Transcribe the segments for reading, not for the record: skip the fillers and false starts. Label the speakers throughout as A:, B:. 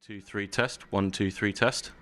A: 2, 3 test. 1, 2, 3 test.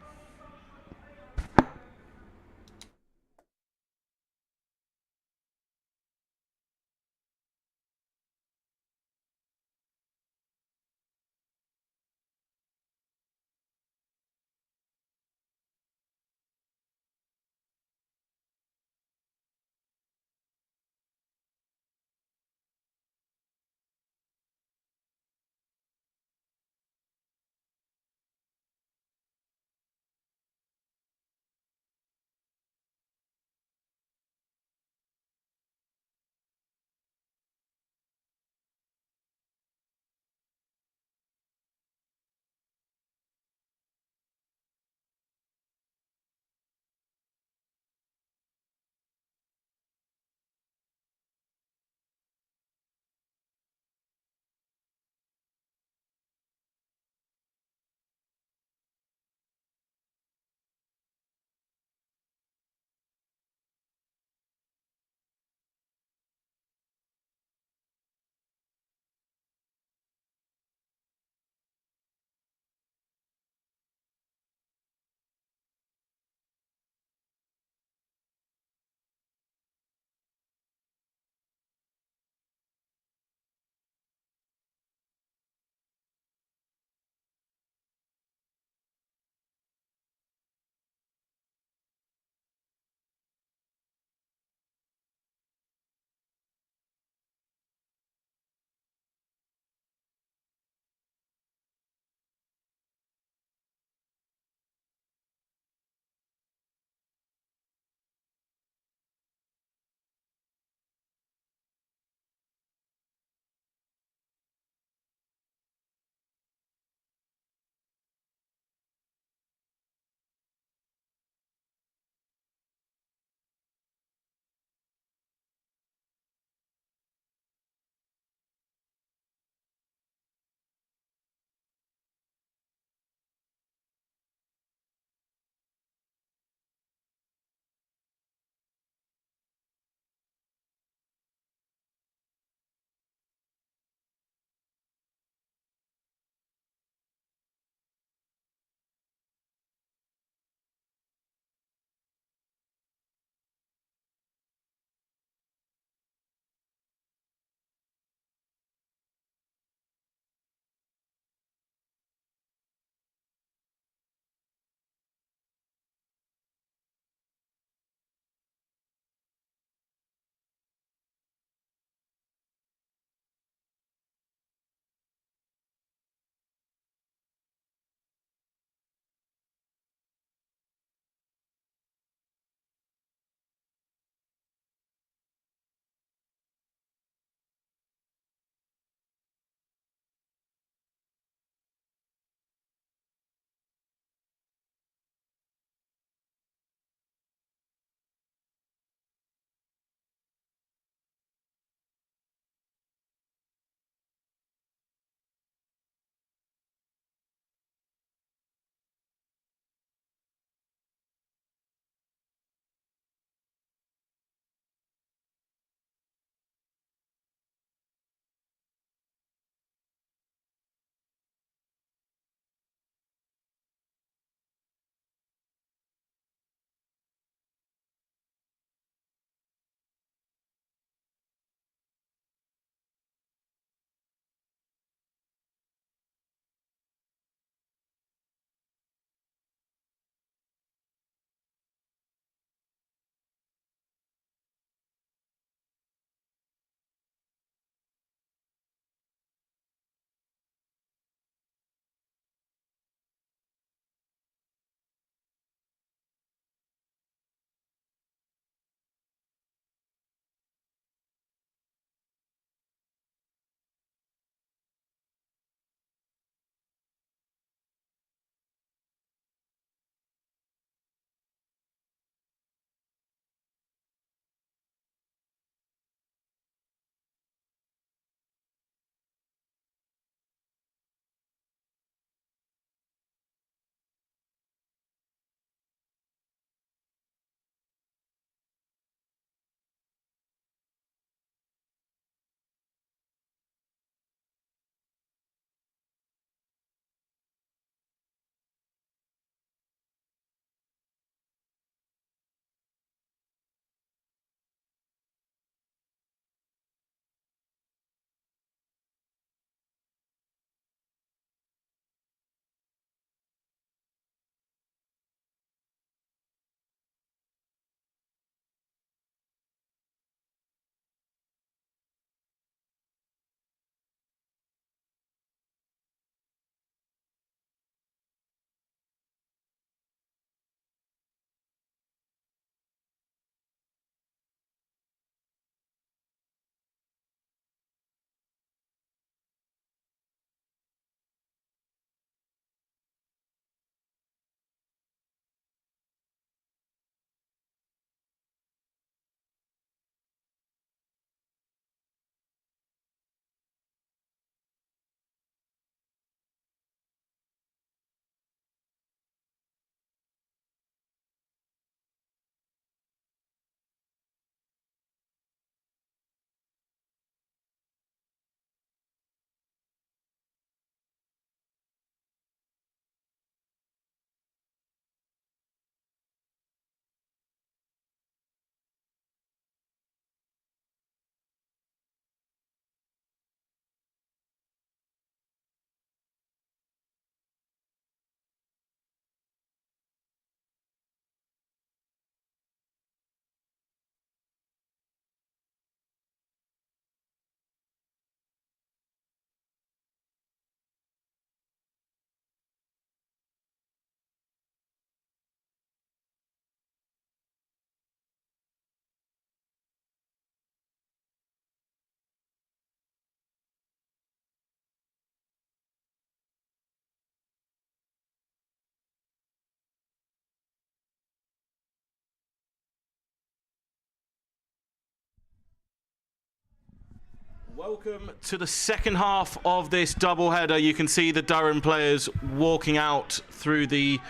A: Welcome to the second half of this doubleheader. You can see the Durham players walking out through the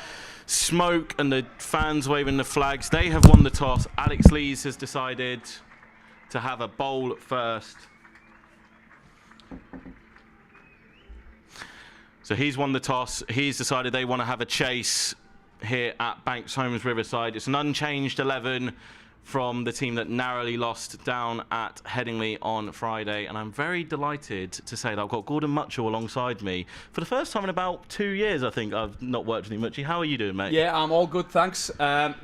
A: smoke and the fans waving the flags. They have won the toss. Alex Lees has decided to have a bowl first. So he's won the toss. He's decided they want to have a chase here at Banks Homes Riverside. It's an unchanged 11 from the team that narrowly lost down at Headingley on Friday. And I'm very delighted to say that I've got Gordon Mutchell alongside me. For the first time in about 2 years, I think, I've not worked with you, Mutchie. How are you doing, mate?
B: Yeah, I'm all good, thanks.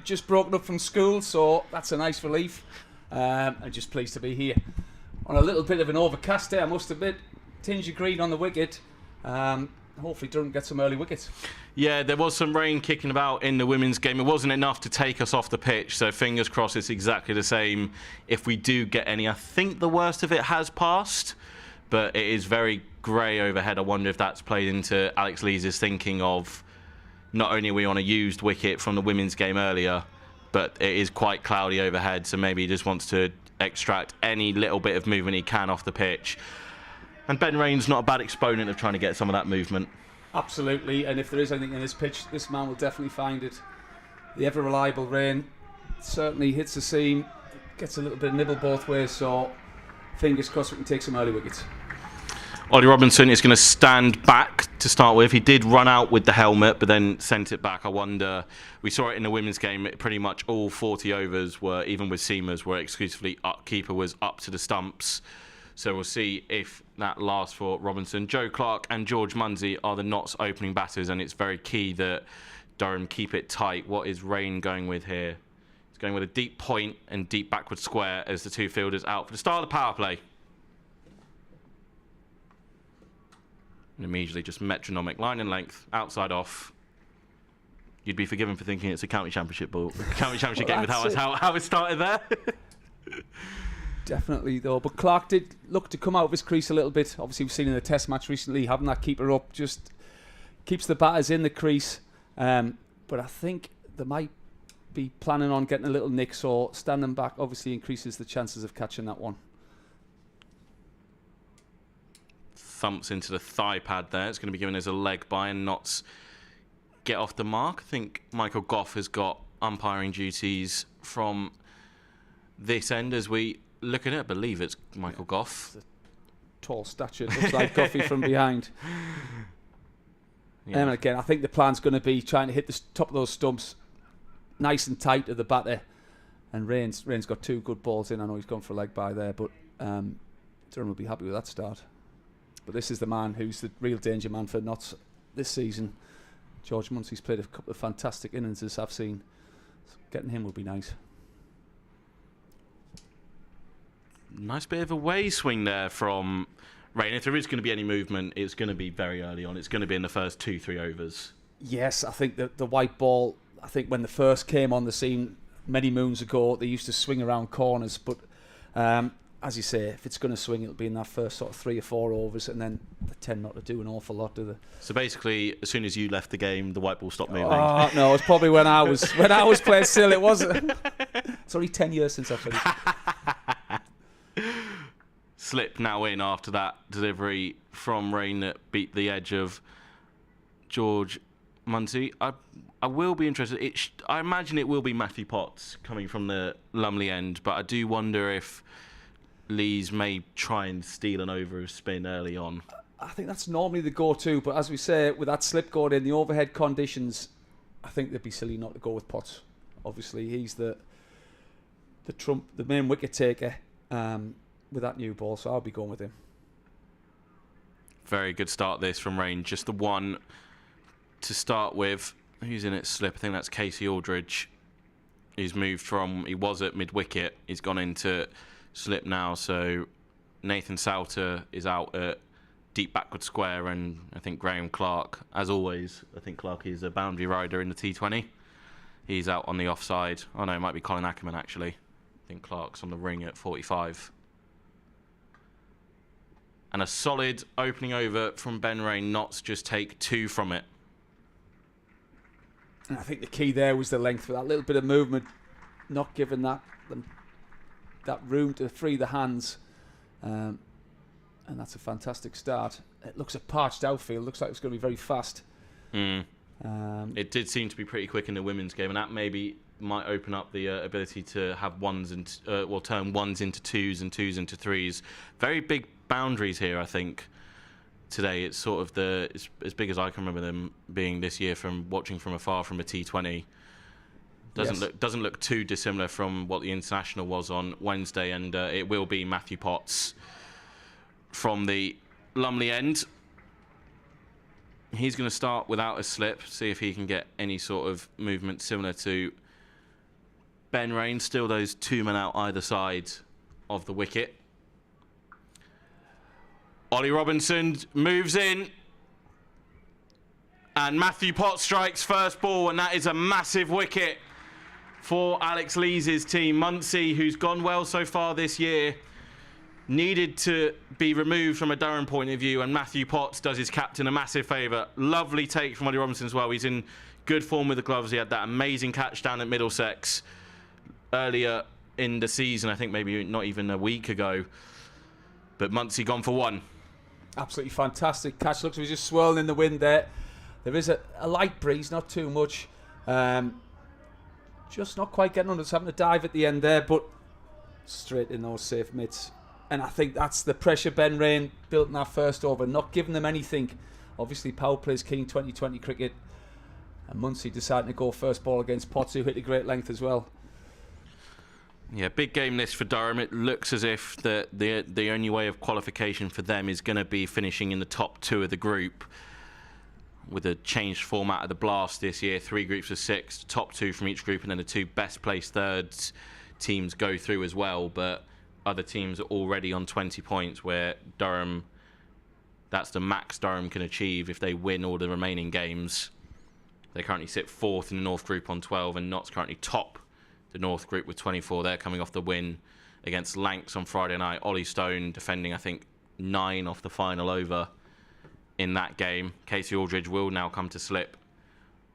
B: Just broken up from school, so that's a nice relief. I'm just pleased to be here. On a little bit of an overcast day, I must admit. Tinge of green on the wicket. Hopefully Durham get some early wickets.
A: Yeah, there was some rain kicking about in the women's game. It wasn't enough to take us off the pitch, so fingers crossed it's exactly the same if we do get any. I think the worst of it has passed, but it is very grey overhead. I wonder if that's played into Alex Lees' thinking of not only are we on a used wicket from the women's game earlier, but it is quite cloudy overhead, so maybe he just wants to extract any little bit of movement he can off the pitch. And Ben Rain's not a bad exponent of trying to get some of that movement.
B: Absolutely, and if there is anything in this pitch, this man will definitely find it. The ever-reliable Rain certainly hits the seam, gets a little bit of nibble both ways, so fingers crossed we can take some early wickets.
A: Ollie Robinson is going to stand back to start with. He did run out with the helmet, but then sent it back. I wonder, we saw it in the women's game, pretty much all 40 overs were, even with seamers, were exclusively keeper was up to the stumps. So we'll see if that lasts for Robinson. Joe Clark and George Munsey are the Notts opening batters, and it's very key that Durham keep it tight. What is Rain going with here? He's going with a deep point and deep backward square as the two fielders out for the start of the power play. And immediately just metronomic line and length, outside off. You'd be forgiven for thinking it's a county championship ball. County championship game with how it started there.
B: Definitely, though. But Clark did look to come out of his crease a little bit. Obviously, we've seen in the Test match recently, having that keeper up just keeps the batters in the crease. But I think they might be planning on getting a little nick, so standing back obviously increases the chances of catching that one.
A: Thumps into the thigh pad there. It's going to be given as a leg by, and Notts get off the mark. I think Michael Goff has got umpiring duties from this end as we look at it. I believe it's Michael Goff.
B: The tall stature, looks like Goffy from behind.
A: Yeah.
B: And again, I think the plan's going to be trying to hit the top of those stumps nice and tight to the batter. And Rain's got two good balls in. I know he's gone for a leg by there, but Durham will be happy with that start. But this is the man who's the real danger man for Notts this season. George Munsey's played a couple of fantastic innings I've seen. So getting him would be nice.
A: Nice bit of a way swing there from Rain. If there is going to be any movement, it's going to be very early on. It's going to be in the first 2-3 overs.
B: Yes, I think the white ball, I think when they first came on the scene many moons ago, they used to swing around corners. But as you say, if it's going to swing, it'll be in that first sort of 3 or 4 overs, and then they tend not to do an awful lot, do they?
A: So basically, as soon as you left the game, the white ball stopped moving.
B: Oh no, it was probably when I was playing still. It wasn't. It's only 10 years since I finished.
A: Slip now in after that delivery from Rain that beat the edge of George Munsey. I will be interested. I imagine it will be Matthew Potts coming from the Lumley end, but I do wonder if Lees may try and steal an over of spin early on.
B: I think that's normally the go-to, but as we say, with that slip going in, the overhead conditions, I think they'd be silly not to go with Potts. Obviously, he's the main wicket taker with that new ball, so I'll be going with him.
A: Very good start this from Rain. Just the one to start with. Who's in its slip? I think that's Casey Aldridge. He's moved from, he was at mid-wicket. He's gone into slip now, so Nathan Souter is out at deep backward square, and I think Graham Clark, as always, I think Clark is a boundary rider in the T20. He's out on the offside. Oh no, it might be Colin Ackerman actually. I think Clark's on the ring at 45. And a solid opening over from Ben Rain. Notts just take 2 from it.
B: And I think the key there was the length, with that little bit of movement, not giving that room to free the hands. and that's a fantastic start. It looks a parched outfield. Looks like it's going to be very fast.
A: It did seem to be pretty quick in the women's game, and that maybe might open up the ability to have ones and turn ones into twos and twos into threes. Very big boundaries here, I think. Today, it's sort of it's as big as I can remember them being this year from watching from afar from a T20. Doesn't look too dissimilar from what the international was on Wednesday, and it will be Matthew Potts from the Lumley end. He's going to start without a slip, see if he can get any sort of movement similar to Ben Rain. Still those 2 men out either side of the wicket. Ollie Robinson moves in, and Matthew Potts strikes first ball, and that is a massive wicket for Alex Lees' team. Muncie, who's gone well so far this year, needed to be removed from a Durham point of view, and Matthew Potts does his captain a massive favour. Lovely take from Ollie Robinson as well. He's in good form with the gloves. He had that amazing catch down at Middlesex earlier in the season, I think maybe not even a week ago. But Muncie gone for one.
B: Absolutely fantastic catch. Looks like he's just swirling in the wind there. There is a light breeze, not too much. Just not quite getting under. It's having to dive at the end there, but straight in those safe mitts. And I think that's the pressure Ben Rain built in that first over, not giving them anything. Obviously, power play is king 2020 cricket. And Muncie deciding to go first ball against Potts, who hit a great length as well.
A: Yeah, big game this for Durham. It looks as if the only way of qualification for them is going to be finishing in the top two of the group. With a changed format of the Blast this year, 3 groups of 6, top 2 from each group, and then the 2 best placed thirds teams go through as well. But other teams are already on 20 points, where Durham, that's the max Durham can achieve if they win all the remaining games. They currently sit 4th in the North Group on 12, and Notts currently top the North Group with 24. They're coming off the win against Lancs on Friday night. Ollie Stone defending, I think, 9 off the final over in that game. Casey Aldridge will now come to slip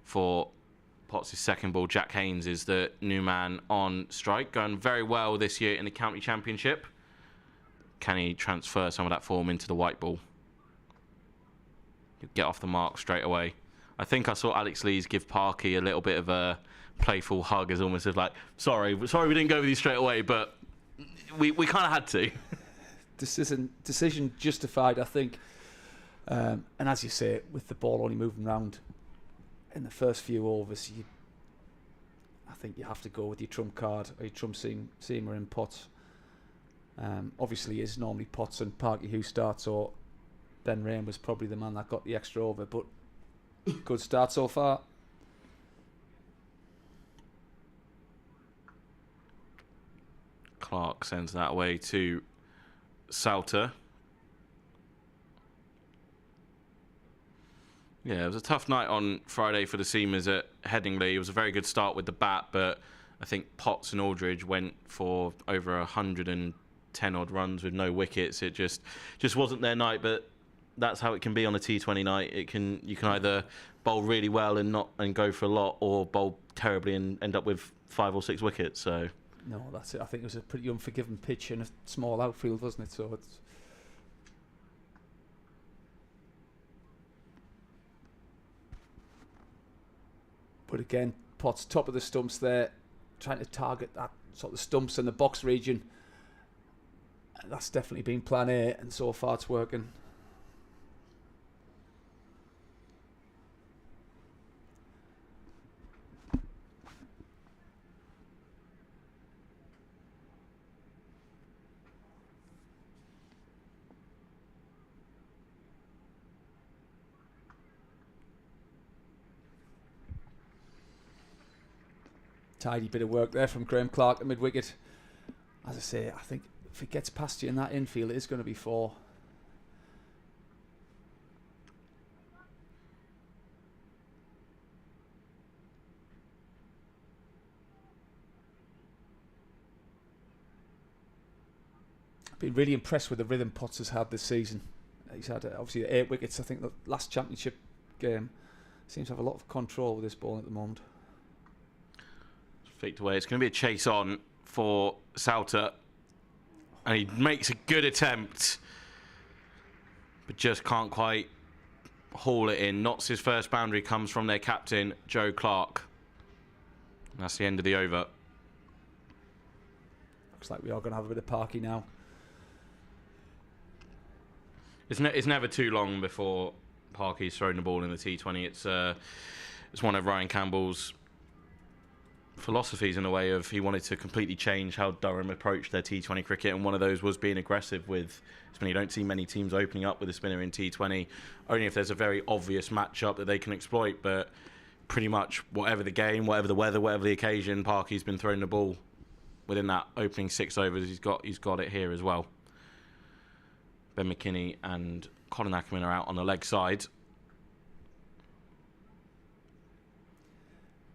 A: for Potts' second ball. Jack Haynes is the new man on strike, going very well this year in the county championship. Can he transfer some of that form into the white ball? He'll get off the mark straight away. I think I saw Alex Lees give Parky a little bit of a playful hug, as almost as like, sorry we didn't go with you straight away, but we kind of had to.
B: Decision justified, I think. And as you say, with the ball only moving around in the first few overs, I think you have to go with your trump card or your trump seamer in Potts. Obviously, it's normally Potts and Parky who start, so Ben Rain was probably the man that got the extra over, but good start so far.
A: Clark sends that away to Salter. Yeah, it was a tough night on Friday for the Seamers at Headingley. It was a very good start with the bat, but I think Potts and Aldridge went for over 110 odd runs with no wickets. It just wasn't their night, but that's how it can be on a T20 night. You can either bowl really well and go for a lot, or bowl terribly and end up with 5 or 6 wickets. So
B: no, that's it. I think it was a pretty unforgiving pitch and a small outfield, wasn't it? So it's. But again, Potts top of the stumps there, trying to target that sort of stumps in the box region. And that's definitely been plan A, and so far it's working. Tidy bit of work there from Graham Clark at mid-wicket. As I say, I think if it gets past you in that infield, it is going to be 4. I've been really impressed with the rhythm Potts has had this season. He's had obviously 8 wickets. I think the last championship game seems to have a lot of control with this ball at the moment.
A: Flicked away. It's going to be a chase on for Salter, and he makes a good attempt but just can't quite haul it in. Notts' first boundary comes from their captain, Joe Clark. And that's the end of the over.
B: Looks like we are going to have a bit of Parky now.
A: It's never too long before Parky's thrown the ball in the T20. It's one of Ryan Campbell's philosophies in a way of he wanted to completely change how Durham approached their T20 cricket, and one of those was being aggressive with spinner. You don't see many teams opening up with a spinner in T20, only if there's a very obvious matchup that they can exploit, but pretty much whatever the game, whatever the weather, whatever the occasion, Parky's been throwing the ball within that opening 6 overs. He's got it here as well. Ben McKinney and Colin Ackerman are out on the leg side.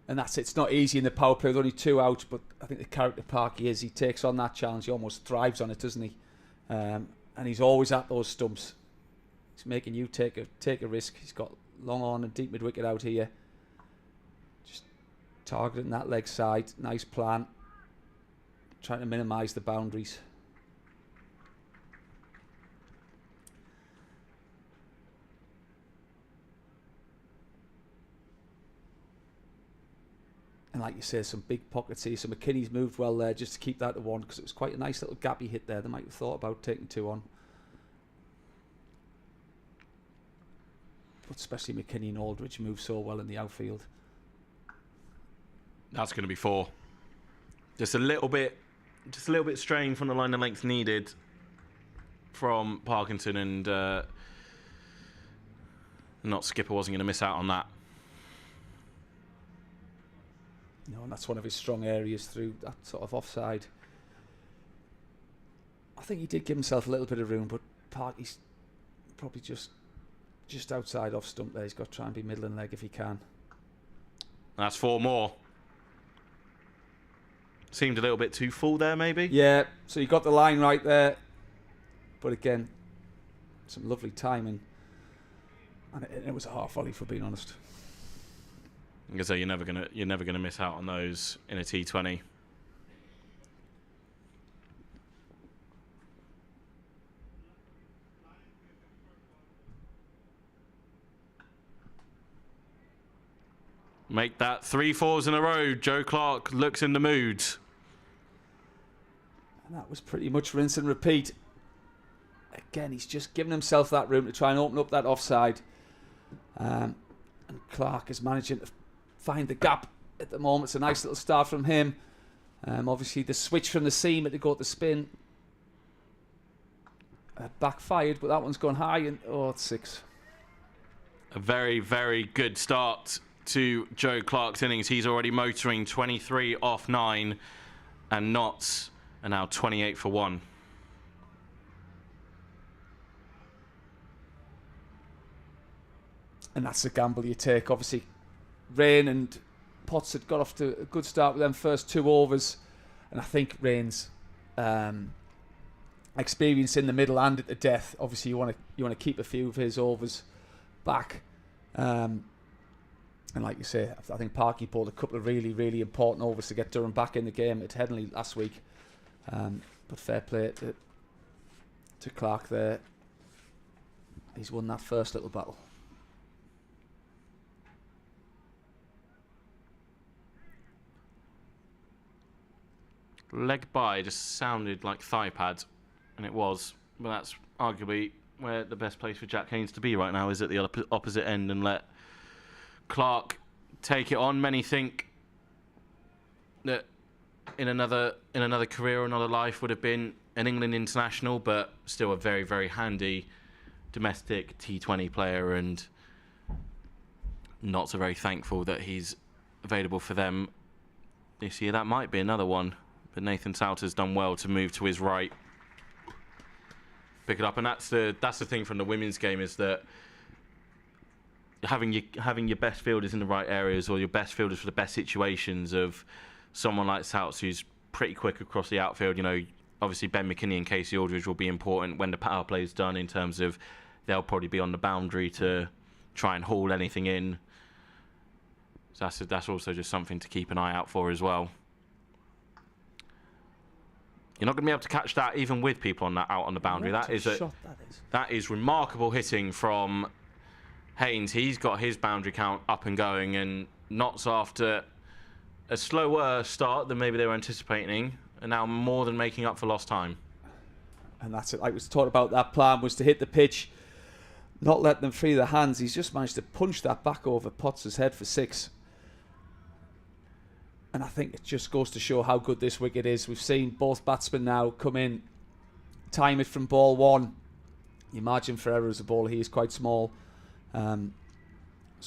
B: And that's it. It's not easy in the power play with only 2 out, but I think the character Parky is. He takes on that challenge. He almost thrives on it, doesn't he? And he's always at those stumps. He's making you take a risk. He's got long on and deep mid-wicket out here. Just targeting that leg side. Nice plan. Trying to minimise the boundaries. And like you say, some big pockets here. So McKinney's moved well there just to keep that to 1, because it was quite a nice little gap he hit there. They might have thought about taking 2 on. But especially McKinney and Aldridge move so well in the outfield.
A: That's going to be 4. Just a little bit strained from the line of length needed from Parkinson, and not Skipper wasn't going to miss out on that.
B: No, and that's one of his strong areas through that sort of offside. I think he did give himself a little bit of room, but Parky's probably just outside off stump there. He's got to try and be middle and leg if he can.
A: That's 4 more. Seemed a little bit too full there, maybe?
B: Yeah, so you got the line right there. But again, some lovely timing. And it was a half volley, for being honest.
A: I'm gonna say you're never gonna miss out on those in a T20. Make that 3 4s in a row. Joe Clark looks in the mood.
B: And that was pretty much rinse and repeat. Again, he's just given himself that room to try and open up that offside. And Clark is managing to find the gap at the moment. It's a nice little start from him. Obviously, the switch from the seam to go to spin backfired, but that one's gone high, and it's 6.
A: A very, very good start to Joe Clark's innings. He's already motoring 23 off 9, and Notts are now 28 for 1.
B: And that's the gamble you take. Obviously, Rain and Potts had got off to a good start with them first 2 overs, and I think Rain's experience in the middle and at the death. Obviously, you want to keep a few of his overs back. And like you say, I think Parky pulled a couple of really, really important overs to get Durham back in the game at Headingley last week. But fair play to Clark there. He's won that first little battle.
A: Leg by just sounded like thigh pad, and it was. But that's arguably where the best place for Jack Haynes to be right now, is at the opposite end, and let Clark take it on. Many think that in another career or another life would have been an England international, but still a very, very handy domestic T20 player, and not so very thankful that he's available for them this year. That might be another one, but Nathan Souter's done well to move to his right, pick it up, and that's the thing from the women's game, is that having your best fielders in the right areas, or your best fielders for the best situations, of someone like Souts who's pretty quick across the outfield. You know, obviously Ben McKinney and Casey Aldridge will be important when the power play is done, in terms of they'll probably be on the boundary to try and haul anything in. So that's also just something to keep an eye out for as well. You're not going to be able to catch that even with people on that out on the boundary.
B: What
A: That
B: a
A: is
B: shot that is.
A: that is remarkable hitting from Haynes. He's got his boundary count up and going, and Notts, after a slower start than maybe they were anticipating, are now more than making up for lost time.
B: And that's it. Like we talked about, that plan was to hit the pitch, not let them free their hands. He's just managed to punch that back over Potts' head for 6. And I think it just goes to show how good this wicket is. We've seen both batsmen now come in, time it from ball 1. Your margin for error as a bowler here is quite small. So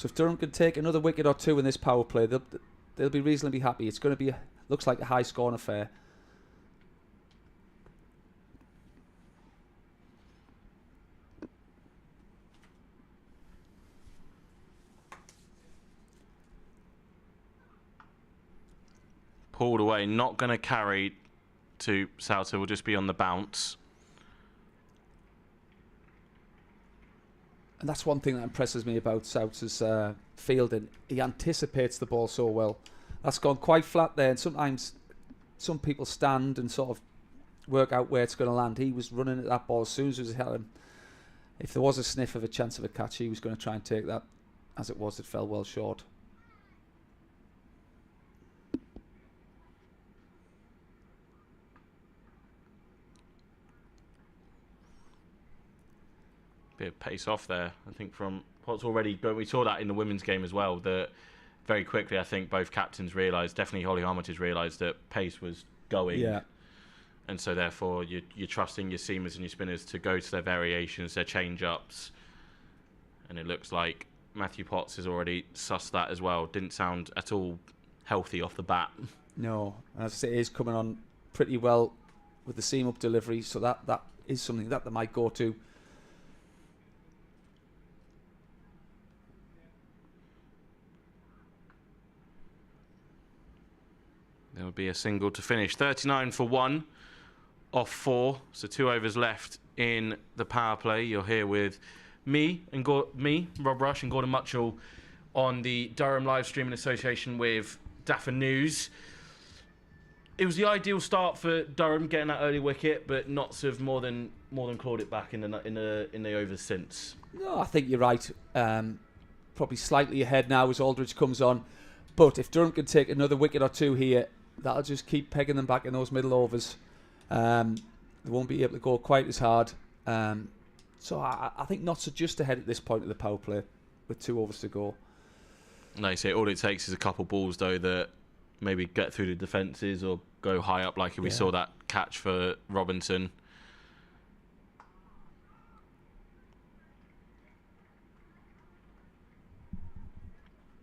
B: if Durham can take another wicket or 2 in this power play, they'll be reasonably happy. It's going to be, looks like a high-scoring affair.
A: Pulled away, not going to carry to Souter, will just be on the bounce.
B: And that's one thing that impresses me about Souter's fielding. He anticipates the ball so well. That's gone quite flat there, and sometimes some people stand and sort of work out where it's going to land. He was running at that ball as soon as it was hit him. If there was a sniff of a chance of a catch, he was going to try and take that. As it was, it fell well short.
A: Bit of pace off there, I think, from Potts already. But we saw that in the women's game as well, that very quickly I think both captains realised, definitely Holly Armitage realised, that pace was going.
B: Yeah.
A: And so therefore you're trusting your seamers and your spinners to go to their variations, their change-ups. And it looks like Matthew Potts has already sussed that as well. Didn't sound at all healthy off the bat.
B: No, as I say, it is coming on pretty well with the seam-up delivery, so that is something that they might go to.
A: There would be a single to finish. 39 for 1 off 4. So 2 overs left in the power play. You're here with me, Rob Rush, and Gordon Mutchell on the Durham live stream in association with Daffa News. It was the ideal start for Durham, getting that early wicket, but Notts have more than clawed it back in the overs since.
B: No, I think you're right. Probably slightly ahead now as Aldridge comes on. But if Durham can take another wicket or 2 here, that'll just keep pegging them back in those middle overs. They won't be able to go quite as hard. So I think Notts are just ahead at this point of the power play with 2 overs to go.
A: No, you say all it takes is a couple balls, though, that maybe get through the defences or go high up, like we saw that catch for Robinson.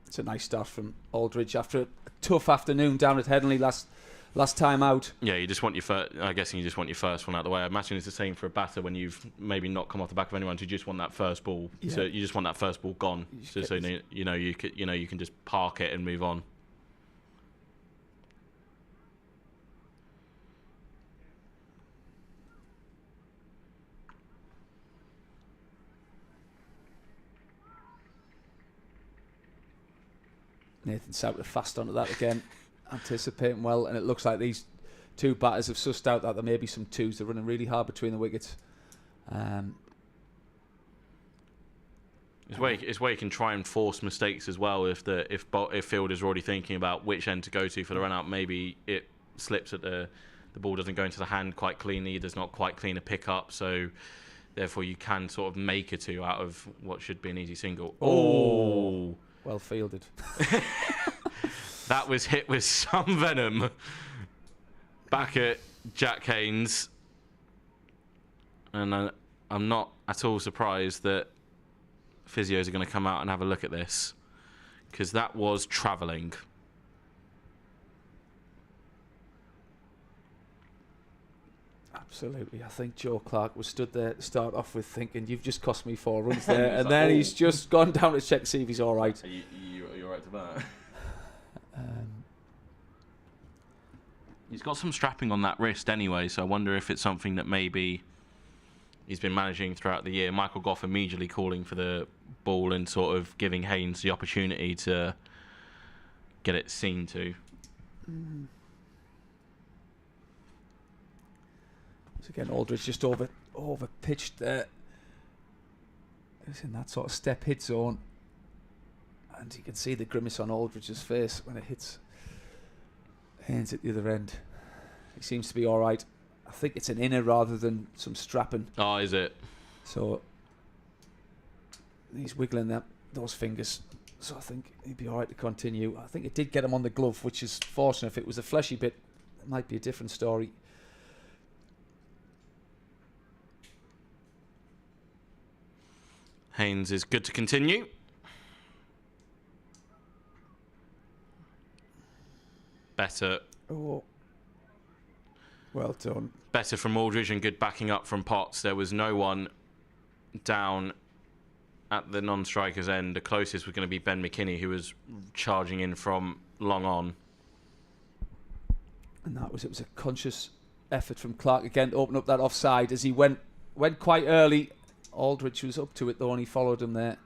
B: It's a nice start from Aldridge after a tough afternoon down at Headingley last time out.
A: Yeah, you just want your first. I'm guessing you just want your first one out of the way. I imagine it's the same for a batter when you've maybe not come off the back of anyone. You just want that first ball.
B: Yeah.
A: So you just want that first ball gone. So you can just park it and move on.
B: Nathan Souter fast onto that again, anticipating well, and it looks like these 2 batters have sussed out that there may be some 2s. They're running really hard between the wickets.
A: It's where you can try and force mistakes as well. If fielders are already thinking about which end to go to for the run out, maybe it slips at the ball doesn't go into the hand quite cleanly. There's not quite clean a pickup, so therefore you can sort of make a 2 out of what should be an easy single. Oh.
B: Well fielded.
A: That was hit with some venom back at Jack Haynes. And I'm not at all surprised that physios are going to come out and have a look at this, because that was travelling.
B: Absolutely. I think Joe Clark was stood there to start off with thinking, you've just cost me 4 runs there. And then he's just gone down to check to see if he's all right.
A: You're right to that. He's got some strapping on that wrist anyway, so I wonder if it's something that maybe he's been managing throughout the year. Michael Goff immediately calling for the ball and sort of giving Haynes the opportunity to get it seen to.
B: Again, Aldridge just over pitched there. He was in that sort of step hit zone. And you can see the grimace on Aldridge's face when it hits Haynes at the other end. He seems to be all right. I think it's an inner rather than some strapping.
A: Oh, is it?
B: So he's wiggling those fingers. So I think he'd be all right to continue. I think it did get him on the glove, which is fortunate. If it was a fleshy bit, it might be a different story.
A: Haynes is good to continue. Better.
B: Oh, well done.
A: Better from Aldridge and good backing up from Potts. There was no one down at the non-striker's end. The closest was going to be Ben McKinney, who was charging in from long on.
B: And it was a conscious effort from Clark again to open up that offside as he went quite early. Aldridge was up to it though, and he followed him there.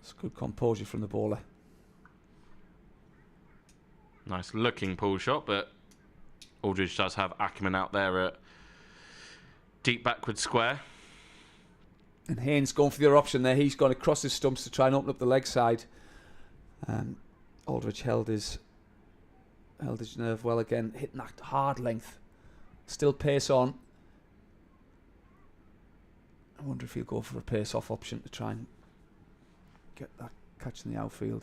B: It's good composure from the bowler.
A: Nice looking pull shot, but Aldridge does have acumen out there at deep backward square.
B: And Haynes going for the other option there. He's gone across his stumps to try and open up the leg side. Aldridge held his nerve well again, hitting that hard length. Still pace on. I wonder if he'll go for a pace off option to try and get that catch in the outfield.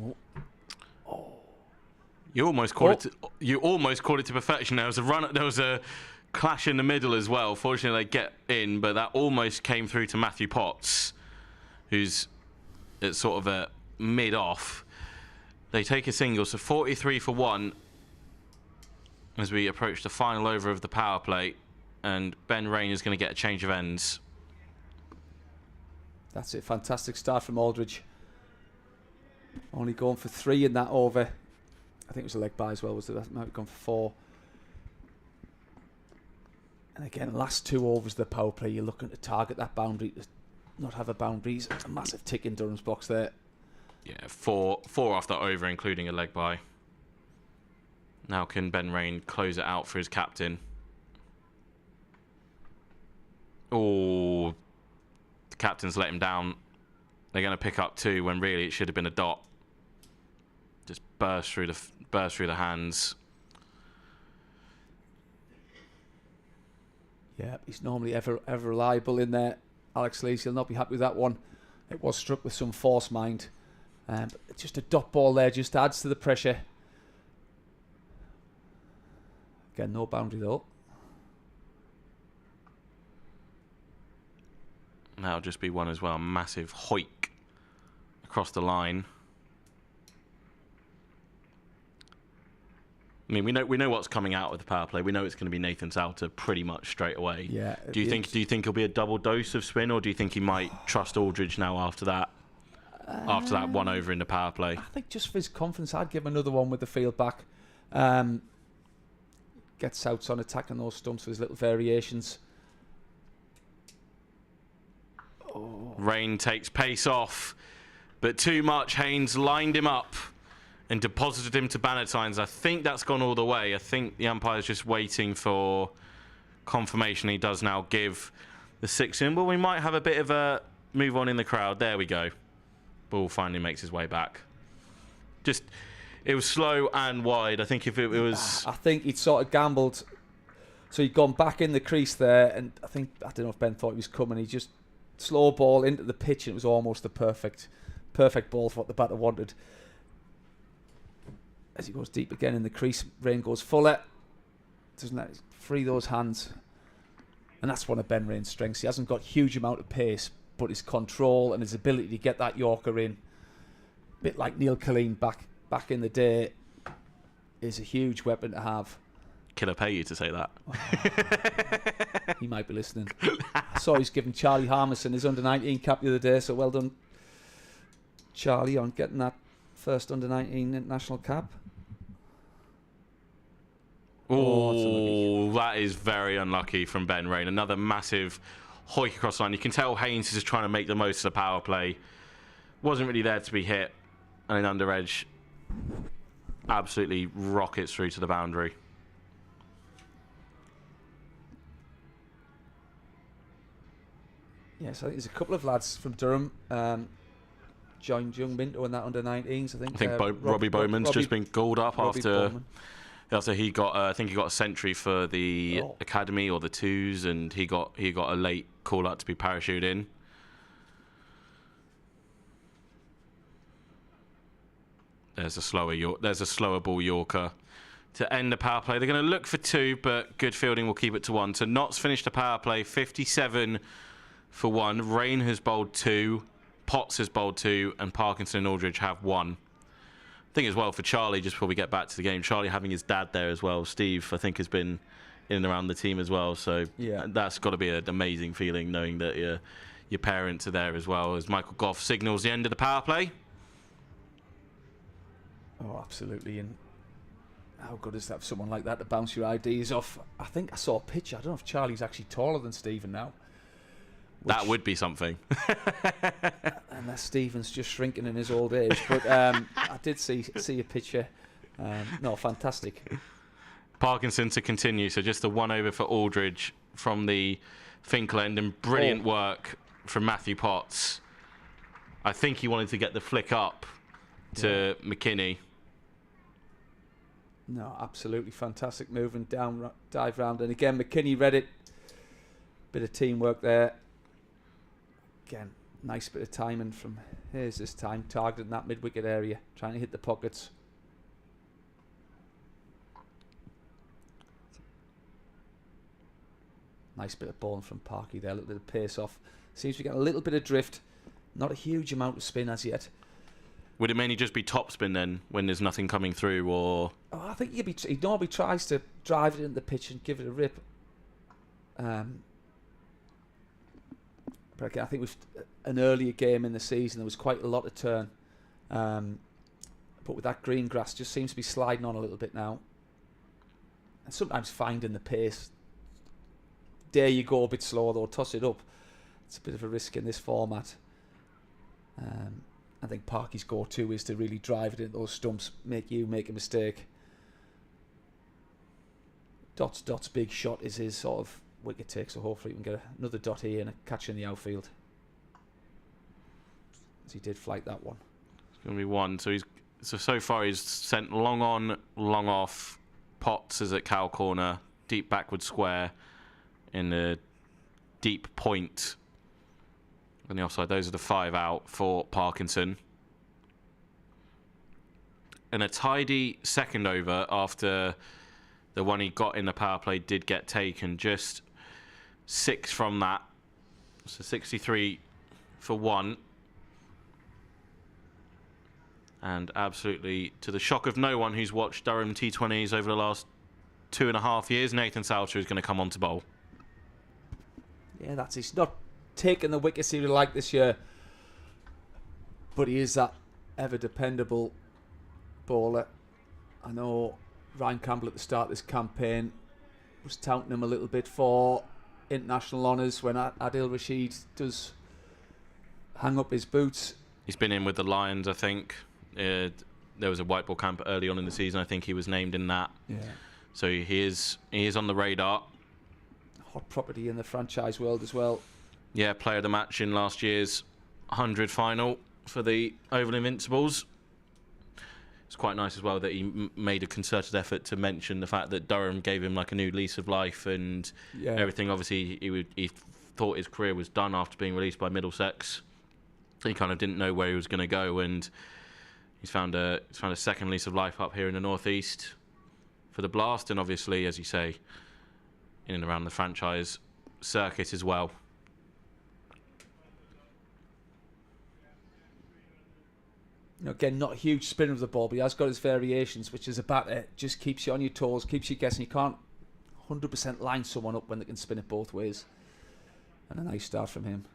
B: Oh.
A: You almost caught it to perfection. There was a clash in the middle as well. Fortunately, they get in, but that almost came through to Matthew Potts, who's at sort of a mid-off. They take a single, so 43 for 1 as we approach the final over of the power play, and Ben Rain is going to get a change of ends.
B: That's it. Fantastic start from Aldridge. Only going for 3 in that over. I think it was a leg by as well. That might have gone for 4. And again, last 2 overs of the power play, you're looking to target that boundary, to not have a boundary. It's a massive tick in Durham's box there.
A: Yeah, 4 off that over, including a leg by. Now can Ben Rain close it out for his captain? Oh, the captain's let him down. They're going to pick up 2 when really it should have been a dot. Just burst through the hands.
B: Yeah, he's normally ever reliable in there. Alex Lees, he'll not be happy with that one. It was struck with some force, mind. But just a dot ball there just adds to the pressure. Again, no boundary though.
A: That'll just be one as well. Massive hoik across the line. I mean, we know what's coming out of the power play. We know it's going to be Nathan Salter pretty much straight away.
B: Yeah.
A: Do you think it'll be a double dose of spin, or do you think he might trust Aldridge now after that? After that 1 over in the power play,
B: I think just for his confidence, I'd give him another one with the field back. Gets outs on attacking those stumps with his little variations. Oh.
A: Rain takes pace off, but too much. Haynes lined him up and deposited him to Bannatynes. I think that's gone all the way. I think the umpire's just waiting for confirmation. He does now give the 6 in. Well, we might have a bit of a move on in the crowd. There we go. Ball finally makes his way back. It was slow and wide. I think if it was...
B: I think he'd sort of gambled. So he'd gone back in the crease there, and I don't know if Ben thought he was coming. He just slow ball into the pitch, and it was almost the perfect ball for what the batter wanted. As he goes deep again in the crease, Rain goes fuller. Doesn't let free those hands. And that's one of Ben Rain's strengths. He hasn't got huge amount of pace, but his control and his ability to get that Yorker in, a bit like Neil Killeen back in the day, is a huge weapon to have.
A: Can I pay you to say that?
B: He might be listening. I saw he's given Charlie Harmison his under-19 cap the other day, so well done, Charlie, on getting that first under-19 international cap.
A: Oh, that is very unlucky from Ben Rain. Another massive hoik across the line. You can tell Haynes is just trying to make the most of the power play. Wasn't really there to be hit. And an under edge absolutely rockets through to the boundary.
B: Yes, I think there's a couple of lads from Durham. Joined Young Minto in that under-19s. I think
A: Robbie Bowman's just been called up after he got. I think he got a century for the academy or the twos, and he got a late call out to be parachuted in. There's a slower ball Yorker to end the power play. They're going to look for 2, but good fielding will keep it to 1. So Notts finished the power play 57 for 1. Rain has bowled 2. Potts has bowled 2, and Parkinson and Aldridge have 1. I think as well for Charlie, just before we get back to the game, Charlie having his dad there as well. Steve, I think, has been in and around the team as well. So that's got to be an amazing feeling knowing that your parents are there as well. As Michael Goff signals the end of the power play.
B: Oh, absolutely. And how good is that for someone like that to bounce your ideas off? I think I saw a picture. I don't know if Charlie's actually taller than Stephen now.
A: That would be something.
B: Unless Stephen's just shrinking in his old age. But I did see a picture. No, fantastic.
A: Parkinson to continue. So just the 1 over for Aldridge from the Finkel end, and brilliant work from Matthew Potts. I think he wanted to get the flick up to McKinney.
B: No, absolutely fantastic move and down dive round. And again, McKinney read it. Bit of teamwork there. Again, nice bit of timing from Hayes this time, targeting that mid-wicket area, trying to hit the pockets. Nice bit of bowling from Parky there, a little bit of pace off. Seems to get a little bit of drift, not a huge amount of spin as yet.
A: Would it mainly just be top spin then, when there's nothing coming through, or...?
B: Oh, I think he normally tries to drive it into the pitch and give it a rip. But again, I think with an earlier game in the season, there was quite a lot of turn. But with that green grass, just seems to be sliding on a little bit now. And sometimes finding the pace. Dare you go a bit slower, though, toss it up. It's a bit of a risk in this format. I think Parky's go-to is to really drive it into those stumps, make a mistake. Dot's big shot is his sort of wicket take, so hopefully we can get another dot here and a catch in the outfield. As he did flight that one.
A: It's going to be 1. So far he's sent long on, long off. Potts is at cow corner, deep backward square in the deep point on the offside. Those are the 5 out for Parkinson. And a tidy second over after the one he got in the power play did get taken. Just 6 from that. So 63 for 1. And absolutely, to the shock of no one who's watched Durham T20s over the last 2.5 years, Nathan Salter is going to come on to bowl.
B: Yeah, that's he's not taking the wickets he would like this year, but he is that ever dependable bowler. I know Ryan Campbell at the start of this campaign was touting him a little bit for international honours when Adil Rashid does hang up his boots.
A: He's been in with the Lions, I think. There was a white ball camp early on in the season. I think he was named in that.
B: Yeah.
A: So he is on the radar.
B: Hot property in the franchise world as well.
A: Yeah, player of the match in last year's 100 final for the Oval Invincibles. It's quite nice as well that he made a concerted effort to mention the fact that Durham gave him like a new lease of life and everything. Obviously, he thought his career was done after being released by Middlesex. He kind of didn't know where he was going to go, and he's found a second lease of life up here in the northeast for the Blast, and obviously, as you say, in and around the franchise circuit as well.
B: Again, not a huge spin of the ball, but he has got his variations, which is a batter. Just keeps you on your toes, keeps you guessing. You can't 100% line someone up when they can spin it both ways. And a nice start from him.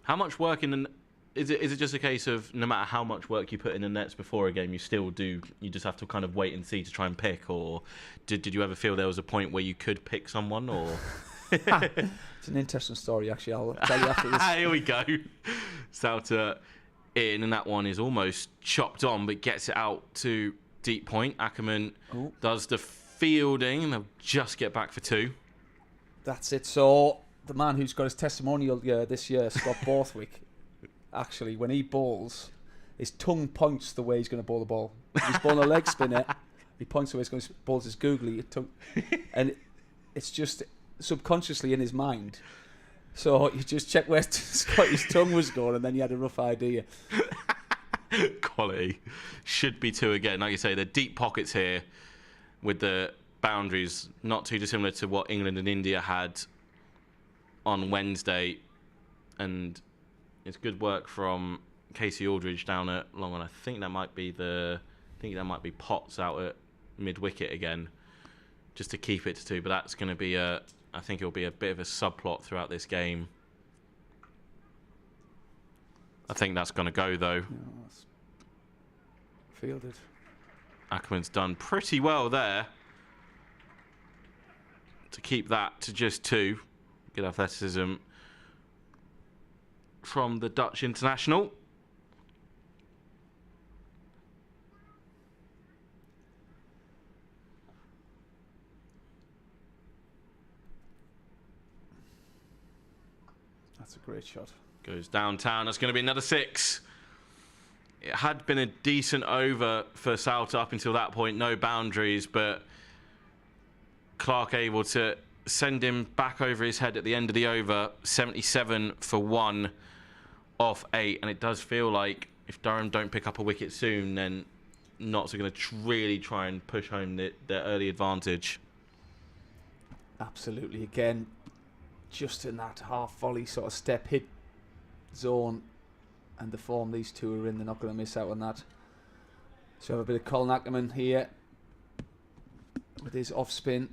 A: How much work is it just a case of no matter how much work you put in the nets before a game, you just have to kind of wait and see to try and pick? Or did you ever feel there was a point where you could pick someone? Or
B: it's an interesting story, actually. I'll tell you after this.
A: Here we go. Salter in, and that one is almost chopped on, but gets it out to deep point. Ackerman does the fielding, and they'll just get back for 2.
B: That's it. So the man who's got his testimonial this year, Scott Borthwick, actually, when he bowls, his tongue points the way he's going to bowl the ball. If he's bowling a leg spinner, he points the way he's going to bowl his googly tongue. And it's just subconsciously in his mind. So you just check where Scotty's tongue was going, and then you had a rough idea.
A: Quality. Should be 2 again. Like you say, the deep pockets here with the boundaries not too dissimilar to what England and India had on Wednesday. And it's good work from Casey Aldridge down at long on. I think that might be Potts out at mid-wicket again, just to keep it to 2. But that's going to be I think it'll be a bit of a subplot throughout this game. I think that's going to go, though.
B: Yeah, fielded.
A: Ackerman's done pretty well there to keep that to just 2. Good athleticism from the Dutch international.
B: That's a great shot.
A: Goes downtown. That's going to be another 6. It had been a decent over for South up until that point. No boundaries, but Clark able to send him back over his head at the end of the over. 77 for 1 off 8. And it does feel like if Durham don't pick up a wicket soon, then Notts are going to really try and push home their early advantage.
B: Absolutely. Again, just in that half volley sort of step hit zone, and the form these two are in, they're not going to miss out on that. So have a bit of Colin Ackerman here with his off spin.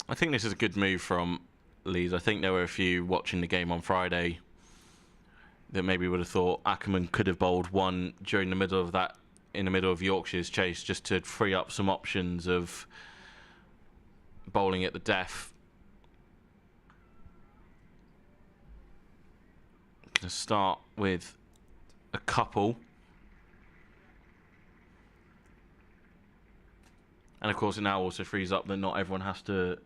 A: I think this is a good move from Leeds. I think there were a few watching the game on Friday that maybe would have thought Ackerman could have bowled one during the middle of that, in the middle of Yorkshire's chase, just to free up some options of bowling at the death. Going to start with a couple. And of course it now also frees up that not everyone has to,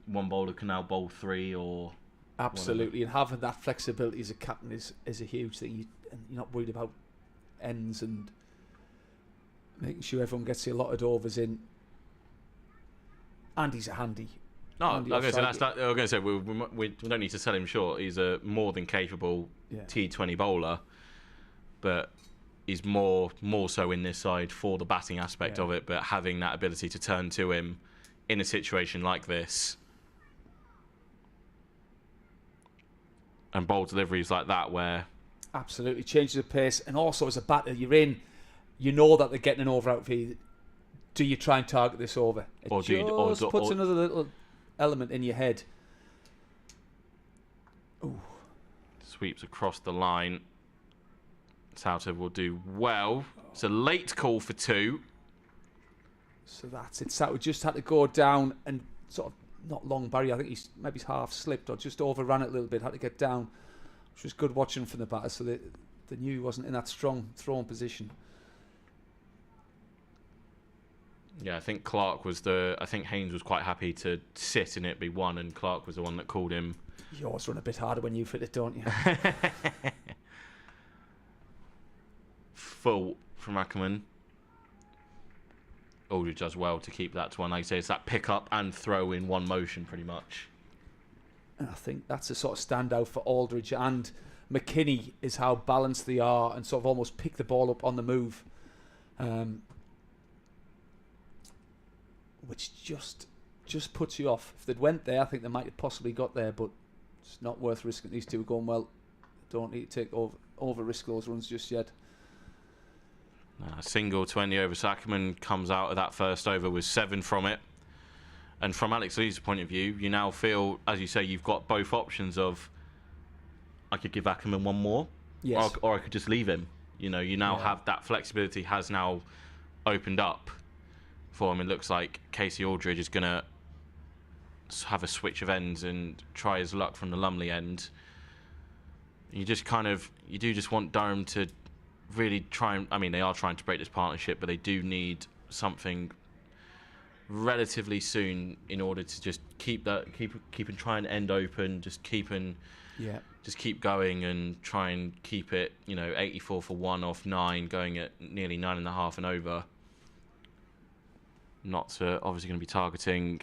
A: one bowler can now bowl 3 or...
B: Absolutely, whatever. And having that flexibility as a captain is a huge thing. You're not worried about ends and making sure everyone gets the allotted overs in. And he's a handy.
A: No, I'm going to say we don't need to sell him short. He's a more than capable T20 bowler, but he's more so in this side for the batting aspect of it. But having that ability to turn to him in a situation like this and bowl deliveries like that, where
B: absolutely changes the pace, and also as a batter, you're in. You know that they're getting an over out for you. Do you try and target this over? It puts another little element in your head. Ooh.
A: Sweeps across the line. Souter will do well. It's a late call for 2.
B: So that's it. Souter just had to go down and sort of not long barrier. I think he's maybe half slipped or just overran it a little bit. Had to get down, which was good watching from the batter. So they knew he wasn't in that strong throwing position.
A: Yeah, I think I think Haynes was quite happy to sit and it be 1, and Clark was the one that called him.
B: You always run a bit harder when you fit it, don't you?
A: Full from Ackerman. Aldridge does well to keep that to 1. Like I say, it's that pick up and throw in one motion pretty much.
B: And I think that's a sort of standout for Aldridge, and McKinney is how balanced they are and sort of almost pick the ball up on the move. Which just puts you off. If they'd went there, I think they might have possibly got there, but it's not worth risking. These two are going well. Don't need to take over risk those runs just yet.
A: Single 20 over. So Ackerman comes out of that first over with 7 from it. And from Alex Lee's point of view, you now feel, as you say, you've got both options of I could give Ackerman 1 more, or I could just leave him. You now have that flexibility has now opened up for him. It looks like Casey Aldridge is going to have a switch of ends and try his luck from the Lumley end. You just want Durham to really try and, they are trying to break this partnership, but they do need something relatively soon in order to just keep and try and end open, just keep going and try and keep it, 84 for 1 off 9, going at nearly 9.5 and over. Not obviously going to be targeting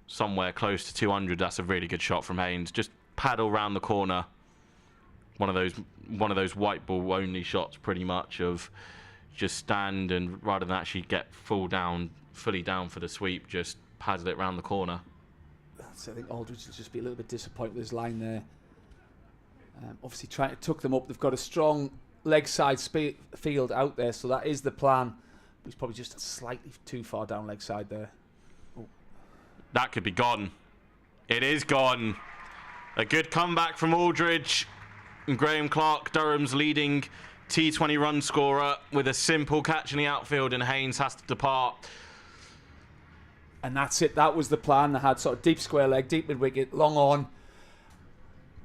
A: somewhere close to 200. That's a really good shot from Haynes. Just paddle round the corner. One of those white ball only shots, pretty much, of just stand and rather than actually get fully down for the sweep, just paddle it round the corner.
B: So I think Aldridge will just be a little bit disappointed with his line there. Obviously trying to tuck them up. They've got a strong leg side field out there, so that is the plan. But he's probably just slightly too far down leg side there. Oh.
A: That could be gone. It is gone. A good comeback from Aldridge. And Graham Clark, Durham's leading T20 run scorer, with a simple catch in the outfield, and Haynes has to depart.
B: And that's it. That was the plan. They had sort of deep square leg, deep mid wicket, long on.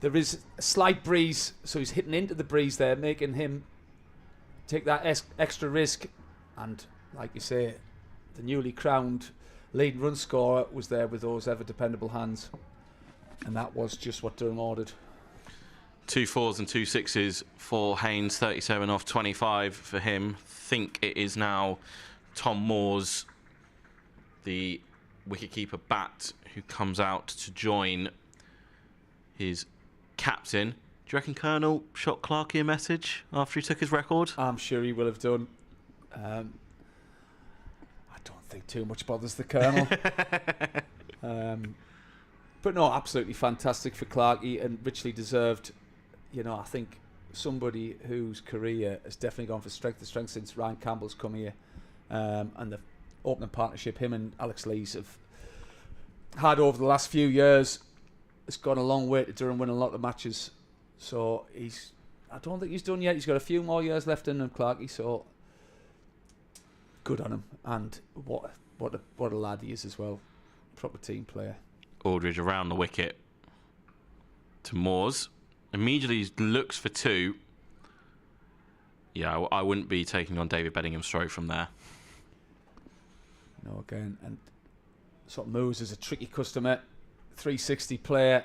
B: There is a slight breeze, so he's hitting into the breeze there, making him take that extra risk. And like you say, the newly crowned leading run scorer was there with those ever dependable hands. And that was just what Durham ordered.
A: 2 4s and 2 6s for Haynes, 37 off 25 for him. Think it is now Tom Moores, the wicketkeeper bat, who comes out to join his captain. Do you reckon Colonel shot Clarkey a message after he took his record?
B: I'm sure he will have done. I don't think too much bothers the Colonel. But no, absolutely fantastic for Clarkey and richly deserved. I think somebody whose career has definitely gone from strength to strength since Ryan Campbell's come here. And the opening partnership him and Alex Lees have had over the last few years has gone a long way to Durham winning a lot of matches. So I don't think he's done yet. He's got a few more years left in him, Clarkey, so good on him. And what a lad he is as well. Proper team player.
A: Aldridge around the wicket to Moores. Immediately looks for 2. Yeah, I wouldn't be taking on David Beddingham's stroke from there.
B: No, again, and sort of Moores is a tricky customer, 360 player,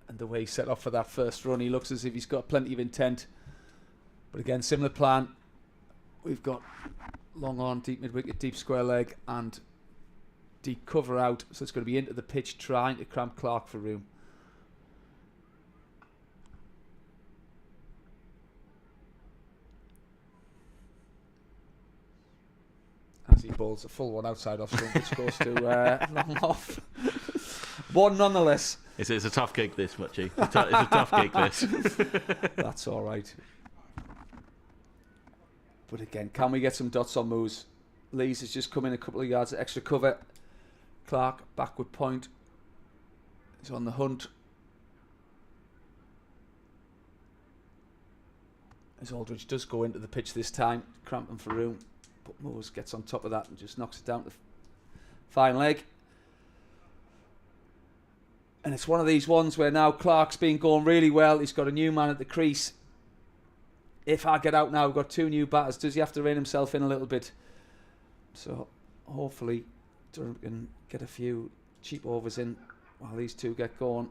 B: and the way he set off for that first run, he looks as if he's got plenty of intent. But again, similar plan. We've got long on, deep mid wicket, deep square leg, and deep cover out, so it's going to be into the pitch trying to cramp Clark for room. As he bowls a full one outside off stump, which goes to long off. One nonetheless.
A: It's a tough gig, this, Muchie. It's a tough gig, this.
B: That's all right. But again, can we get some dots on moves? Lees has just come in a couple of yards of extra cover. Clark, backward point. He's on the hunt. As Aldridge does go into the pitch this time, cramping for room. But Moores gets on top of that and just knocks it down to the fine leg. And it's one of these ones where now Clark's been going really well. He's got a new man at the crease. If I get out now, we've got 2 new batters. Does he have to rein himself in a little bit? So hopefully Durham can get a few cheap overs in while these 2 get going.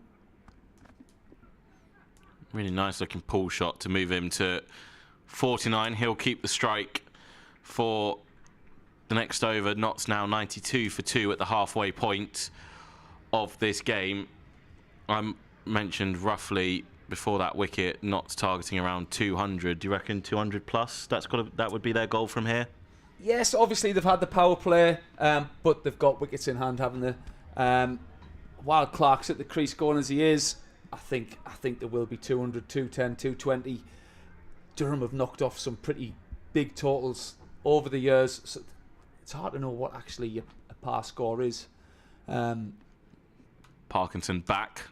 A: Really nice looking pull shot to move him to 49. He'll keep the strike for the next over. Knott's now 92 for 2 at the halfway point of this game. I mentioned roughly before that wicket, Knott's targeting around 200. Do you reckon 200 plus? That would be their goal from here?
B: Yes, obviously they've had the power play, but they've got wickets in hand, haven't they? While Clark's at the crease going as he is, I think there will be 200, 210, 220. Durham have knocked off some pretty big totals over the years, so it's hard to know what actually a par score is.
A: Parkinson back.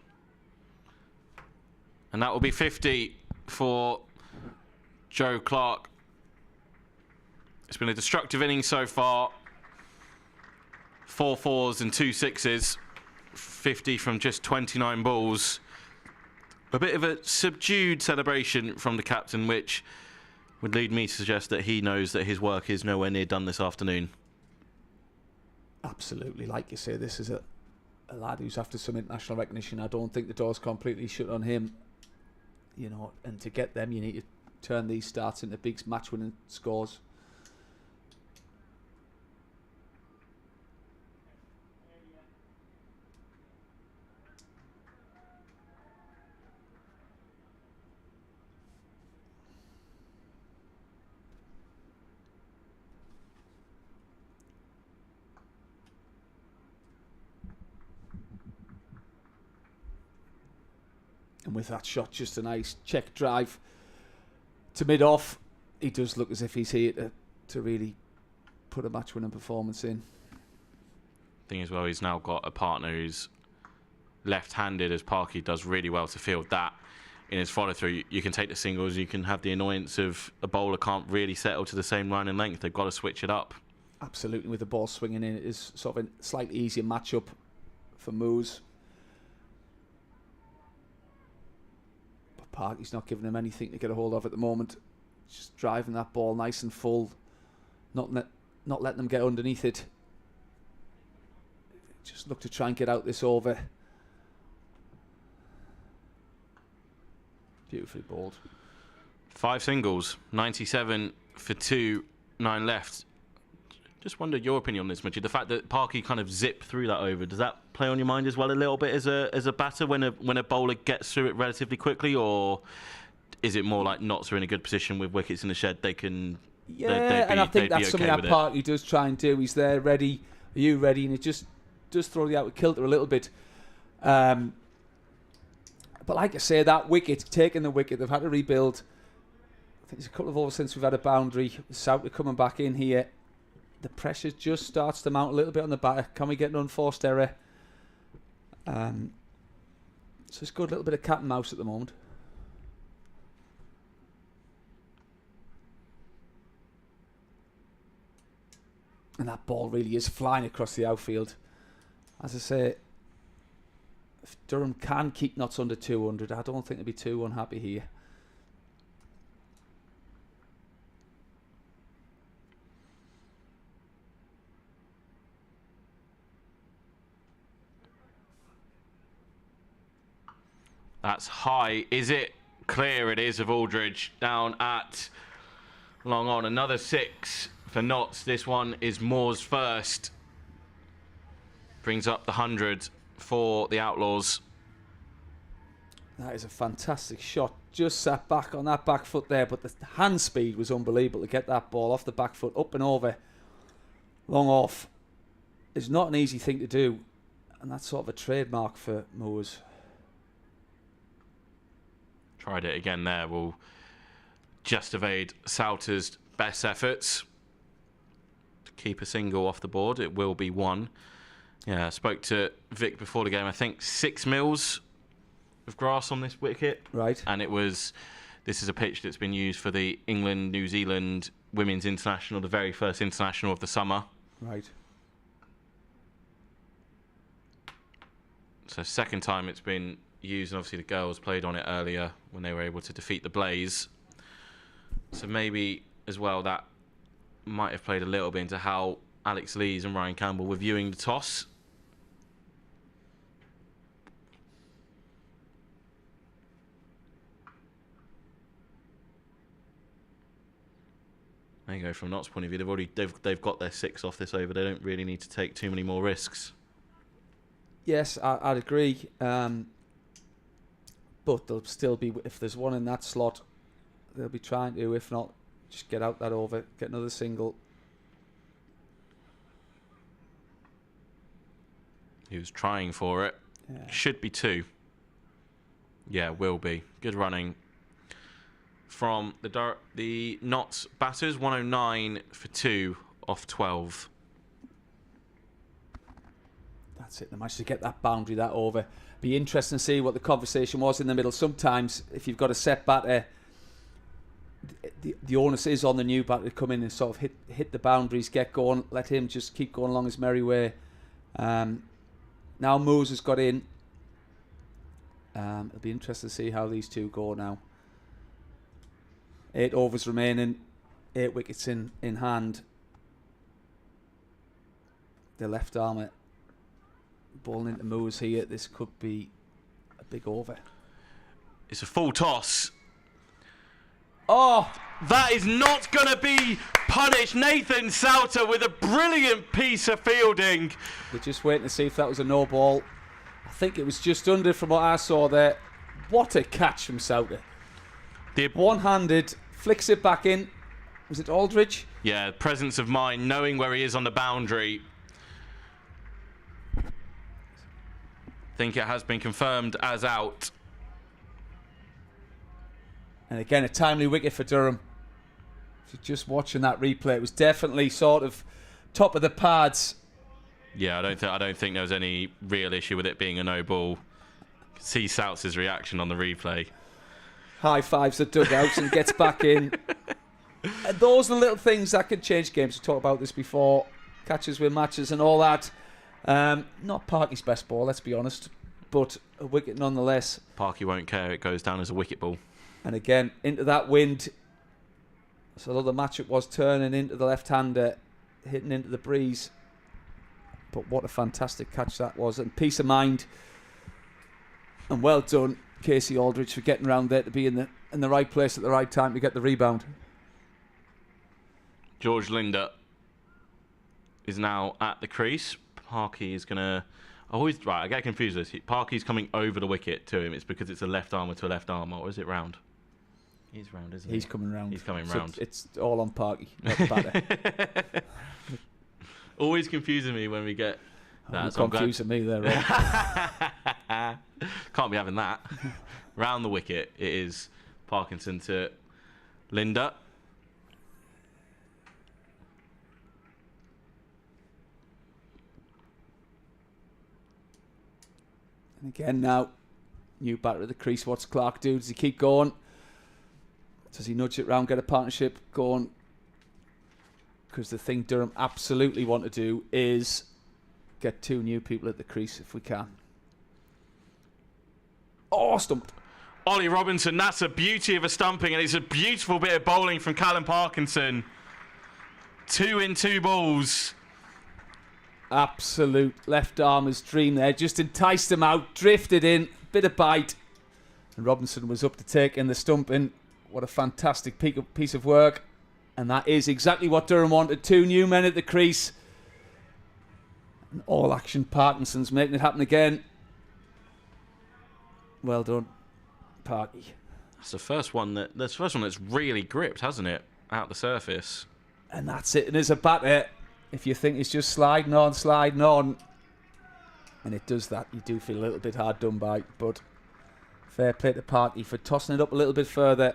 A: And that will be 50 for Joe Clark. It's been a destructive innings so far. 4 4s and 2 6s. 50 from just 29 balls. A bit of a subdued celebration from the captain, which would lead me to suggest that he knows that his work is nowhere near done this afternoon.
B: Absolutely. Like you say, this is a lad who's after some international recognition. I don't think the door's completely shut on him. You know, and to get them, you need to turn these starts into big match-winning scores. And with that shot, just a nice check drive to mid-off. He does look as if he's here to really put a match-winning performance in.
A: Thing as well, he's now got a partner who's left-handed, as Parky does really well to field that in his follow-through. You can take the singles, you can have the annoyance of a bowler can't really settle to the same line and length. They've got to switch it up.
B: Absolutely, with the ball swinging in, it is sort of a slightly easier matchup for Moose. But Parky's not giving him anything to get a hold of at the moment. Just driving that ball nice and full, not letting them get underneath it. Just look to try and get out this over. Beautifully bowled.
A: 5 singles, 97 for 2, 9 left. Just wondered your opinion on this, Mitchie. The fact that Parky kind of zipped through that over, does that play on your mind as well a little bit as a batter when a bowler gets through it relatively quickly, or is it more like Notts are in a good position with wickets in the shed? They can.
B: Yeah, and I think that's something that Parky does try and do. He's there, ready. Are you ready? And it just does throw the out with kilter a little bit. But like I say, that wicket, taking the wicket, they've had to rebuild. I think it's a couple of overs since we've had a boundary. Souter coming back in here. The pressure just starts to mount a little bit on the batter. Can we get an unforced error? So it's good, a little bit of cat and mouse at the moment. And that ball really is flying across the outfield. As I say, if Durham can keep Notts under 200, I don't think they'll be too unhappy here.
A: That's high. Is it clear? It is of Aldridge. Down at long on. Another 6 for Notts. This one is Moore's first. Brings up the 100 for the Outlaws.
B: That is a fantastic shot. Just sat back on that back foot there, but the hand speed was unbelievable to get that ball off the back foot, up and over, long off. It's not an easy thing to do, and that's sort of a trademark for Moores.
A: Tried it again there. Will just evade Souter's best efforts to keep a single off the board. It will be 1. Yeah, I spoke to Vic before the game. I think 6 mils of grass on this wicket.
B: Right.
A: And this is a pitch that's been used for the England-New Zealand Women's International, the very first international of the summer.
B: Right.
A: So second time it's been used, and obviously the girls played on it earlier when they were able to defeat the Blaze. So maybe as well that might have played a little bit into how Alex Lees and Ryan Campbell were viewing the toss. There you go. From Notts' point of view, they've got their 6 off this over. They don't really need to take too many more risks.
B: Yes, I'd agree. But they'll still be, if there's one in that slot, they'll be trying to, if not, just get out that over, get another single.
A: He was trying for it. Yeah. Should be 2. Yeah, will be. Good running from the Notts batters. 109 for 2 off 12.
B: That's it. They managed to get that boundary, that over. Be interesting to see what the conversation was in the middle. Sometimes, if you've got a set batter, the onus is on the new batter to come in and sort of hit the boundaries, get going, let him just keep going along his merry way. Now Moose has got in. It'll be interesting to see how these two go now. 8 overs remaining, 8 wickets in hand. the left armour ball into Moores here. This could be a big over.
A: It's a full toss.
B: Oh!
A: That is not going to be punished. Nathan Sauter with a brilliant piece of fielding.
B: We're just waiting to see if that was a no ball. I think it was just under from what I saw there. What a catch from Sauter. One-handed, flicks it back in. Was it Aldridge?
A: Yeah, presence of mind, knowing where he is on the boundary. I think it has been confirmed as out.
B: And again, a timely wicket for Durham. If you're just watching that replay, it was definitely sort of top of the pads.
A: Yeah, I don't think there was any real issue with it being a no ball. See Souts' reaction on the replay.
B: High fives the dugouts and gets back in. And those are the little things that could change games. We talked about this before. Catches with matches and all that. Not Parky's best ball, let's be honest, but a wicket nonetheless.
A: Parky won't care. It goes down as a wicket ball.
B: And again, into that wind. So although the matchup was turning into the left-hander, hitting into the breeze. But what a fantastic catch that was. And peace of mind. And well done, Casey Aldridge, for getting around there to be in the right place at the right time to get the rebound.
A: George Linder is now at the crease. Parky is going to... I get confused with this. Parky's coming over the wicket to him. It's because it's a left armour to a left armour, or is it round? He's round, isn't he?
B: He's coming round.
A: He's coming
B: so
A: round.
B: It's all on Parky, not the batter.
A: Always confusing me when we get that.
B: You're confusing me there, right?
A: Can't be having that. Round the wicket, it is Parkinson to Linder.
B: And again now, new batter at the crease. What's Clark do? Does he keep going? Does he nudge it round, get a partnership going? Because the thing Durham absolutely want to do is get two new people at the crease if we can. Oh, stumped.
A: Ollie Robinson, that's a beauty of a stumping, and it's a beautiful bit of bowling from Callum Parkinson. 2 in 2 balls.
B: Absolute left armer's dream there. Just enticed him out, drifted in, bit of bite. And Robinson was up to take in the stumping. What a fantastic piece of work. And that is exactly what Durham wanted. 2 new men at the crease. And all action Parkinson's making it happen again. Well done, Parky.
A: That's the first one that's really gripped, hasn't it? Out the surface.
B: And that's it. And as a batter, if you think it's just sliding on, and it does that, you do feel a little bit hard done by. But fair play to Parky for tossing it up a little bit further.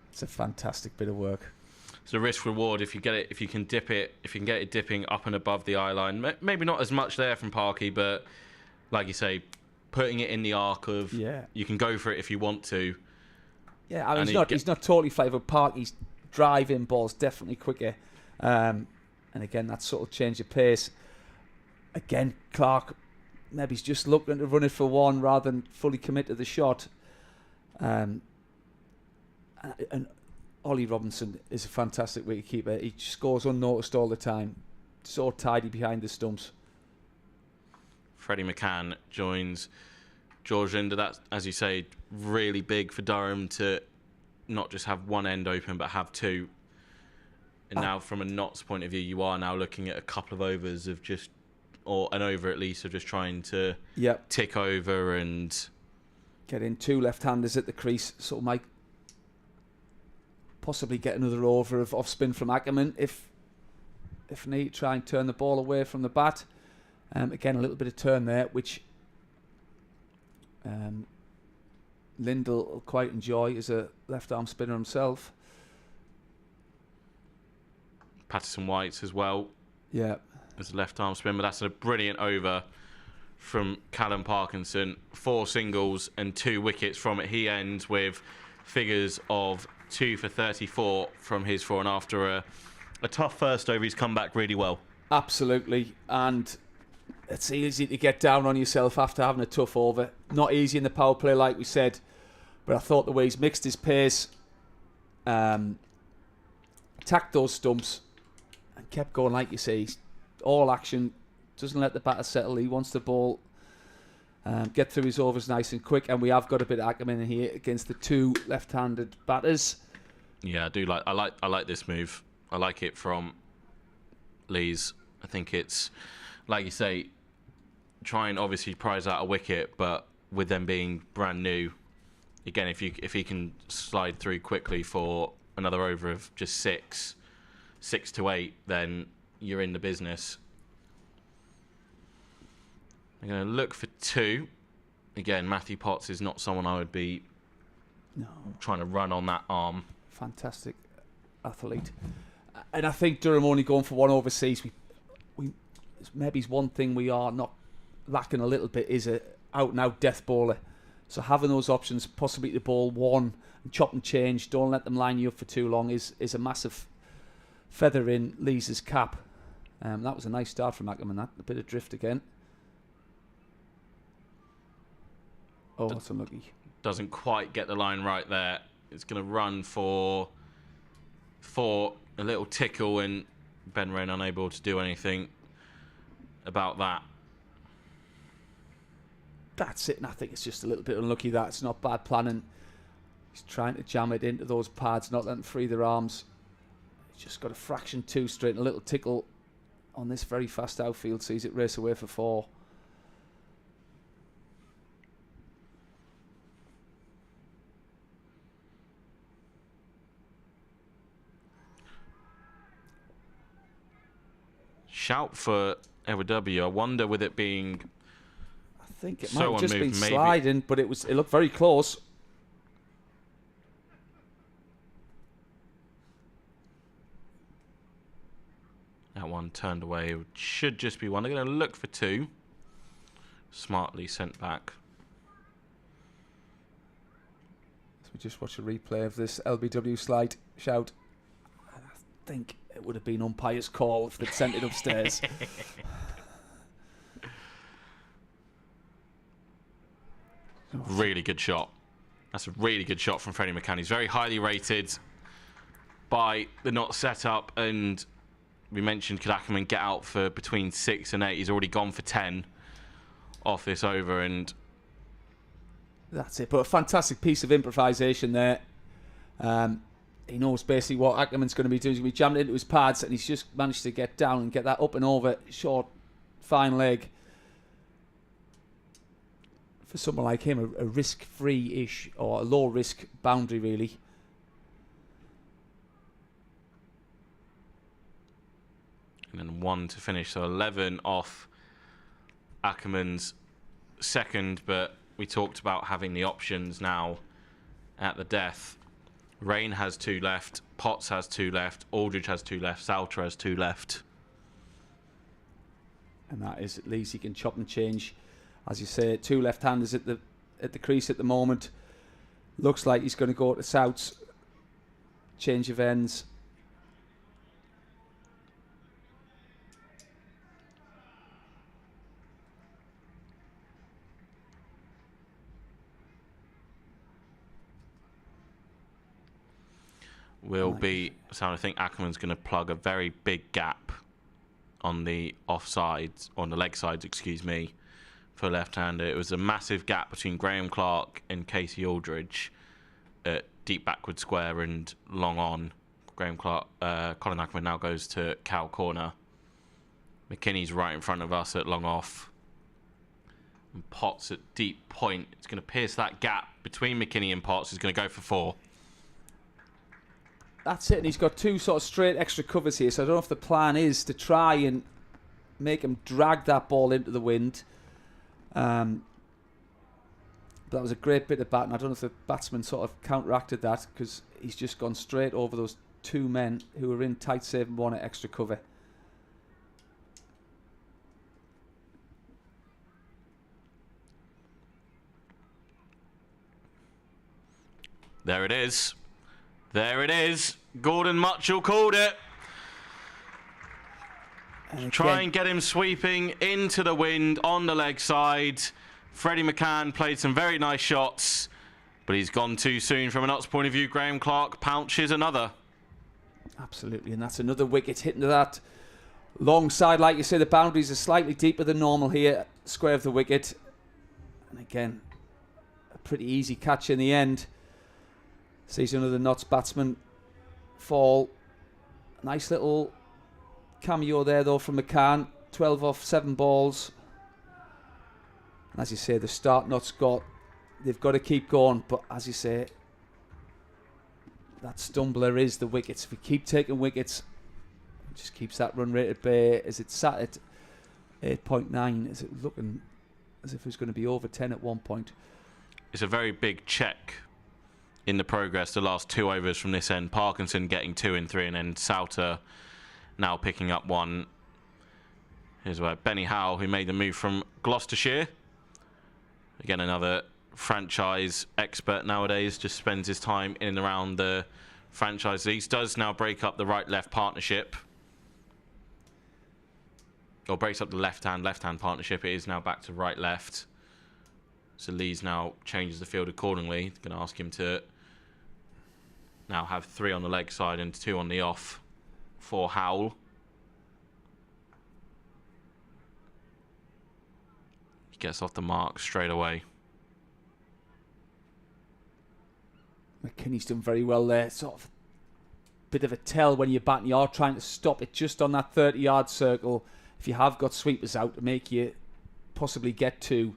B: It's a fantastic bit of work.
A: It's a risk reward if you get it, if you can get it dipping up and above the eye line. Maybe not as much there from Parky, but like you say, putting it in the arc of you can go for it if you want to.
B: Yeah, I mean, he's not totally favoured. Parky's drive-in ball's definitely quicker. And again, that sort of change of pace. Again, Clark, maybe he's just looking to run it for one rather than fully commit to the shot. And Ollie Robinson is a fantastic wicketkeeper. He scores unnoticed all the time. So tidy behind the stumps.
A: Freddie McCann joins George Linder. That's, as you say, really big for Durham to not just have one end open, but have 2. And now, from a Notts point of view, you are now looking at a couple of overs of just, or an over at least, of just trying to tick over and
B: get in 2 left-handers at the crease. So might possibly get another over of off spin from Ackerman if need. Try and turn the ball away from the bat. Again, a little bit of turn there, which Lindell will quite enjoy as a left-arm spinner himself.
A: Patterson Whites as well.
B: Yeah.
A: As a left-arm spin, but that's a brilliant over from Callum Parkinson. 4 singles and 2 wickets from it. He ends with figures of 2 for 34 from his 4, and after a tough first over, he's come back really well.
B: Absolutely, and it's easy to get down on yourself after having a tough over. Not easy in the power play, like we said, but I thought the way he's mixed his pace, attacked those stumps, and kept going, like you say. He's all action, doesn't let the batter settle. He wants the ball get through his overs nice and quick, and we have got a bit of Ackerman in here against the two left-handed batters.
A: Yeah, I like this move. I like it from Lees. I think it's, like you say, try and obviously prize out a wicket, but with them being brand new, again, if he can slide through quickly for another over of just 6 to 8, then you're in the business. I'm going to look for 2. Again, Matthew Potts is not someone I would be trying to run on that arm.
B: Fantastic athlete. And I think Durham only going for 1 overseas. We maybe one thing we are not lacking a little bit is a out-and-out death bowler. So having those options, possibly to bowl 1 and chop and change, don't let them line you up for too long, is a massive feather in Lees' cap. That was a nice start from Ackerman. That a bit of drift again. Oh, that's unlucky.
A: Doesn't quite get the line right there. It's going to run for 4, a little tickle, and Ben Rain unable to do anything about that.
B: That's it, and I think it's just a little bit unlucky. That's not bad planning. He's trying to jam it into those pads, not letting them free their arms. He's just got a fraction too straight, and a little tickle on this very fast outfield sees it race away for 4.
A: Shout for Edward W. I wonder with it being,
B: I think it
A: so
B: might have just been
A: unmoved, maybe.
B: sliding, but it looked very close.
A: That one turned away. It should just be 1. They're going to look for 2. Smartly sent back.
B: So we just watch a replay of this LBW slide shout. I think it would have been umpire's call if they'd sent it upstairs.
A: Really good shot. That's a really good shot from Freddie McCann. He's very highly rated by the not setup, and we mentioned could Ackerman get out for between 6 and 8. He's already gone for 10 off this over, and
B: that's it. But a fantastic piece of improvisation there. He knows basically what Ackerman's going to be doing. He's going to be jammed into his pads, and he's just managed to get down and get that up and over. Short, fine leg. For someone like him, a risk-free-ish or a low-risk boundary, really.
A: and then 1 to finish. So 11 off Ackerman's second, but we talked about having the options now at the death. Rain has 2 left, Potts has 2 left, Aldridge has 2 left, Salter has 2 left.
B: And that is at least he can chop and change. As you say, 2 left-handers at the crease at the moment. Looks like he's going to go to Souths. Change of ends.
A: So I think Ackerman's going to plug a very big gap on the offsides, on the leg sides, excuse me, for left-hander. It was a massive gap between Graham Clark and Casey Aldridge at deep backward square and long on. Graham Clark, Colin Ackerman now goes to cow corner. McKinney's right in front of us at long off. And Potts at deep point. It's going to pierce that gap between McKinney and Potts. He's going to go for 4.
B: That's it, and he's got 2 sort of straight extra covers here, so I don't know if the plan is to try and make him drag that ball into the wind. But that was a great bit of batting. I don't know if the batsman sort of counteracted that, because he's just gone straight over those 2 men who were in tight save and 1 at extra cover.
A: There it is. There it is. Gordon Mutchell called it. Try and get him sweeping into the wind on the leg side. Freddie McCann played some very nice shots, but he's gone too soon from an Notts point of view. Graham Clark pouches another.
B: Absolutely, and that's another wicket hitting to that Long side, like you say, the boundaries are slightly deeper than normal here. Square of the wicket. And again, a pretty easy catch in the end. Sees another Notts batsman fall. Nice little cameo there, though, from McCann. 12 off 7 balls. And as you say, the start Notts got, they've got to keep going. But as you say, that stumbler is the wickets. If we keep taking wickets, it just keeps that run rate at bay. Is it sat at 8.9? Is it looking as if it was going to be over 10 at one point?
A: It's a very big check in the progress the last 2 overs from this end. Parkinson getting 2 in 3, and then Souter now picking up 1. Here's where Benny Howe, who made the move from Gloucestershire, again another franchise expert nowadays, just spends his time in and around the franchise leagues, does now break up the right-left partnership, or breaks up the left-hand partnership. It is now back to right-left. So Lees now changes the field accordingly. Going to ask him to now have 3 on the leg side and 2 on the off for Howell. He gets off the mark straight away.
B: McKinney's done very well there. Sort of bit of a tell when you're batting. You are trying to stop it just on that 30-yard circle. If you have got sweepers out to make you possibly get 2.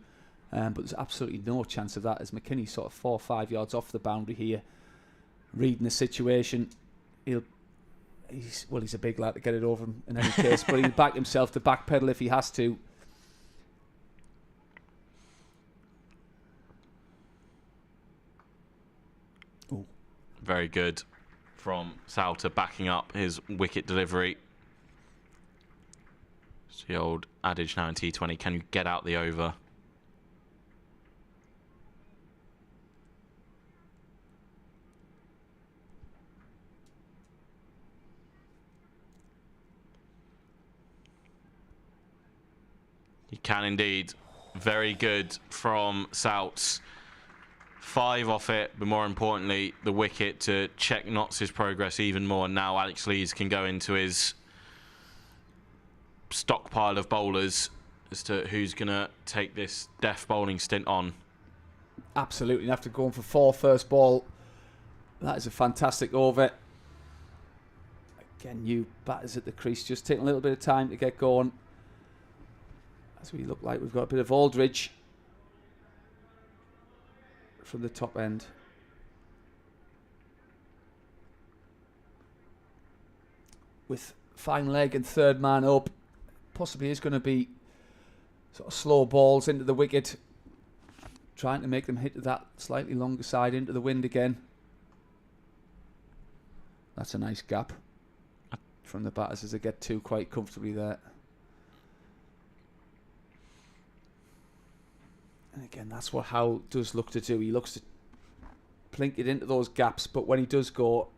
B: But there's absolutely no chance of that, as McKinney's sort of 4 or 5 yards off the boundary here. Reading the situation. He's a big lad to get it over him in any case, but he'll back himself to backpedal if he has to. Ooh.
A: Very good from Souter, backing up his wicket delivery. It's the old adage now in T20, can you get out the over? You can indeed. Very good from Souts. 5 off it, but more importantly, the wicket to check Notts' progress even more. Now Alex Lees can go into his stockpile of bowlers as to who's going to take this deaf bowling stint on.
B: Absolutely. After going for 4 first ball, that is a fantastic over. Again, new batters at the crease, just taking a little bit of time to get going. As we look like we've got a bit of Aldridge from the top end. With fine leg and third man up, possibly is going to be sort of slow balls into the wicket, trying to make them hit that slightly longer side into the wind again. That's a nice gap from the batters as they get 2 quite comfortably there. And again, that's what Howe does look to do. He looks to plink it into those gaps, but when he does go,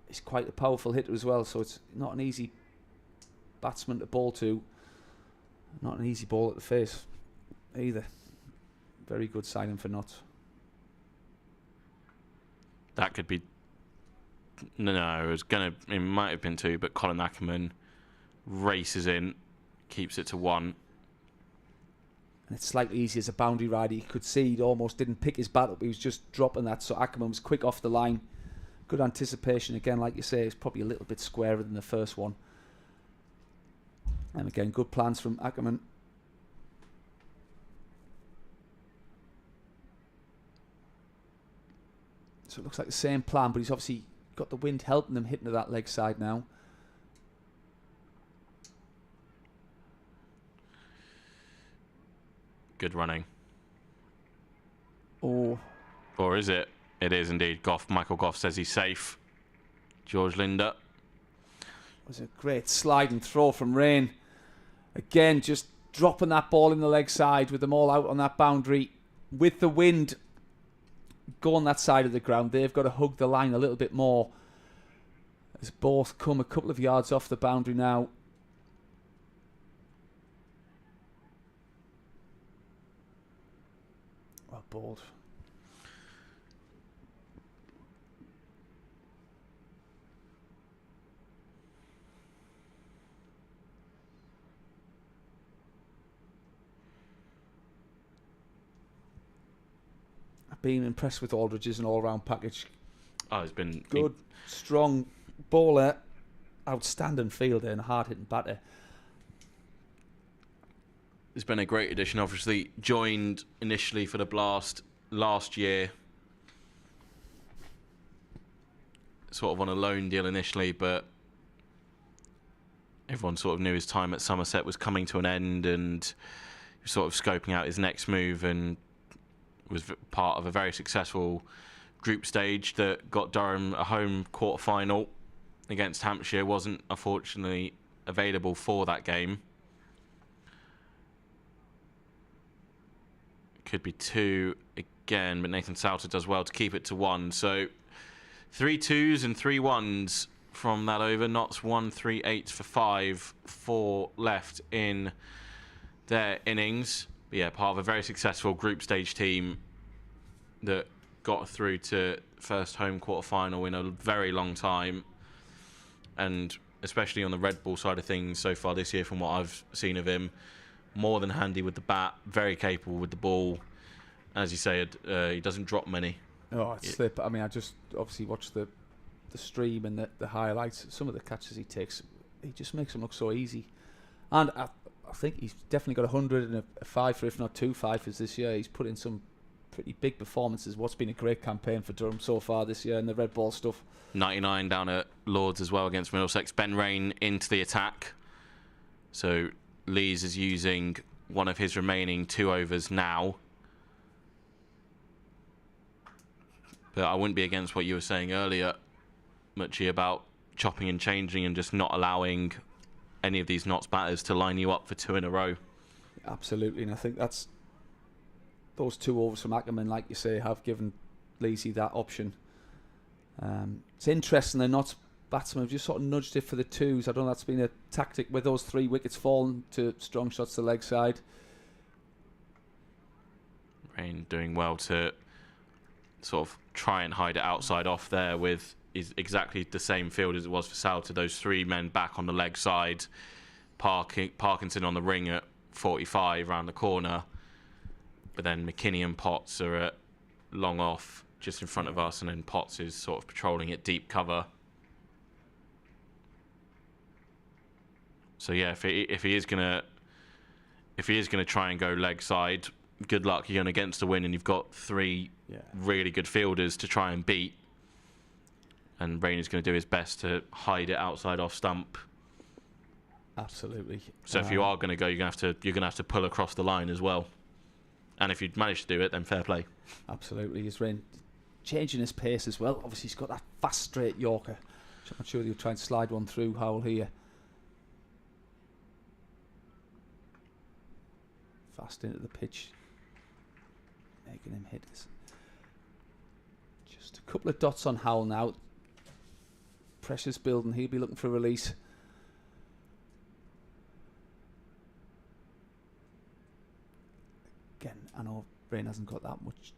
B: he's quite a powerful hitter as well, so it's not an easy batsman to bowl to. Not an easy ball at the face either. Very good signing for Notts.
A: That could be... No, it might have been 2, but Colin Ackerman races in, keeps it to 1.
B: And it's slightly easy as a boundary rider. You could see he almost didn't pick his bat up. He was just dropping that. So Ackerman was quick off the line. Good anticipation. Again, like you say, it's probably a little bit squarer than the first one. And again, good plans from Ackerman. So it looks like the same plan, but he's obviously got the wind helping them hitting to that leg side now.
A: Good running.
B: Oh.
A: Or is it? It is indeed. Michael Goff says he's safe. George Linder.
B: It was a great sliding throw from Rain. Again, just dropping that ball in the leg side with them all out on that boundary. With the wind going that side of the ground, they've got to hug the line a little bit more. As both come a couple of yards off the boundary now. Well bowled. I've been impressed with Aldridge's an all-round package.
A: Oh, it's been
B: Good, strong bowler, outstanding fielder, and a hard-hitting batter.
A: It's been a great addition. Obviously, joined initially for the Blast last year, sort of on a loan deal initially, but everyone sort of knew his time at Somerset was coming to an end, and he was sort of scoping out his next move, and was part of a very successful group stage that got Durham a home quarter-final against Hampshire. Wasn't unfortunately available for that game. Could be 2 again, but Nathan Souter does well to keep it to 1. So 3 2s and 3 1s from that over. Notts 1 3 8 for 5, 4 left in their innings. But yeah, part of a very successful group stage team that got through to first home quarter final in a very long time, and especially on the red ball side of things so far this year, from what I've seen of him, more than handy with the bat, very capable with the ball. As you said, he doesn't drop many.
B: Oh, it's slip. I mean, I just obviously watched the stream and the highlights. Some of the catches he takes, he just makes them look so easy. And I think he's definitely got 100 and a fifer, if not 2 fifers this year. He's put in some pretty big performances. What's been a great campaign for Durham so far this year in the red ball stuff. 99
A: down at Lords as well against Middlesex. Ben Rain into the attack. So Lees is using one of his remaining 2 overs now. But I wouldn't be against what you were saying earlier, Muchie, about chopping and changing and just not allowing any of these Notts batters to line you up for 2 in a row.
B: Absolutely, and I think that's those 2 overs from Ackerman, like you say, have given Leesy that option. It's interesting the Notts batsmen have just sort of nudged it for the 2s. I don't know, that's been a tactic with those 3 wickets falling to strong shots to leg side.
A: Rain doing well to sort of try and hide it outside off there with is exactly the same field as it was for Souter. Those 3 men back on the leg side, Parkinson on the ring at 45 round the corner, but then McKinney and Potts are at long off just in front of us, and then Potts is sort of patrolling at deep cover. So yeah, if he is gonna try and go leg side, good luck. You're going against the win, and you've got 3 really good fielders to try and beat. And Rain is going to do his best to hide it outside off stump.
B: Absolutely.
A: So if you are going to go, you're going to have to pull across the line as well. And if you manage to do it, then fair play.
B: Absolutely. Is Rain changing his pace as well? Obviously, he's got that fast straight Yorker. I'm not sure he'll try and slide one through Howell here. Fast into the pitch, making him hit this. Just a couple of dots on Howell now. Pressure's building. He'll be looking for a release. Again, I know Rain hasn't got that much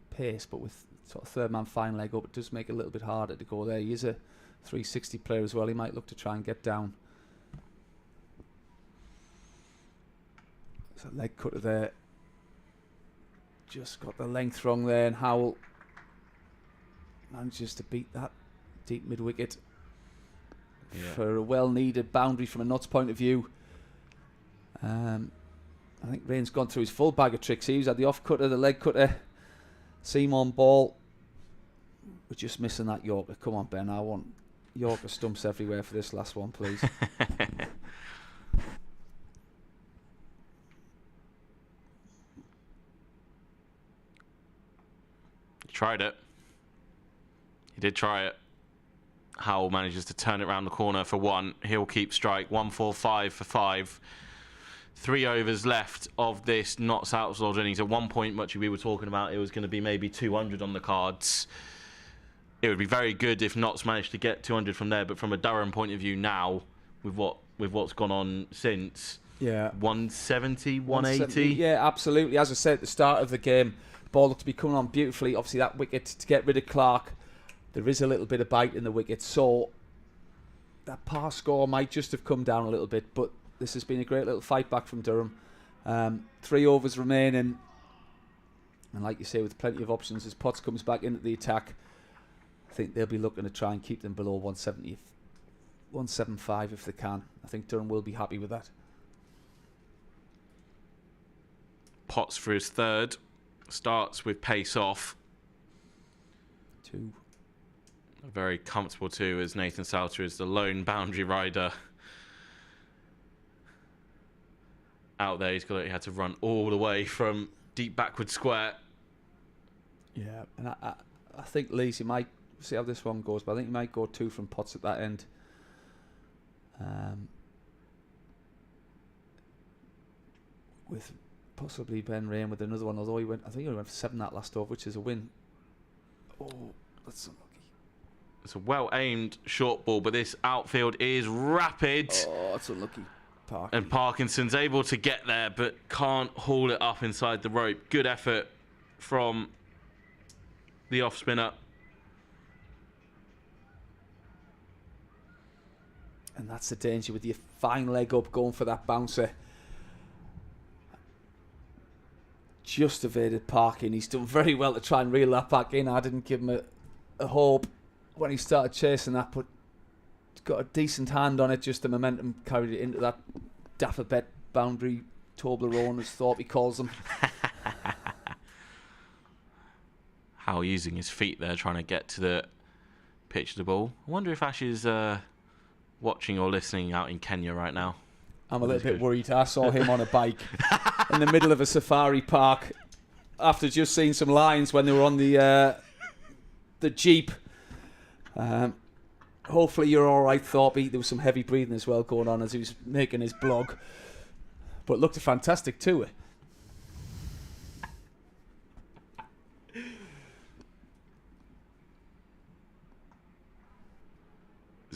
B: pace, but with sort of 3rd man fine leg up, it does make it a little bit harder to go there. He is a 360 player as well. He might look to try and get down. There's a leg cutter there. Just got the length wrong there, and Howell manages to beat that deep mid wicket for a well needed boundary from a Notts point of view. I think Rain's gone through his full bag of tricks. He's had the off cutter, the leg cutter, seam on ball. We're just missing that Yorker. Come on, Ben. I want Yorker stumps everywhere for this last one, please.
A: Tried it. He did try it. Howell manages to turn it around the corner for 1. He'll keep strike. 145 for 5. 3 overs left of this Notts Outlaws innings. At one point, much we were talking about, it was going to be maybe 200 on the cards. It would be very good if Notts managed to get 200 from there, but from a Durham point of view now, with what's gone on since, 170, 180.
B: Yeah, absolutely. As I said at the start of the game, the ball looked to be coming on beautifully. Obviously, that wicket to get rid of Clark, there is a little bit of bite in the wicket, so that par score might just have come down a little bit, but this has been a great little fight back from Durham. 3 overs remaining. And like you say, with plenty of options, as Potts comes back into the attack, I think they'll be looking to try and keep them below 170, 175 if they can. I think Durham will be happy with that.
A: Potts for his third. Starts with pace off.
B: 2.
A: A very comfortable 2 as Nathan Salter is the lone boundary rider. Out there, he had to run all the way from deep backward square.
B: Yeah, and I think Lees, he might see how this one goes, but I think he might go 2 from Potts at that end. With possibly Ben Rain with another one, although I think he went for 7 that last over, which is a win. Oh, that's unlucky.
A: It's a well-aimed short ball, but this outfield is rapid.
B: Oh, that's unlucky.
A: And Parkinson's able to get there, but can't haul it up inside the rope. Good effort from the off-spinner.
B: And that's the danger with your fine leg up going for that bouncer. Just evaded parking. He's done very well to try and reel that back in. I didn't give him a hope when he started chasing that, but he's got a decent hand on it. Just the momentum carried it into that Daffabet boundary, Toblerone, as Thorpe calls them.
A: Howell using his feet there, trying to get to the pitch of the ball. I wonder if Ash is watching or listening out in Kenya right now.
B: I'm a little bit worried. I saw him on a bike in the middle of a safari park after just seeing some lions when they were on the jeep. Hopefully you're all right, Thorpe. There was some heavy breathing as well going on as he was making his blog. But it looked a fantastic tour.
A: He's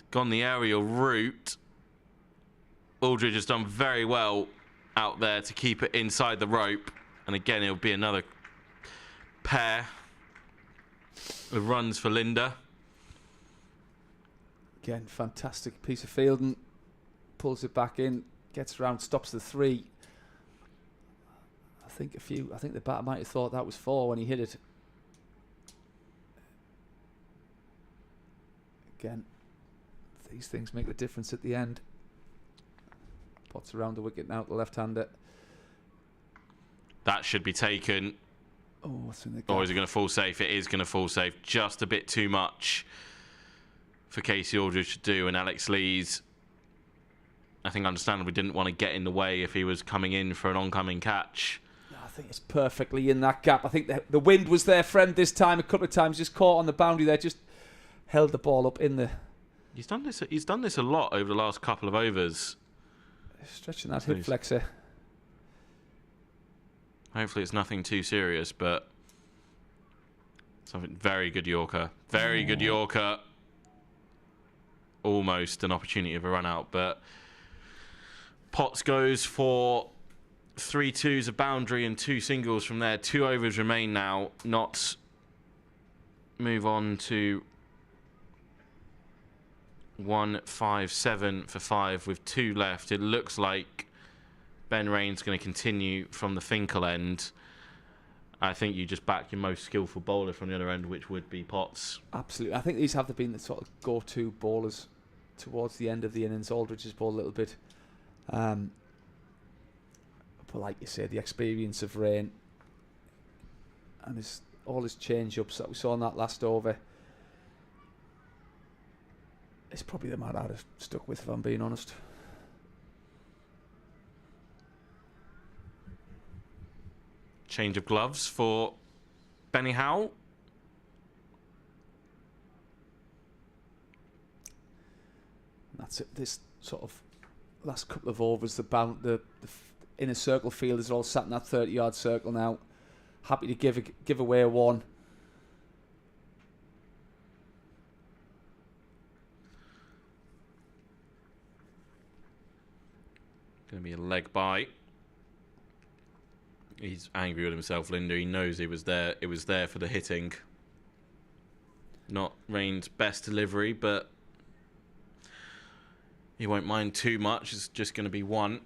A: gone the aerial route. Aldridge has done very well out there to keep it inside the rope. And again, it'll be another pair of runs for Linda.
B: Again, fantastic piece of fielding. Pulls it back in, gets around, stops the 3. I think the batter might have thought that was 4 when he hit it. Again, these things make the difference at the end. Potts around the wicket now, the left-hander.
A: That should be taken.
B: Oh, what's in the gap?
A: Or is it going to fall safe? It is going to fall safe. Just a bit too much for Casey Aldridge to do. And Alex Lees, I think understandably, didn't want to get in the way if he was coming in for an oncoming catch.
B: I think it's perfectly in that gap. I think the wind was their friend this time. A couple of times just caught on the boundary there, just held the ball up in the...
A: He's done this a lot over the last couple of overs.
B: Stretching that hip flexor.
A: Hopefully it's nothing too serious, but something very good Yorker. Very good Yorker. Almost an opportunity of a run out, but Potts goes for 3 twos, a boundary and 2 singles from there. 2 overs remain now. Not move on to 1-5-7 for 5 with 2 left. It looks like Ben Rain's going to continue from the Finkel end. I think you just back your most skillful bowler from the other end, which would be Potts.
B: Absolutely. I think these have been the sort of go-to bowlers towards the end of the innings. Aldridge has bowled a little bit. But like you say, the experience of Rain and all his change-ups that we saw in that last over, it's probably the man I'd have stuck with, if I'm being honest.
A: Change of gloves for Benny Howell.
B: That's it. This sort of last couple of overs, the inner circle fielders are all sat in that 30-yard circle now. Happy to give away a 1.
A: Going to be a leg bye. He's angry with himself, Linda. He knows it was there for the hitting. Not Rain's best delivery, but he won't mind too much. It's just going to be 1.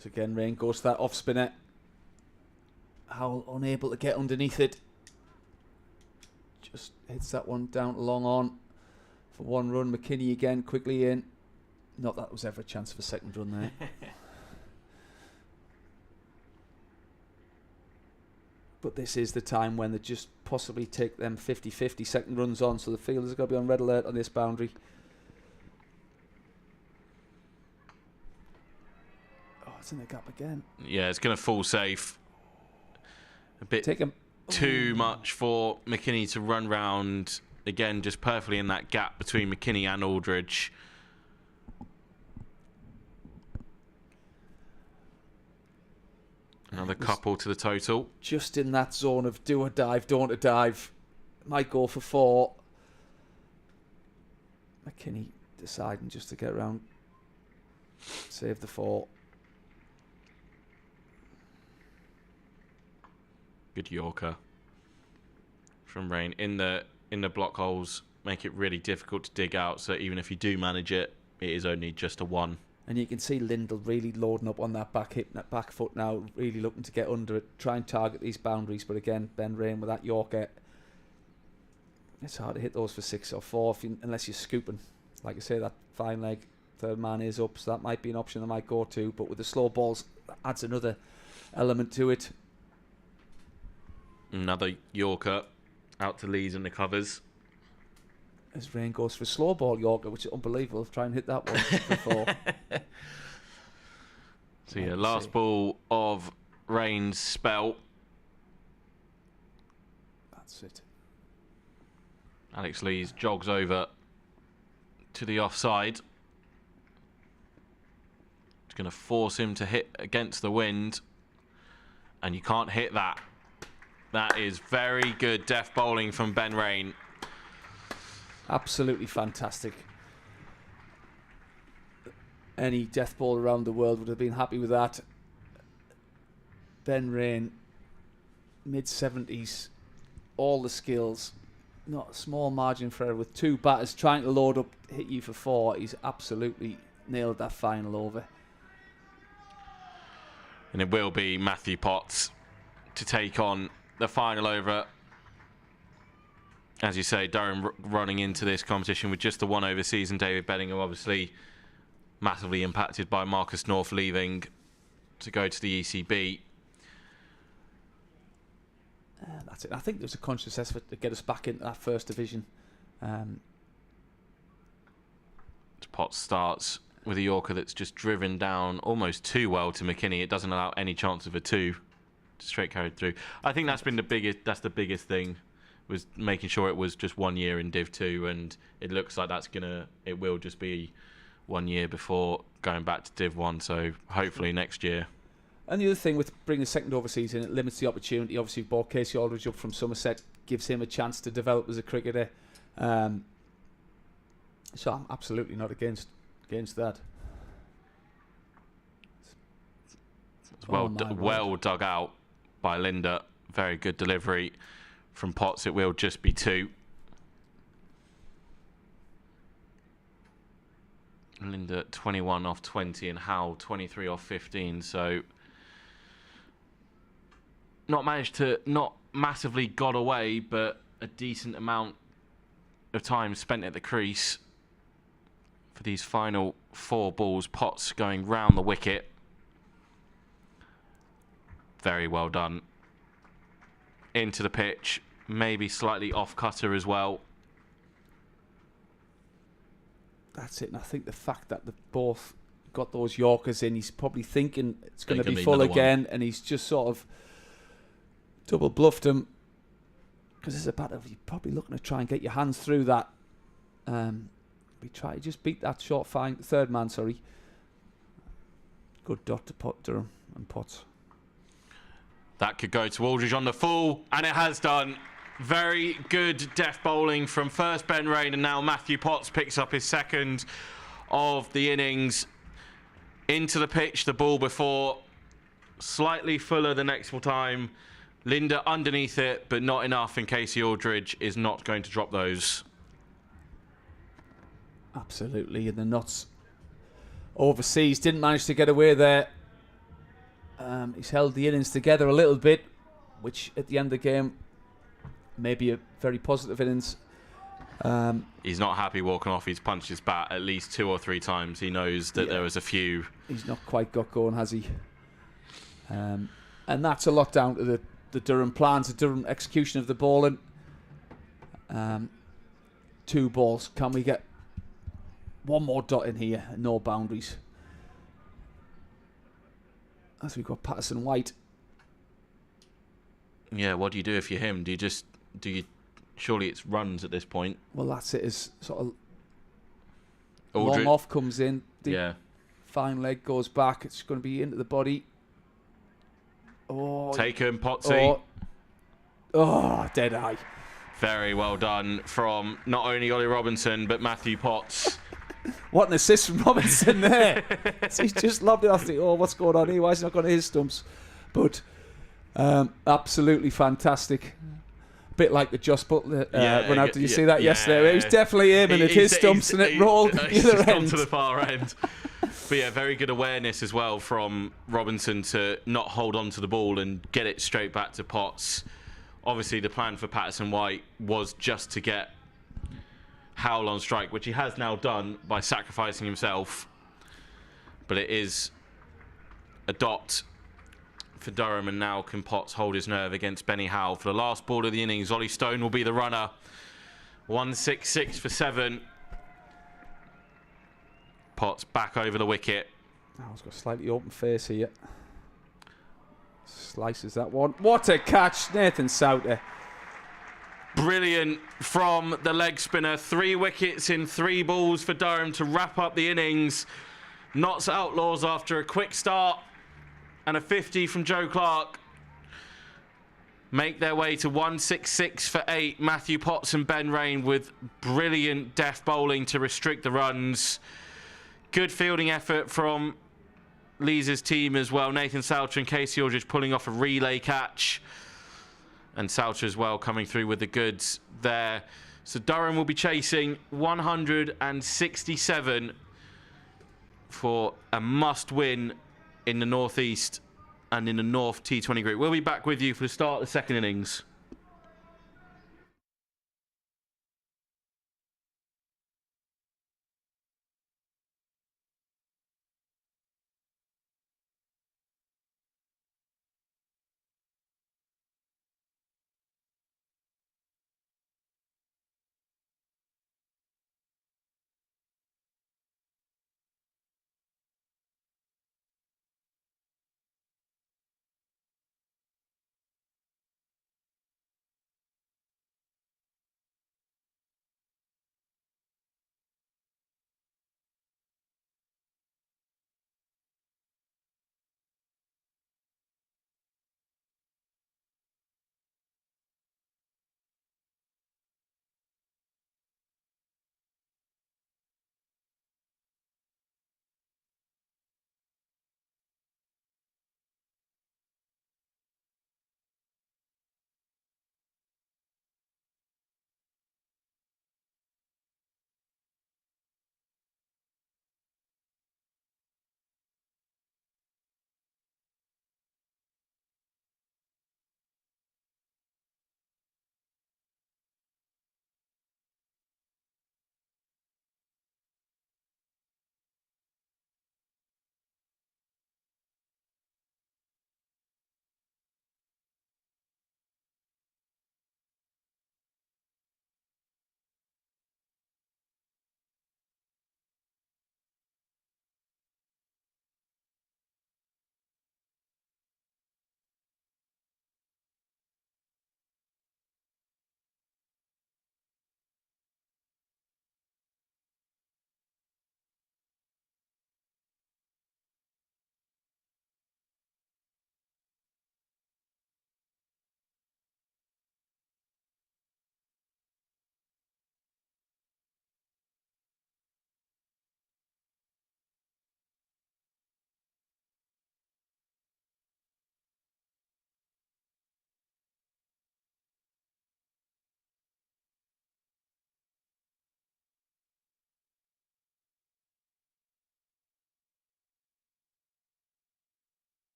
B: So again, Rain goes to that off spinner. Howell unable to get underneath it. Just hits that one down to long on for one run. McKinney again quickly in. Not that was ever a chance for second run there. But this is the time when they just possibly take them 50-50 second runs on. So the fielders have got to be on red alert on this boundary. Oh, it's in the gap again.
A: Yeah, it's going to fall safe. A bit too much for McKinney to run round. Again, just perfectly in that gap between McKinney and Aldridge. Another couple to the total.
B: Just in that zone of do or dive, don't want to dive. Might go for 4. McKinney deciding just to get around. Save the 4.
A: Good Yorker from Rain in the block holes. Make it really difficult to dig out. So even if you do manage it, it is only just a 1.
B: And you can see Lindell really loading up on that back hip, that back foot now, really looking to get under it, try and target these boundaries. But again, Ben Rain with that Yorker, it's hard to hit those for 6 or 4 unless you're scooping. Like I say, that fine leg, third man is up, so that might be an option I might go to. But with the slow balls, that adds another element to it.
A: Another Yorker out to Lees in the covers.
B: As Rain goes for a slow ball Yorker, which is unbelievable. Try and hit that one before.
A: So yeah, last ball of Rain's spell.
B: That's it.
A: Alex Lees jogs over to the offside. It's going to force him to hit against the wind. And you can't hit that. That is very good death bowling from Ben Rain.
B: Absolutely fantastic. Any death ball around the world would have been happy with that. Ben Rain, mid-70s, all the skills, not a small margin for error with 2 batters trying to load up, hit you for 4. He's absolutely nailed that final over.
A: And it will be Matthew Potts to take on the final over. As you say, Durham running into this competition with just the 1 overseas, and David Bellingham obviously massively impacted by Marcus North leaving to go to the ECB.
B: That's it. I think there's a conscious effort to get us back into that first division.
A: Potts starts with a Yorker that's just driven down almost too well to McKinney. It doesn't allow any chance of a 2. Straight carried through. I think that's been the biggest. That's the biggest thing, was making sure it was just 1 year in Div 2, and it looks like it will just be 1 year before going back to Div 1. So hopefully next year. And
B: the other thing with bringing the second overseas in, it limits the opportunity. Obviously, brought Casey Aldridge up from Somerset, gives him a chance to develop as a cricketer. So I'm absolutely not against that.
A: It's well dug out by Linda. Very good delivery from Potts. It will just be 2. Linda 21 off 20 and Howell 23 off 15. So not massively got away, but a decent amount of time spent at the crease for these final 4 balls. Potts going round the wicket. Very well done. Into the pitch, maybe slightly off cutter as well.
B: That's it, and I think the fact that they've both got those Yorkers in, he's probably thinking it's going to be full again, and he's just sort of double bluffed him. Because it's a batter, you're probably looking to try and get your hands through that. We try to just beat that short third man, sorry. Good dot to Durham and Potts.
A: That could go to Aldridge on the full, and it has done. Very good death bowling from first Ben Rain, and now Matthew Potts picks up his second of the innings. Into the pitch, the ball before. Slightly fuller the next time. Linda underneath it, but not enough in Casey Aldridge is not going to drop those.
B: Absolutely, and the nuts overseas didn't manage to get away there. He's held the innings together a little bit, which at the end of the game may be a very positive innings.
A: He's not happy walking off. He's punched his bat at least 2 or 3 times. He knows that there was a few.
B: He's not quite got going, has he? And that's a lot down to the Durham plans, the Durham execution of the bowling. 2 balls. Can we get one more dot in here? No boundaries. As we've got Patterson White.
A: Yeah, what do you do if you're him? Do you surely it's runs at this point?
B: Well, that's it. Is sort of
A: Aldridge.
B: long off comes in. Deep,
A: Yeah.
B: fine leg goes back. It's going to be into the body. Oh,
A: Take him, Potsy.
B: Dead eye.
A: Very well done from not only Ollie Robinson but Matthew Potts.
B: What an assist from Robinson there. He's just loved it. I think, what's going on here? Why is he not going to his stumps? But absolutely fantastic. A bit like the Joss Butler run out. Did you see that yesterday? It was definitely aiming at his stumps and it rolled the other end.
A: To the far end. But yeah, very good awareness as well from Robinson to not hold on to the ball and get it straight back to Potts. Obviously, the plan for Patterson White was just to get Howell on strike, which he has now done by sacrificing himself. But it is a dot for Durham, and now can Potts hold his nerve against Benny Howell for the last ball of the innings. Ollie Stone will be the runner. 166 for 7. Potts back over the wicket.
B: He's got a slightly open face here. Slices that one. What a catch, Nathan Souter.
A: Brilliant from the leg spinner. 3 wickets in 3 balls for Durham to wrap up the innings. Knots Outlaws after a quick start and a 50 from Joe Clark. Make their way to 166 for 8. Matthew Potts and Ben Rain with brilliant deft bowling to restrict the runs. Good fielding effort from Lees' team as well. Nathan Souter and Casey Aldridge pulling off a relay catch. And Souter as well coming through with the goods there. So Durham will be chasing 167 for a must-win in the North East and in the North T20 group. We'll be back with you for the start of the second innings.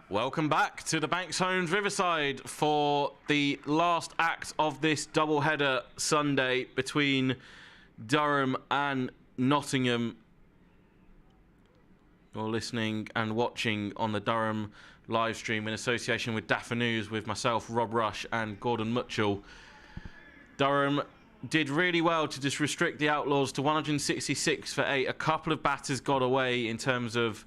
A: Welcome back to the Banks Homes Riverside for the last act of this double-header Sunday between Durham and Nottingham. You're listening and watching on the Durham live stream in association with Dafa News with myself, Rob Rush, and Gordon Mutchell. Durham did really well to just restrict the Outlaws to 166 for 8. A couple of batters got away in terms of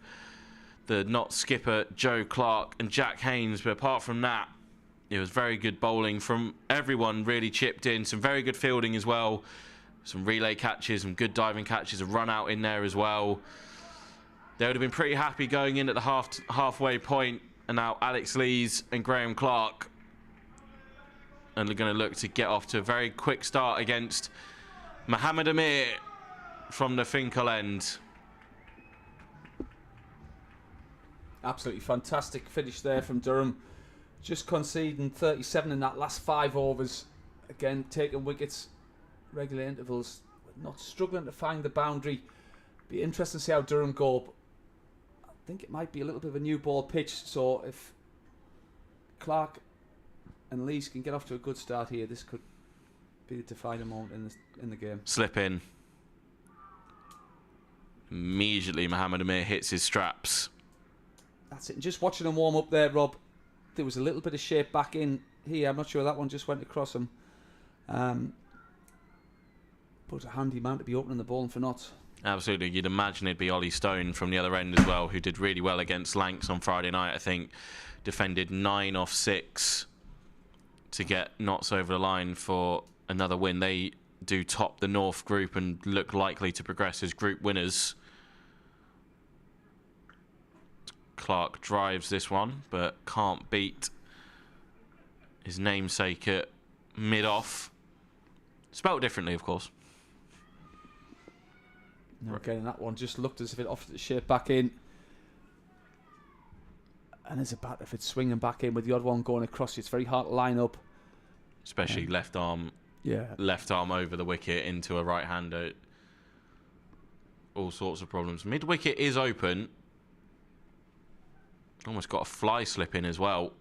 A: the Nott skipper Joe Clark and Jack Haynes, but apart from that, it was very good bowling from everyone. Really chipped in, some very good fielding as well, some relay catches, some good diving catches, a run out in there as well. They would have been pretty happy going in at the halfway point, and now Alex Lees and Graham Clark are going to look to get off to a very quick start against Mohammed Amir from the Finkel end.
B: Absolutely fantastic finish there from Durham. Just conceding 37 in that last 5 overs. Again, taking wickets, regular intervals, not struggling to find the boundary. Be interesting to see how Durham go. I think it might be a little bit of a new ball pitch, so if Clark and Lees can get off to a good start here, this could be the defining moment in the game.
A: Slip in. Immediately, Mohammed Amir hits his straps.
B: That's it. And just watching him warm up there, Rob, there was a little bit of shape back in here. I'm not sure that one just went across him. But a handy man to be opening the ball for Notts.
A: Absolutely. You'd imagine it'd be Ollie Stone from the other end as well, who did really well against Lancs on Friday night, I think. Defended 9 off 6 to get Notts over the line for another win. They do top the North group and look likely to progress as group winners. Clark drives this one, but can't beat his namesake at mid-off. Spelled differently, of course.
B: No, again, that one just looked as if it offered its shape back in. And as a batter, if it's swinging back in with the odd one going across, it's very hard to line up.
A: Especially left arm over the wicket into a right-hander. All sorts of problems. Mid-wicket is open. Almost got a fly slip in as well.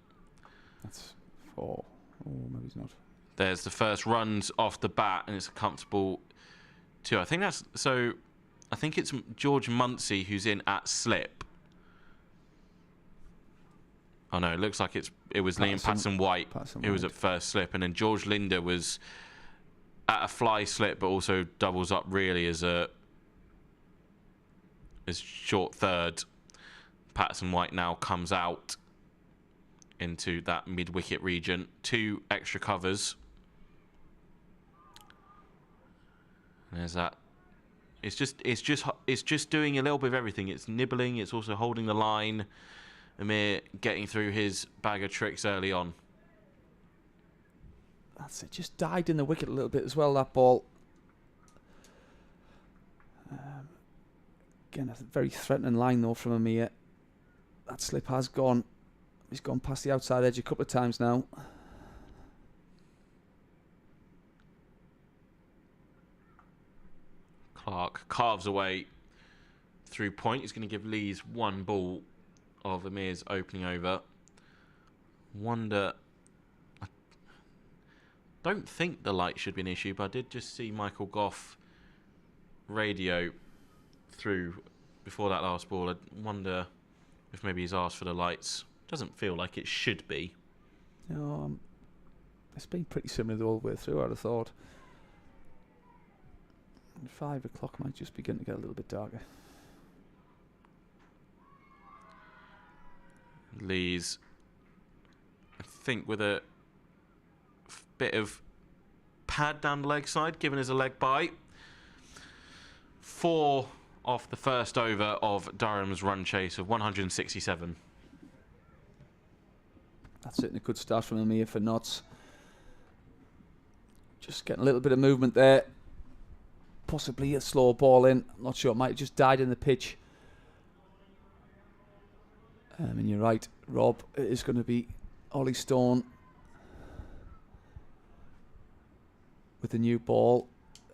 B: That's 4. Oh, maybe he's not.
A: There's the first runs off the bat, and it's a comfortable 2. I think it's George Munsey who's in at slip. Oh no, it looks like it was Liam Patterson-White who was at first slip, and then George Linder was at a fly slip, but also doubles up really as short third. Patterson-White now comes out into that mid-wicket region. 2 extra covers. There's that. It's just doing a little bit of everything. It's nibbling. It's also holding the line. Amir getting through his bag of tricks early on.
B: That's it. Just died in the wicket a little bit as well, that ball. Again, a very threatening line though from Amir. That slip has gone. He's gone past the outside edge a couple of times now.
A: Clark carves away through point. He's going to give Lees 1 ball of Amir's opening over. I don't think the light should be an issue, but I did just see Michael Goff radio through before that last ball. I wonder if maybe he's asked for the lights. Doesn't feel like it should be.
B: No, it's been pretty similar all the way through, I'd have thought. 5 o'clock might just begin to get a little bit darker.
A: Lees, I think, with a bit of pad down the leg side, giving us a leg bite. 4 off the first over of Durham's run chase of 167.
B: That's certainly a good start from Amir for Notts. Just getting a little bit of movement there. Possibly a slow ball in. I'm not sure. It might have just died in the pitch. And you're right, Rob. It is going to be Ollie Stone with the new ball.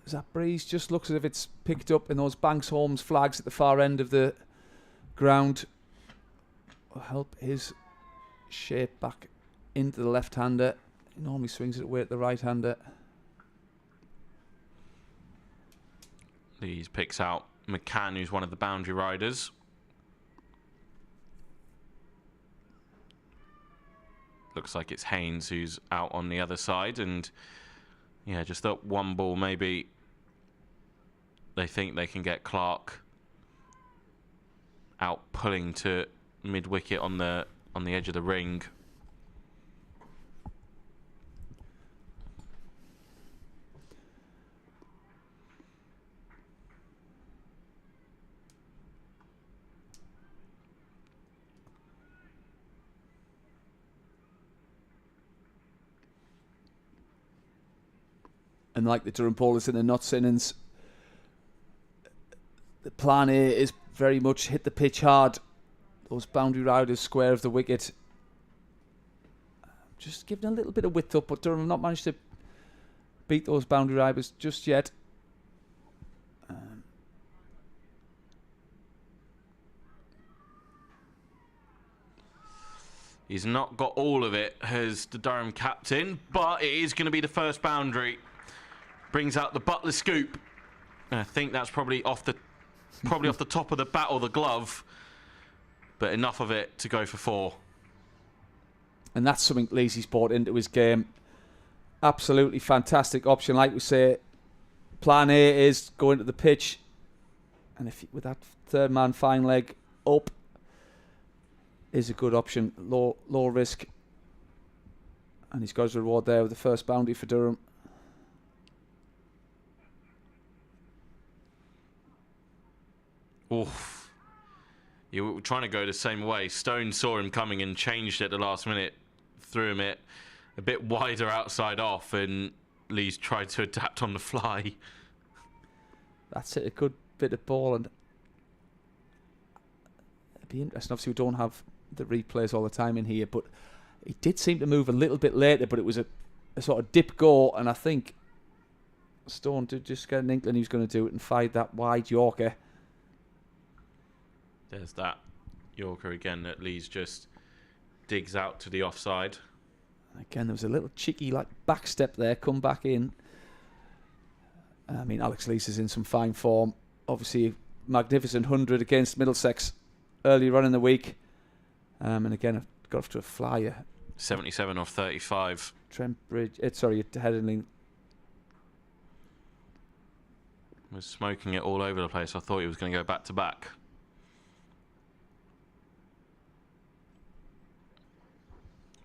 B: That breeze just looks as if it's picked up in those Banks Homes flags at the far end of the ground. Will help his shape back into the left-hander. He normally swings it away at the right-hander.
A: Lees picks out McCann, who's one of the boundary riders. Looks like it's Haynes who's out on the other side, and yeah, just that one ball, maybe they think they can get Clark out pulling to mid-wicket on the edge of the ring.
B: And like the Durham bowlers in the Notts innings, the plan A is very much hit the pitch hard. Those boundary riders square of the wicket. Just giving a little bit of width up, but Durham have not managed to beat those boundary riders just yet.
A: He's not got all of it as the Durham captain, but it is going to be the first boundary. Brings out the Butler scoop. And I think that's probably off the top of the bat or the glove, but enough of it to go for 4.
B: And that's something Leesy's brought into his game. Absolutely fantastic option. Like we say, plan A is going to the pitch, and if with that third man fine leg up is a good option. Low risk, and he's got his reward there with the first boundary for Durham.
A: Oof. You were trying to go the same way. Stone saw him coming and changed at the last minute, threw him it a bit wider outside off, and Lees tried to adapt on the fly.
B: That's it, a good bit of ball, and it'd be interesting. Obviously, we don't have the replays all the time in here, but he did seem to move a little bit later, but it was a sort of dip go, and I think Stone did just get an inkling he was going to do it and fired that wide Yorker.
A: There's that Yorker again that Lees just digs out to the offside.
B: Again, there was a little cheeky like back step there, come back in. I mean, Alex Lees is in some fine form. Obviously, magnificent 100 against Middlesex earlier on in the week. And again, got off to a flyer.
A: 77 off 35.
B: Trent Bridge, Headingley.
A: Was smoking it all over the place. I thought he was going to go back to back.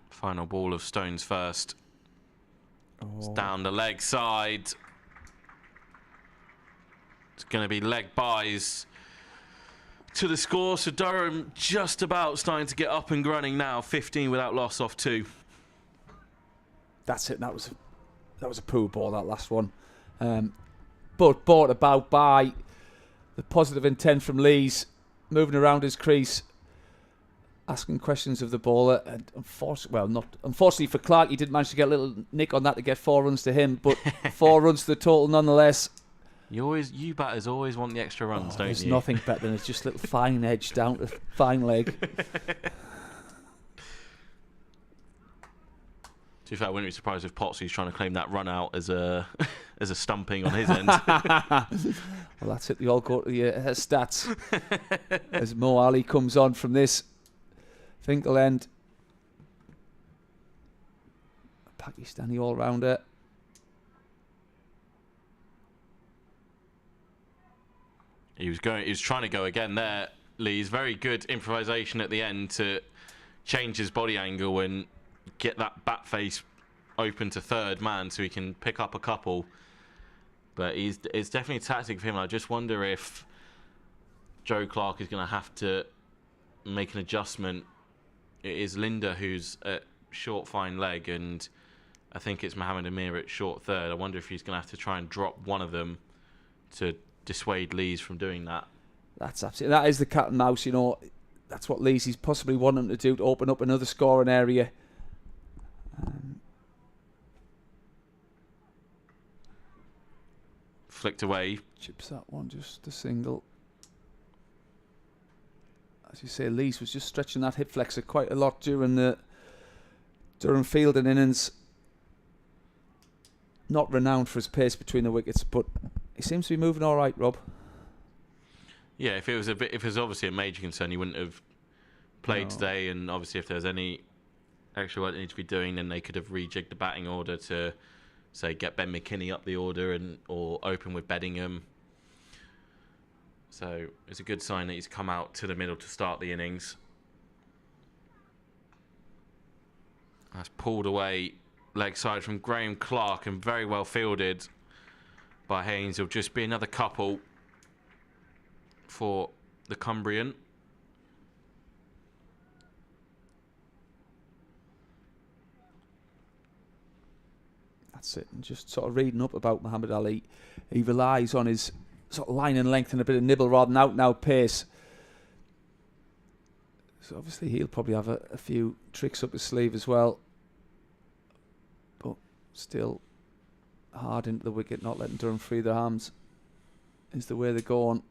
A: Final ball of Stone's first. It's down the leg side. It's going to be leg buys to the score. So Durham just about starting to get up and running now. 15 without loss off 2.
B: That's it. That was a poor ball, that last one. But brought about by the positive intent from Lees, moving around his crease, asking questions of the bowler, and unfortunately for Clark, he did manage to get a little nick on that to get 4 runs to him, but 4 runs to the total nonetheless.
A: You batters always want the extra runs, don't you?
B: There's nothing better than just a little fine edge down to fine leg.
A: To be fair, I wouldn't be surprised if Potsy's trying to claim that run out as a stumping on his end.
B: Well, that's it. They all go to the stats as Mo Ali comes on from this Finkel end. Pakistani all-rounder.
A: He was trying to go again there. Lee's very good improvisation at the end to change his body angle and get that bat face open to third man so he can pick up a couple. But it's definitely a tactic for him. I just wonder if Joe Clark is going to have to make an adjustment. It is Linda who's at short fine leg, and I think it's Mohammed Amir at short third. I wonder if he's going to have to try and drop one of them to dissuade Lees from doing that.
B: That is the cat and mouse, you know. That's what Lees is possibly wanting to do, to open up another scoring area.
A: Flicked away.
B: Chips that one, just a single. As you say, Lees was just stretching that hip flexor quite a lot during the Durham field and innings, not renowned for his pace between the wickets, but he seems to be moving all right, Rob.
A: Yeah, if it was obviously a major concern, he wouldn't have played today. And obviously, if there's any extra work they need to be doing, then they could have rejigged the batting order to, say, get Ben McKinney up the order or open with Beddingham. So it's a good sign that he's come out to the middle to start the innings. That's pulled away leg side from Graham Clark and very well fielded by Haynes. It'll just be another couple for the Cumbrian.
B: That's it. And just sort of reading up about Muhammad Ali, he relies on his sort of line and length and a bit of nibble rather than out-and-out pace. So obviously he'll probably have a few tricks up his sleeve as well. But still hard into the wicket, not letting Durham free their arms is the way they're going.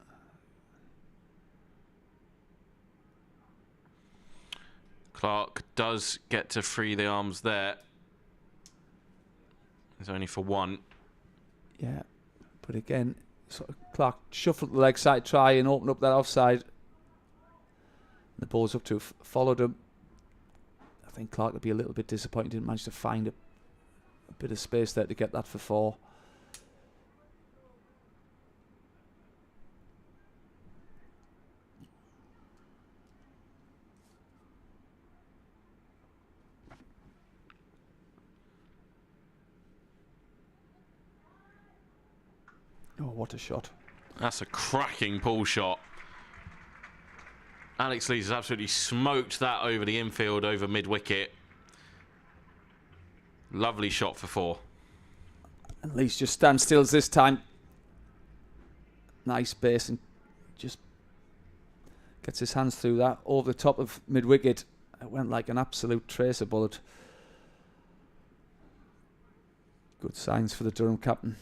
A: Clark does get to free the arms there. It's only for one.
B: Yeah, but again, sort of Clark shuffled the leg side, try and open up that offside. The ball's up to followed him. I think Clark would be a little bit disappointed. Didn't manage to find a bit of space there to get that for 4. Oh, what a shot.
A: That's a cracking pull shot. Alex Lees has absolutely smoked that over the infield, over mid-wicket. Lovely shot for 4.
B: And Lees just stands still this time. Nice base and just gets his hands through that over the top of mid-wicket. It went like an absolute tracer bullet. Good signs for the Durham captain.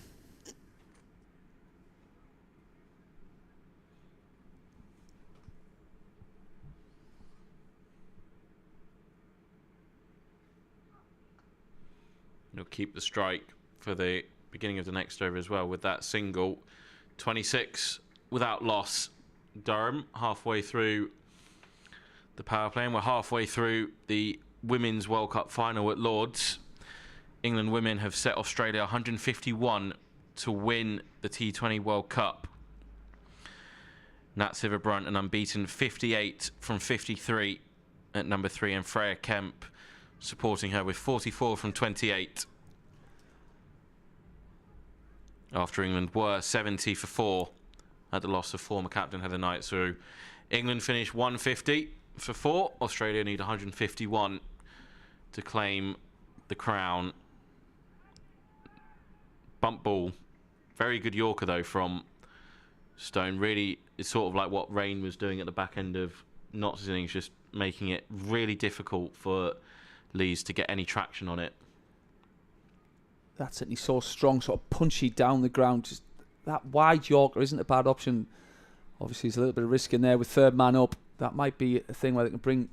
A: He'll keep the strike for the beginning of the next over as well with that single. 26 without loss. Durham halfway through the power play, and we're halfway through the Women's World Cup final at Lords. England women have set Australia 151 to win the T20 World Cup. Nat Sciver-Brunt an unbeaten 58 from 53 at number 3, and Freya Kemp supporting her with 44 from 28. After England were 70 for 4 at the loss of former captain Heather Knight. So England finished 150 for 4. Australia need 151 to claim the crown. Bump ball. Very good Yorker though from Stone. Really, it's sort of like what Rain was doing at the back end of Knott's innings, just making it really difficult for Lees to get any traction on it.
B: That's it. He's so strong, sort of punchy down the ground. Just that wide Yorker isn't a bad option. Obviously, there's a little bit of risk in there with third man up. That might be a thing where they can bring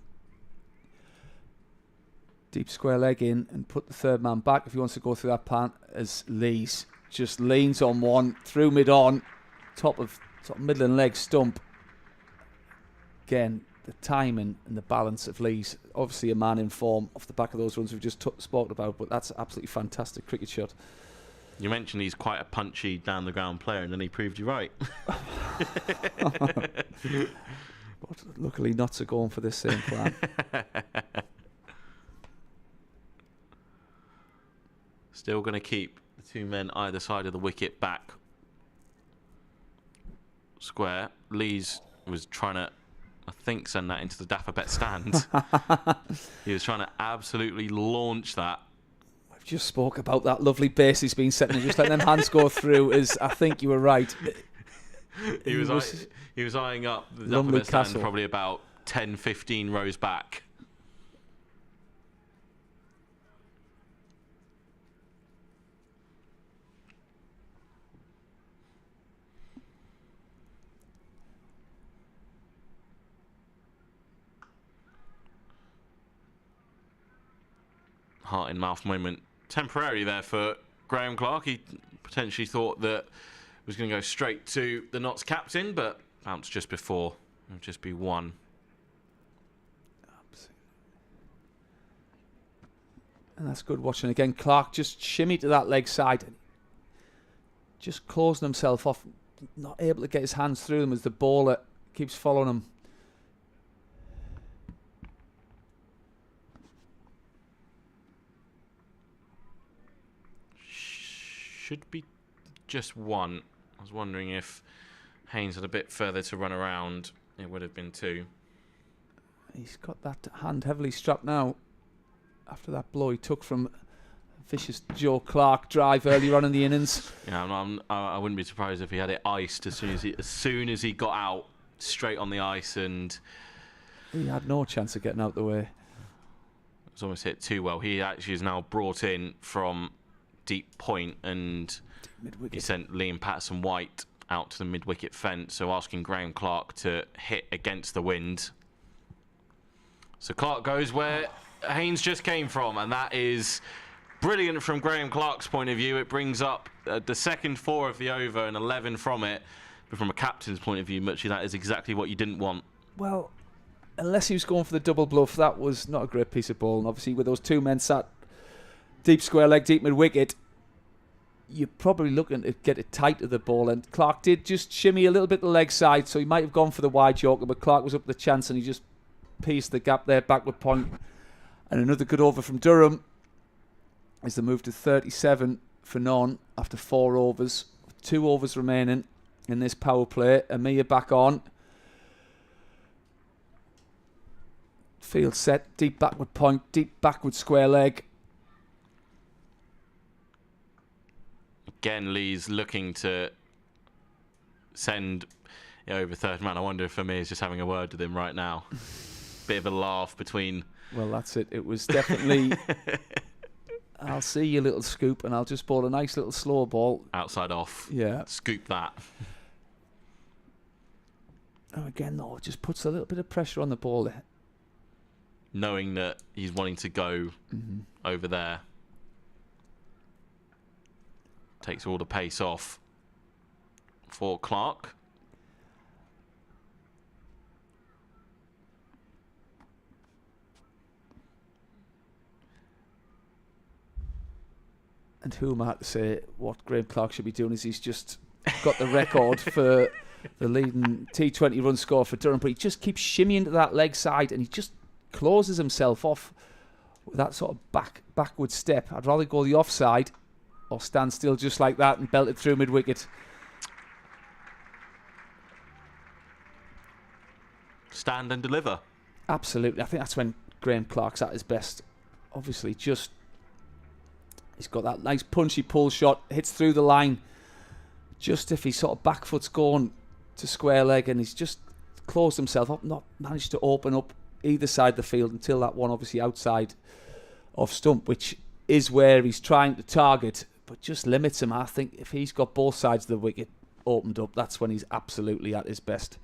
B: deep square leg in and put the third man back if he wants to go through that pan, as Lees just leans on one through mid-on, top of middle leg stump. Again, the timing and the balance of Lees, obviously a man in form off the back of those runs we've just spoken about, but that's absolutely fantastic cricket shot.
A: You mentioned he's quite a punchy down the ground player, and then he proved you right.
B: But luckily not so going for this same plan.
A: Still going to keep the 2 men either side of the wicket back square. Lees was trying to, I think, send that into the Dapper Bet stand. He was trying to absolutely launch that.
B: We've just spoke about that lovely base he's been setting and just letting them hands go through. Is I think you were right.
A: He was eyeing up the Dapper Bet stand probably about 10-15 rows back. heart-in-mouth moment temporarily there for Graham Clark. He potentially thought that it was going to go straight to the Notts captain, but bounced just before. It'll just be one.
B: And that's good watching again. Clark just shimmy to that leg side. Just closing himself off. Not able to get his hands through them as the bowler keeps following him.
A: Should be just one. I was wondering if Haynes had a bit further to run around. It would have been two.
B: He's got that hand heavily strapped now. After that blow he took from vicious Joe Clark drive earlier on in the innings.
A: Yeah, I wouldn't be surprised if he had it iced as soon as he got out, straight on the ice, and
B: he had no chance of getting out the way.
A: It was almost hit too well. He actually is now brought in from deep point, and he sent Liam Patterson-White out to the mid-wicket fence, so asking Graham Clark to hit against the wind. So Clark goes where Haynes just came from, and that is brilliant from Graham Clark's point of view. It brings up the second 4 of the over and 11 from it. But from a captain's point of view, Muchie, that is exactly what you didn't want.
B: Well, unless he was going for the double bluff, that was not a great piece of ball. And obviously with those two men sat deep square leg, deep mid-wicket, you're probably looking to get it tight to the ball. And Clark did just shimmy a little bit the leg side, so he might have gone for the wide Yorker, but Clark was up the chance and he just pieced the gap there, backward point. And another good over from Durham is the move to 37 for none after 4 overs. 2 overs remaining in this power play. Amir back on. Field set, deep backward point, deep backward square leg.
A: Again, Lee's looking to send over third man. I wonder if Amir is just having a word with him right now. Bit of a laugh between...
B: Well, that's it. It was definitely... I'll see your little scoop and I'll just bowl a nice little slow ball.
A: Outside off.
B: Yeah.
A: Scoop that.
B: Oh, again, though, it just puts a little bit of pressure on the ball there.
A: Knowing that he's wanting to go over there. Takes all the pace off for Clark.
B: And who am I to say what Graham Clark should be doing is he's just got the record for the leading T20 run score for Durham, but he just keeps shimmying to that leg side and he just closes himself off with that sort of backward step. I'd rather go the offside or stand still just like that and belt it through mid-wicket.
A: Stand and deliver.
B: Absolutely. I think that's when Graham Clark's at his best. Obviously, just... He's got that nice punchy pull shot, hits through the line. Just if he's sort of back foot's going to square leg and he's just closed himself up, not managed to open up either side of the field until that one obviously outside of stump, which is where he's trying to target, but just limits him. I think if he's got both sides of the wicket opened up, that's when he's absolutely at his best.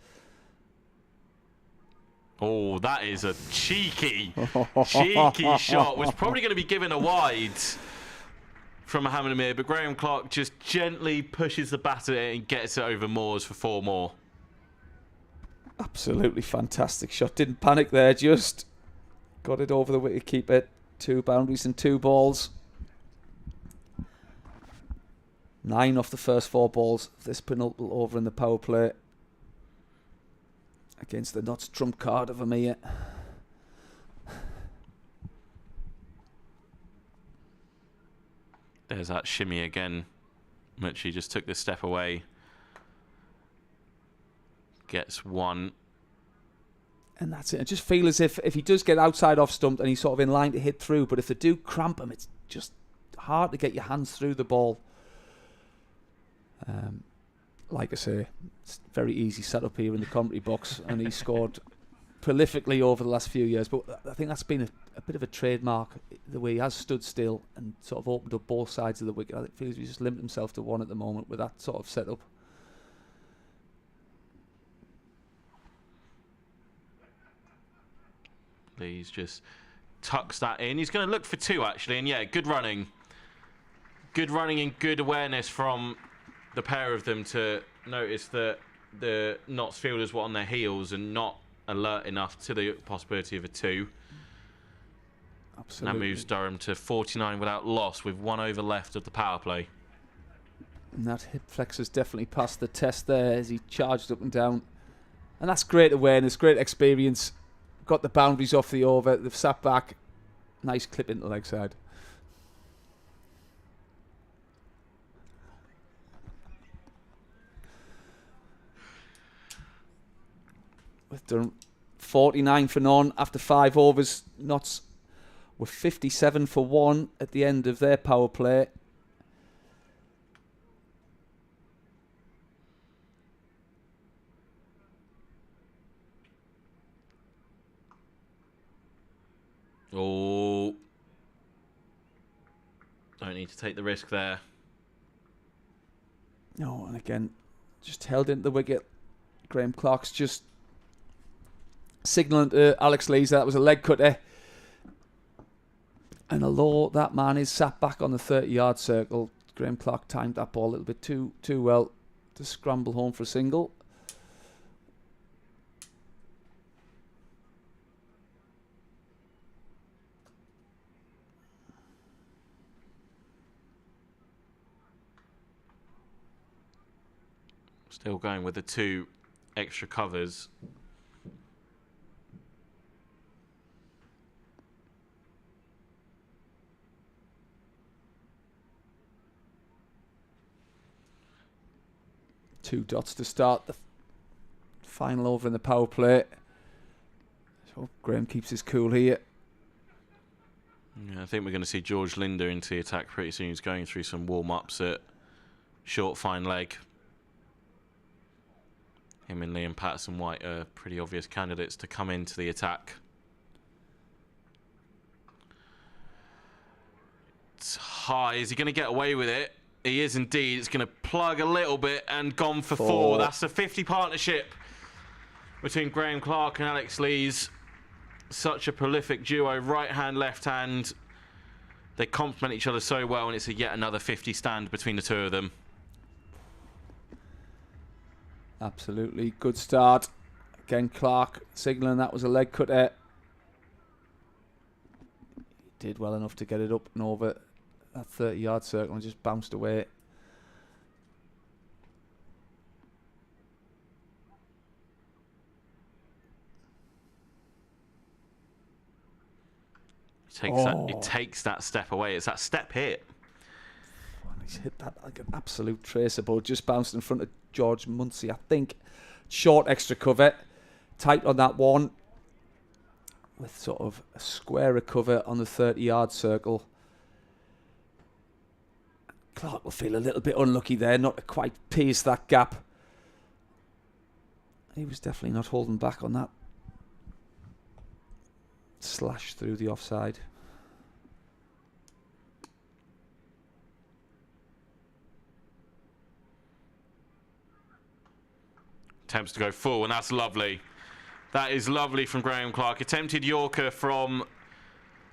A: Oh, that is a cheeky shot. Was probably going to be given a wide from Mohammed Amir, but Graham Clark just gently pushes the bat at it and gets it over Moores for 4 more.
B: Absolutely fantastic shot. Didn't panic there, just got it over the wicket keeper. 2 boundaries and 2 balls. 9 off the first 4 balls of this penultimate over in the power play against the Notts trump card of Amir.
A: There's that shimmy again. Muchie just took the step away. Gets 1.
B: And that's it. I just feel as if he does get outside off stump and he's sort of in line to hit through, but if they do cramp him, it's just hard to get your hands through the ball. Like I say, it's very easy setup here in the commentary box, and he scored prolifically over the last few years. But I think that's been a bit of a trademark, the way he has stood still and sort of opened up both sides of the wicket. I feel he's just limited himself to one at the moment with that sort of setup.
A: He's just tucks that in. He's going to look for 2, actually. And, yeah, good running. Good running and good awareness from the pair of them to notice that the Notts fielders were on their heels and not alert enough to the possibility of a 2.
B: Absolutely.
A: And that moves Durham to 49 without loss with 1 over left of the power play.
B: And that hip flexor's definitely passed the test there as he charged up and down. And that's great awareness, great experience. Got the boundaries off the over. They've sat back. Nice clip into the leg side. With Durham 49 for none after 5 overs. Notts were 57 for 1 at the end of their power play.
A: Oh. Don't need to take the risk there.
B: No, and again, just held into the wicket. Graham Clark's just signalling to Alex Lees that was a leg cutter. And although that man is sat back on the 30-yard circle, Graham Clark timed that ball a little bit too well to scramble home for a single.
A: Still going with the 2 extra covers.
B: Two dots to start the final over in the power play. So Graham keeps his cool here.
A: Yeah, I think we're going to see George Linder into the attack pretty soon. He's going through some warm-ups at short, fine leg. Him and Liam Patterson-White are pretty obvious candidates to come into the attack. It's high. Is he going to get away with it? He is indeed. It's going to plug a little bit and gone for 4. That's a 50 partnership between Graham Clark and Alex Lees. Such a prolific duo, right hand, left hand. They complement each other so well, and it's a yet another 50 stand between the 2 of them.
B: Absolutely. Good start. Again, Clark signalling that was a leg cutter. He did well enough to get it up and over that 30-yard circle and just bounced away.
A: He takes that step away. It's that step hit.
B: He's hit that like an absolute tracer ball. Just bounced in front of George Munsey, I think. Short extra cover. Tight on that one. With sort of a square recover on the 30-yard circle. Clark will feel a little bit unlucky there, not to quite pierce that gap. He was definitely not holding back on that slash through the offside.
A: Attempts to go full, and that's lovely. That is lovely from Graham Clark. Attempted Yorker from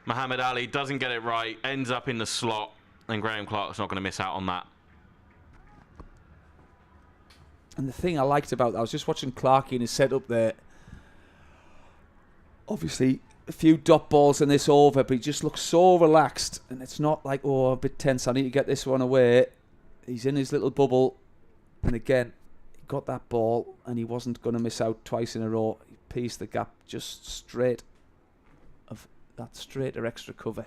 A: Muhammad Ali, doesn't get it right, ends up in the slot, and Graham Clark's not going to miss out on that.
B: And the thing I liked about that, I was just watching Clarkey in his setup there. Obviously, a few dot balls in this over, but he just looks so relaxed. And it's not like, oh, a bit tense, I need to get this one away. He's in his little bubble. And again, he got that ball, and he wasn't going to miss out twice in a row. He pieced the gap just straight of that straighter extra cover.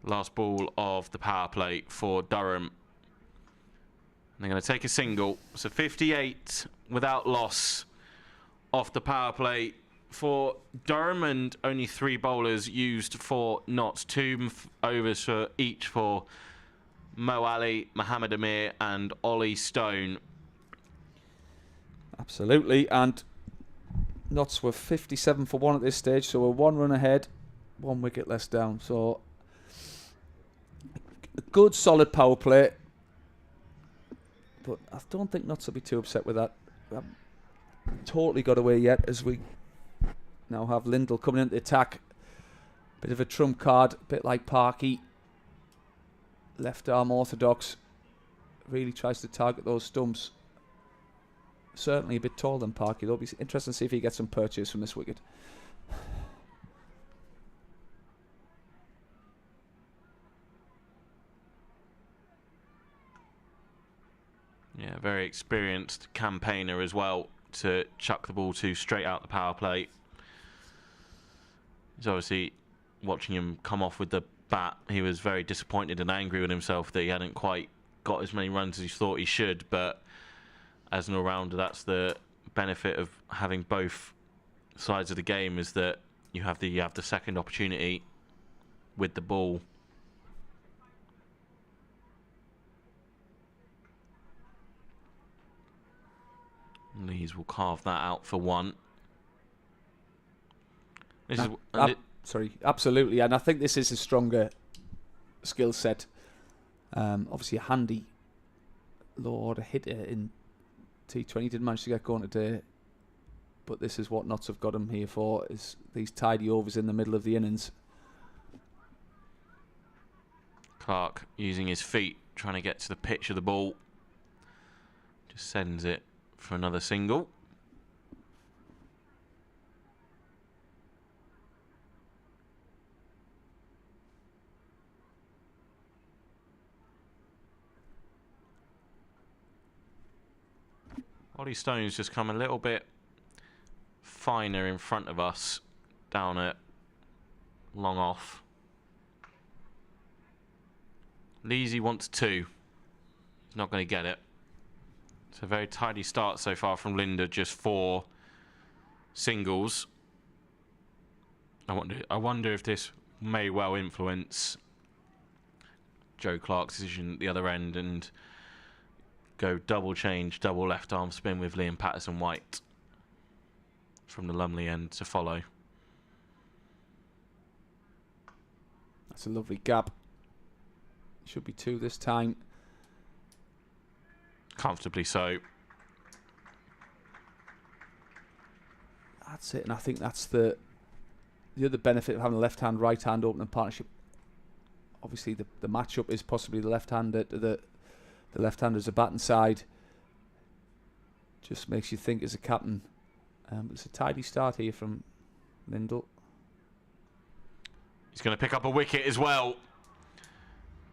A: Last ball of the power play for Durham. They're going to take a single. So 58 without loss off the power play for Durham, and only 3 bowlers used for Notts. 2 overs for each for Mo Ali, Mohammed Amir and Ollie Stone.
B: Absolutely. And Notts were 57 for 1 at this stage, so we're 1 run ahead, 1 wicket less down. So a good solid power play. But I don't think Notts will be too upset with that. We haven't totally got away yet, as we now have Lindell coming into the attack. Bit of a trump card, a bit like Parky. Left arm orthodox. Really tries to target those stumps. Certainly a bit taller than Parky. It'll be interesting to see if he gets some purchase from this wicket.
A: Yeah, very experienced campaigner as well to chuck the ball to straight out the power play. He's obviously watching him come off with the bat. He was very disappointed and angry with himself that he hadn't quite got as many runs as he thought he should. But as an all-rounder, that's the benefit of having both sides of the game, is that you have the second opportunity with the ball. Lees will carve that out for one.
B: Sorry, absolutely, and I think this is a stronger skill set. Obviously, a handy low order hitter in T20 didn't manage to get going today, but this is what Notts have got him here for: is these tidy overs in the middle of the innings.
A: Clark using his feet, trying to get to the pitch of the ball. Just sends it for another single. Ollie Stone's just come a little bit finer in front of us down at long off. Leesy wants 2. He's not going to get it. It's a very tidy start so far from Linda, just 4 singles. I wonder if this may well influence Joe Clark's decision at the other end and go double change, double left arm spin with Liam Patterson-White from the Lumley end to follow.
B: That's a lovely gap. Should be 2 this time.
A: Comfortably so.
B: That's it, and I think that's the other benefit of having a left-hand, right-hand opening partnership. Obviously, the matchup is possibly the left-hander to the left-hander's a batting side. Just makes you think as a captain. It's a tidy start here from Lindell.
A: He's going to pick up a wicket as well.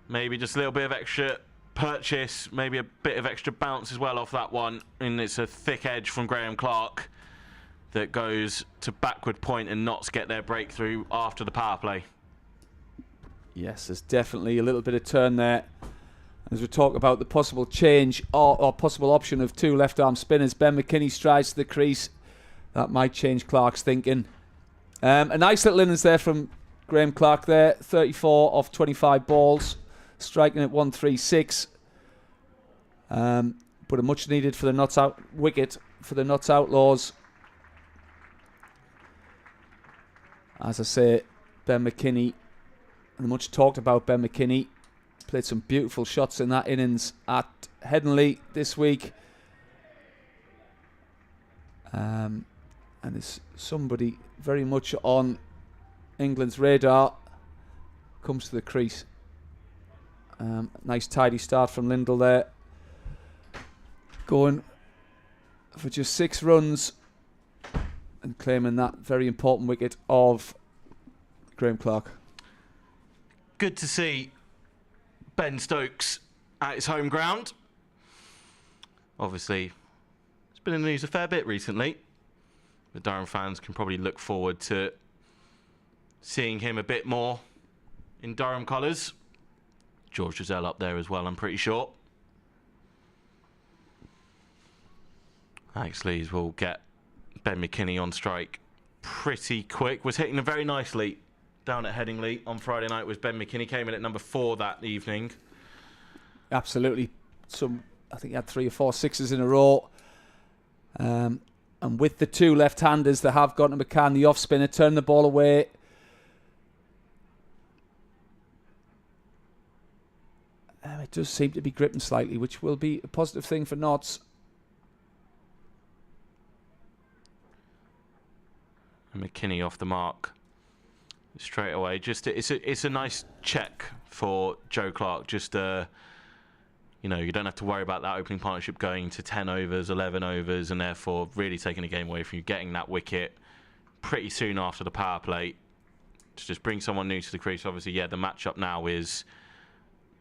A: Maybe just a little bit of extra purchase, maybe a bit of extra bounce as well off that one. And it's a thick edge from Graham Clark that goes to backward point, and Notts get their breakthrough after the power play.
B: Yes, there's definitely a little bit of turn there. As we talk about the possible change or possible option of 2 left-arm spinners, Ben McKinney strides to the crease. That might change Clark's thinking. A nice little innings there from Graham Clark there. 34 off 25 balls, striking at 136. But a much needed for the Notts wicket for the Notts Outlaws. As I say, Ben McKinney, and much talked about Ben McKinney, played some beautiful shots in that innings at Headingley this week. And there's somebody very much on England's radar. Comes to the crease. Nice tidy start from Lindell there. Going for just 6 runs and claiming that very important wicket of Graham Clark.
A: Good to see Ben Stokes at his home ground. Obviously, it's been in the news a fair bit recently. The Durham fans can probably look forward to seeing him a bit more in Durham colours. George Giselle up there as well, I'm pretty sure. Alex Lees will get Ben McKinney on strike pretty quick. Was hitting them very nicely down at Headingley on Friday night. Was Ben McKinney, came in at number 4 that evening.
B: Absolutely. I think he had 3 or 4 sixes in a row. And with the 2 left-handers that have gone to McCann, the off-spinner, turned the ball away. It does seem to be gripping slightly, which will be a positive thing for Notts.
A: And McKinney off the mark straight away. Just it's a nice check for Joe Clark. Just you don't have to worry about that opening partnership going to 10 overs, 11 overs, and therefore really taking the game away from you. Getting that wicket pretty soon after the power play to just bring someone new to the crease. Obviously, the matchup now is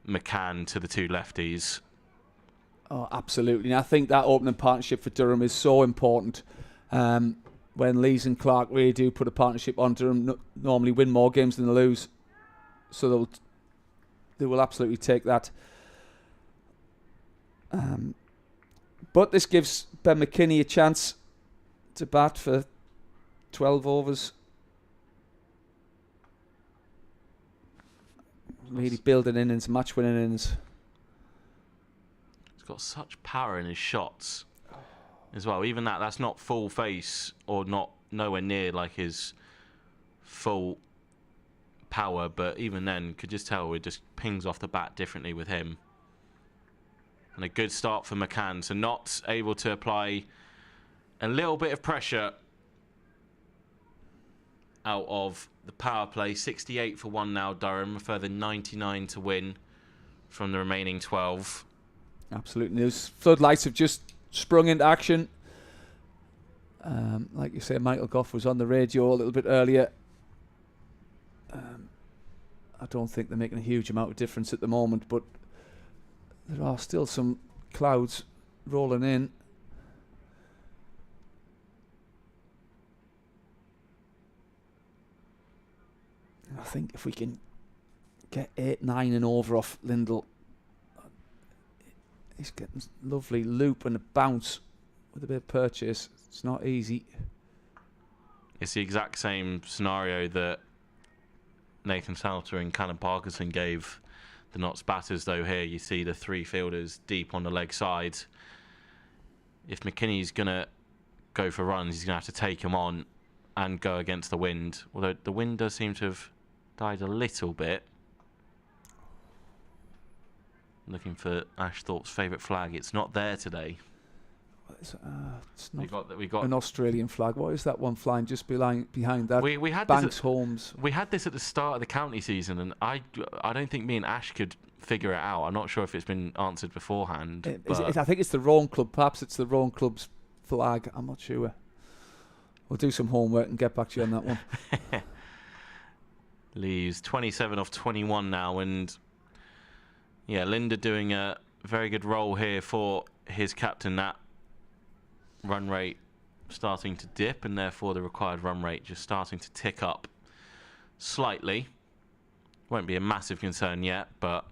A: McCann to the two lefties.
B: Oh, absolutely. And I think that opening partnership for Durham is so important. When Lees and Clark really do put a partnership on, Durham normally win more games than they lose. So they will absolutely take that. But this gives Ben McKinney a chance to bat for 12 overs. Really building innings, match-winning innings.
A: He's got such power in his shots as well. Even that's not full face or not nowhere near like his full power, but even then could just tell it just pings off the bat differently with him. And a good start for McCann, so not able to apply a little bit of pressure out of the power play. 68 for 1 now, Durham. A further 99 to win from the remaining 12.
B: Absolutely. Those floodlights have just sprung into action. Like you say, Michael Goff was on the radio a little bit earlier. I don't think they're making a huge amount of difference at the moment, but there are still some clouds rolling in. I think if we can get 8, 9 and over off Lindell, he's getting lovely loop and a bounce with a bit of purchase. It's not easy.
A: It's the exact same scenario that Nathan Salter and Callum Parkinson gave the Notts batters, though. Here you see the three fielders deep on the leg side. If McKinney's going to go for runs, he's going to have to take them on and go against the wind. Although the wind does seem to have died a little bit. Looking for Ashthorpe's favourite flag. It's not there today.
B: It's not
A: we got
B: an Australian flag. What is that one flying just behind that?
A: We had
B: Banks Homes.
A: We had this at the start of the county season, and I don't think me and Ash could figure it out. I'm not sure if it's been answered beforehand.
B: I think it's the Roan Club. Perhaps it's the Roan Club's flag. I'm not sure. We'll do some homework and get back to you on that one.
A: Leaves 27 off 21 now, and Linda doing a very good role here for his captain. That run rate starting to dip, and therefore the required run rate just starting to tick up slightly. Won't be a massive concern yet, but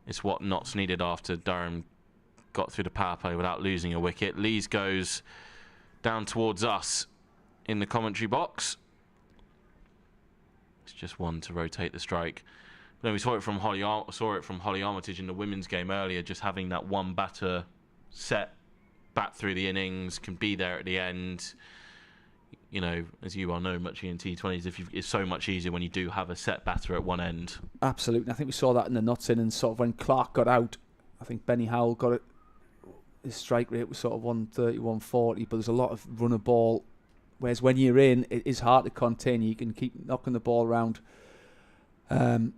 A: it's what Notts needed after Durham got through the power play without losing a wicket. Lees goes down towards us in the commentary box. It's just one to rotate the strike. But then we saw it from Holly Armitage in the women's game earlier, just having that one batter set bat through the innings, can be there at the end. As you well know, much in T20s, it's so much easier when you do have a set batter at one end.
B: Absolutely. I think we saw that in the Notts innings, sort of when Clark got out. I think Benny Howell got it. His strike rate was sort of 130, 140, but there's a lot of runner ball. Whereas when you're in, it is hard to contain. You can keep knocking the ball around. And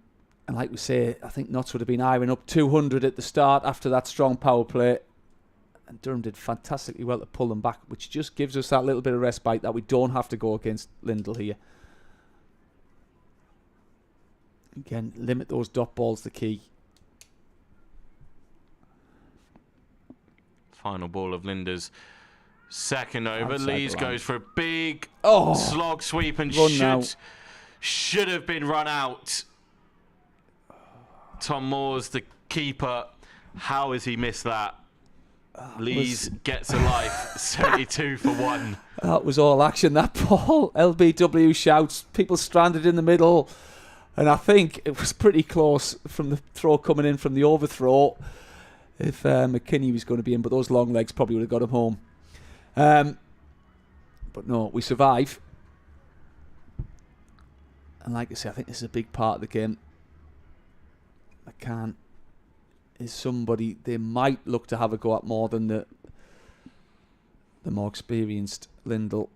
B: like we say, I think Notts would have been eyeing up 200 at the start after that strong power play. And Durham did fantastically well to pull them back, which just gives us that little bit of respite that we don't have to go against Lindell here. Again, limit those dot balls, the key.
A: Final ball of Linda's second over. Lees goes for a big slog sweep and should have been run out. Tom Moore's the keeper. How has he missed that? Lees gets a life. 72 for 1.
B: That was all action, that ball. LBW shouts, people stranded in the middle. And I think it was pretty close from the throw coming in from the overthrow. If McKinney was going to be in, but those long legs probably would have got him home. But no, we survive. And like I say, I think this is a big part of the game. McCann is somebody they might look to have a go at more than the more experienced Lindell.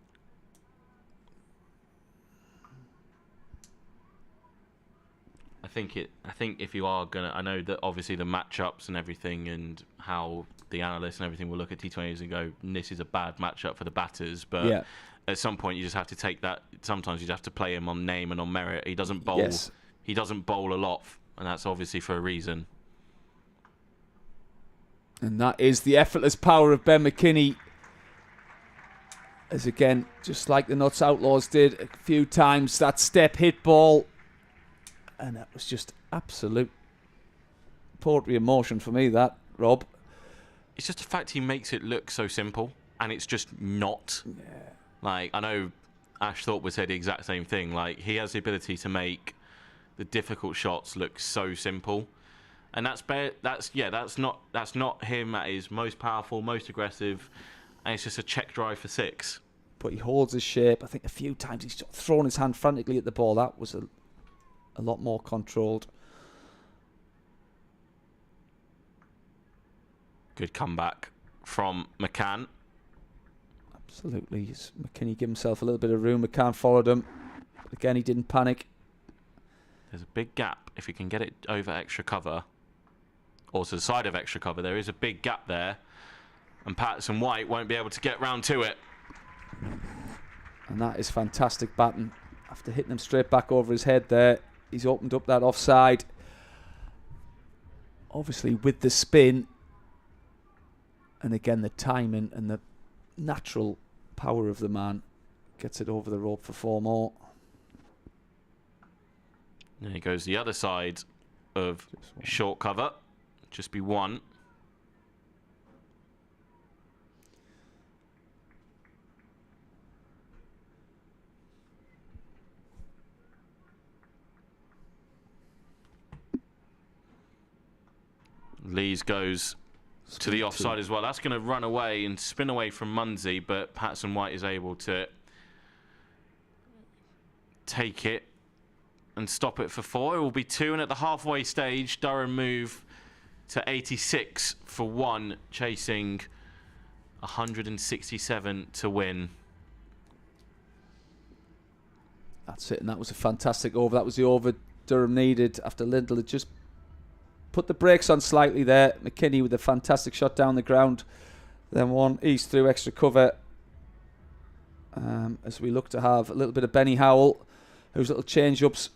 A: think if you are gonna, I know that obviously the matchups and everything, and how the analysts and everything will look at T20s and go, this is a bad matchup for the batters. But at some point, you just have to take that. Sometimes you just have to play him on name and on merit. He doesn't bowl.
B: Yes.
A: He doesn't bowl a lot, and that's obviously for a reason.
B: And that is the effortless power of Ben McKinney. As again, just like the Notts Outlaws did a few times, that step hit ball. And that was just absolute poetry in motion for me, that, Rob.
A: It's just the fact he makes it look so simple, and it's just not.
B: Yeah.
A: Like, I know Ash Thorpe would say the exact same thing. Like, he has the ability to make the difficult shots look so simple. And that's not him at his most powerful, most aggressive, and it's just a check drive for 6.
B: But he holds his shape. I think a few times he's thrown his hand frantically at the ball. That was a lot more controlled.
A: Good comeback from McCann.
B: Absolutely. McKinney gave himself a little bit of room. McCann followed him. But again, he didn't panic.
A: There's a big gap. If you can get it over extra cover, or to the side of extra cover, there is a big gap there. And Patterson White won't be able to get round to it.
B: And that is fantastic batting. After hitting him straight back over his head there, he's opened up that offside. Obviously with the spin, and again the timing and the natural power of the man, gets it over the rope for 4 more.
A: There he goes the other side of short cover. Just be 1. Lees goes to the offside as well. That's going to run away and spin away from Munsey, but Patterson White is able to take it and stop it for 4. It will be 2, and at the halfway stage, Durham move to 86 for 1, chasing 167 to win.
B: That's it, and that was a fantastic over. That was the over Durham needed after Lindell had just put the brakes on slightly there. McKinney with a fantastic shot down the ground. Then 1 east through extra cover. As we look to have a little bit of Benny Howell, whose little change-ups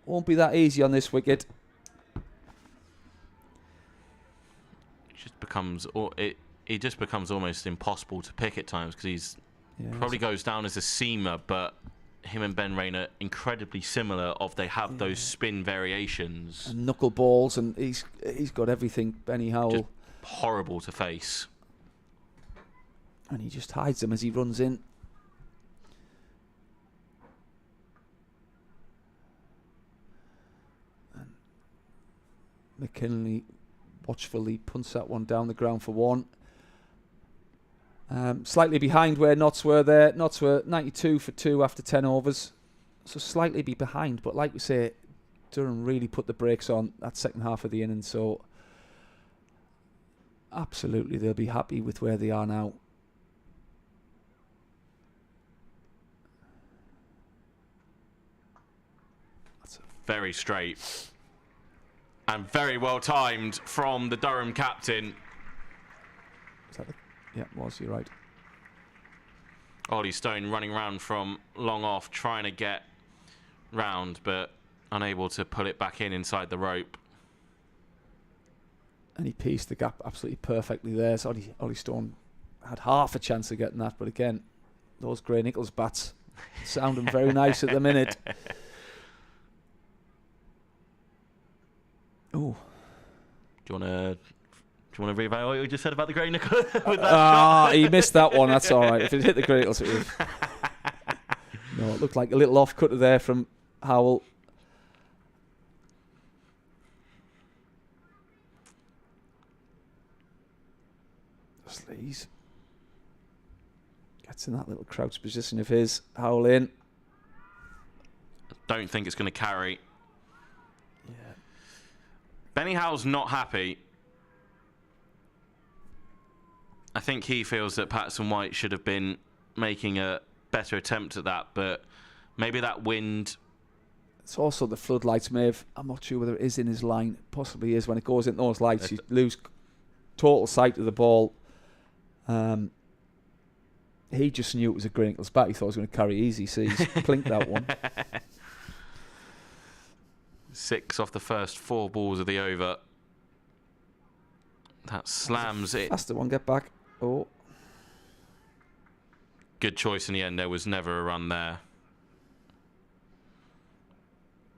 B: won't be that easy on this wicket.
A: It just becomes almost impossible to pick at times, because probably goes down as a seamer, but him and Ben Rain are incredibly similar. They have those spin variations
B: and knuckleballs, and he's got everything. Benny Howell,
A: just horrible to face,
B: and he just hides them as he runs in. And McKinley watchfully punts that one down the ground for 1. Slightly behind where Notts were there. Notts were 92 for 2 after 10 overs. So slightly behind, but like we say, Durham really put the brakes on that second half of the innings. So absolutely they'll be happy with where they are now.
A: That's very straight and very well timed from the Durham captain.
B: Is that yeah, it was, you're right.
A: Ollie Stone running around from long off, trying to get round, but unable to pull it back inside the rope.
B: And he pieced the gap absolutely perfectly there. So Ollie Stone had half a chance of getting that, but again, those Gray Nichols bats sounding very nice at the minute. Oh,
A: Do you want to reevaluate what you just said about the Grey Nickel with that shot?
B: He missed that one. That's all right. If it hit the Grey Nichols, it would. No, it looked like a little off cutter there from Howell. Sleaze gets in that little crouch position of his. Howell in.
A: Don't think it's going to carry.
B: Yeah.
A: Benny Howell's not happy. I think he feels that Patterson White should have been making a better attempt at that, but maybe that wind
B: It's also the floodlights may have, I'm not sure whether it is in his line, possibly is. When it goes into those lights, you lose total sight of the ball. He just knew it was a Grinkles bat. He thought it was going to carry easy, so he's plinked that one.
A: 6 off the first 4 balls of the over. That slams it.
B: That's the one, get back. Oh.
A: Good choice in the end. There was never a run there.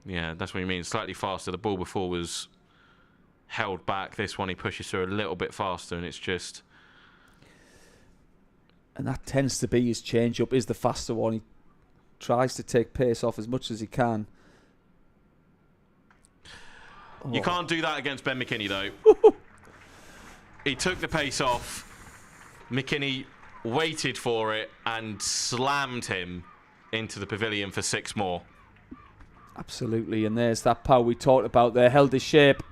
A: Yeah, that's what you mean. Slightly faster. The ball before was held back. This one he pushes through a little bit faster, and it's just...
B: And that tends to be his change-up, is the faster one. He tries to take pace off as much as he can.
A: You can't do that against Ben McKinney, though. He took the pace off. McKinney waited for it and slammed him into the pavilion for 6 more.
B: Absolutely, and there's that power we talked about there. Held his shape.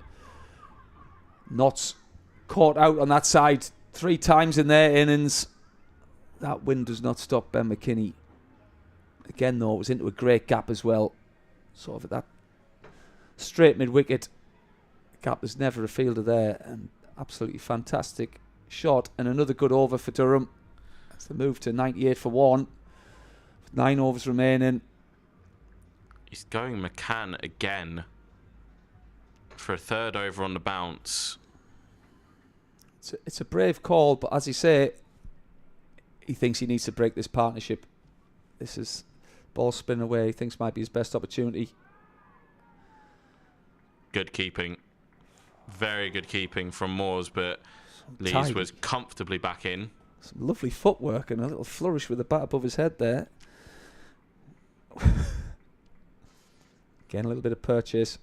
B: Knots caught out on that side 3 times in their innings. That wind does not stop Ben McKinney. Again, though, it was into a great gap as well. Sort of at that straight mid-wicket gap. There's never a fielder there, and absolutely fantastic shot. And another good over for Durham. That's the move to 98 for 1. With 9 overs remaining.
A: He's going McCann again for a 3rd over on the bounce.
B: It's a brave call, but as you say, he thinks he needs to break this partnership. This is ball spin away. He thinks might be his best opportunity.
A: Good keeping. Very good keeping from Moores, but Lees was comfortably back in.
B: Some lovely footwork and a little flourish with the bat above his head there. Again, a little bit of purchase.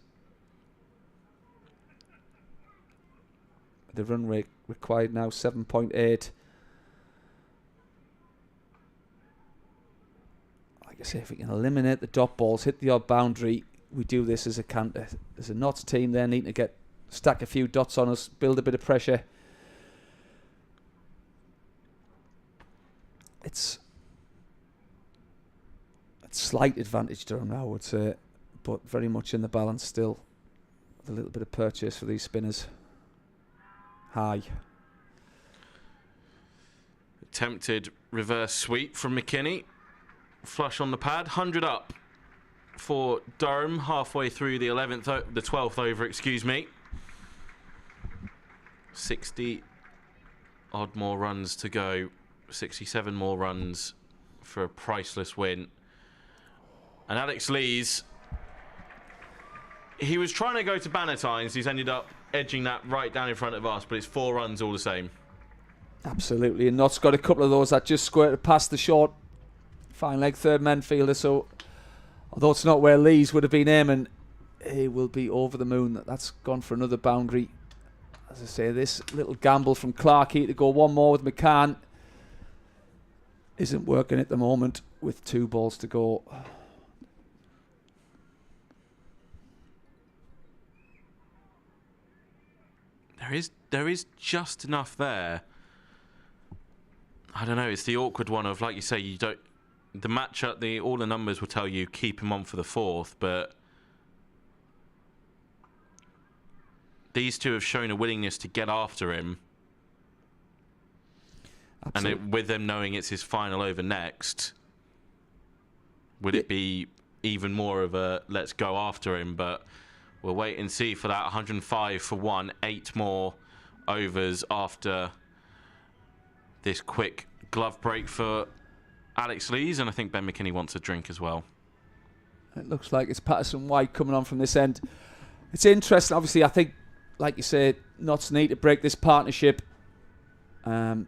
B: The run rate required now 7.8. Like I say, if we can eliminate the dot balls, hit the odd boundary, we do this as a canter. There's a Notts team there needing to stack a few dots on us, build a bit of pressure. It's a slight advantage Durham now, I would say, but very much in the balance still. With a little bit of purchase for these spinners. High.
A: Attempted reverse sweep from McKinney. Flush on the pad, 100 up for Durham halfway through the 12th over, excuse me. 60 odd more runs to go. 67 more runs for a priceless win. And Alex Lees, he was trying to go to Bannatynes. He's ended up edging that right down in front of us, but it's 4 runs all the same.
B: Absolutely, and Knott's got a couple of those that just squirted past the short fine leg third man fielder, so although it's not where Lees would have been aiming, he will be over the moon. That's gone for another boundary. As I say, this little gamble from Clarkey to go 1 more with McCann isn't working at the moment with 2 balls to go.
A: There is just enough there. I don't know, it's the awkward one of, like you say, you don't... The matchup, all the numbers will tell you keep him on for the 4th, but these two have shown a willingness to get after him. Absolutely. And with them knowing it's his final over next, would it be even more of a let's go after him? But we'll wait and see for that. 105 for 1, 8 more overs after this quick glove break for Alex Lees, and I think Ben McKinney wants a drink as well.
B: It looks like it's Patterson White coming on from this end. It's interesting. Obviously, I think, like you said, Notts need to break this partnership. There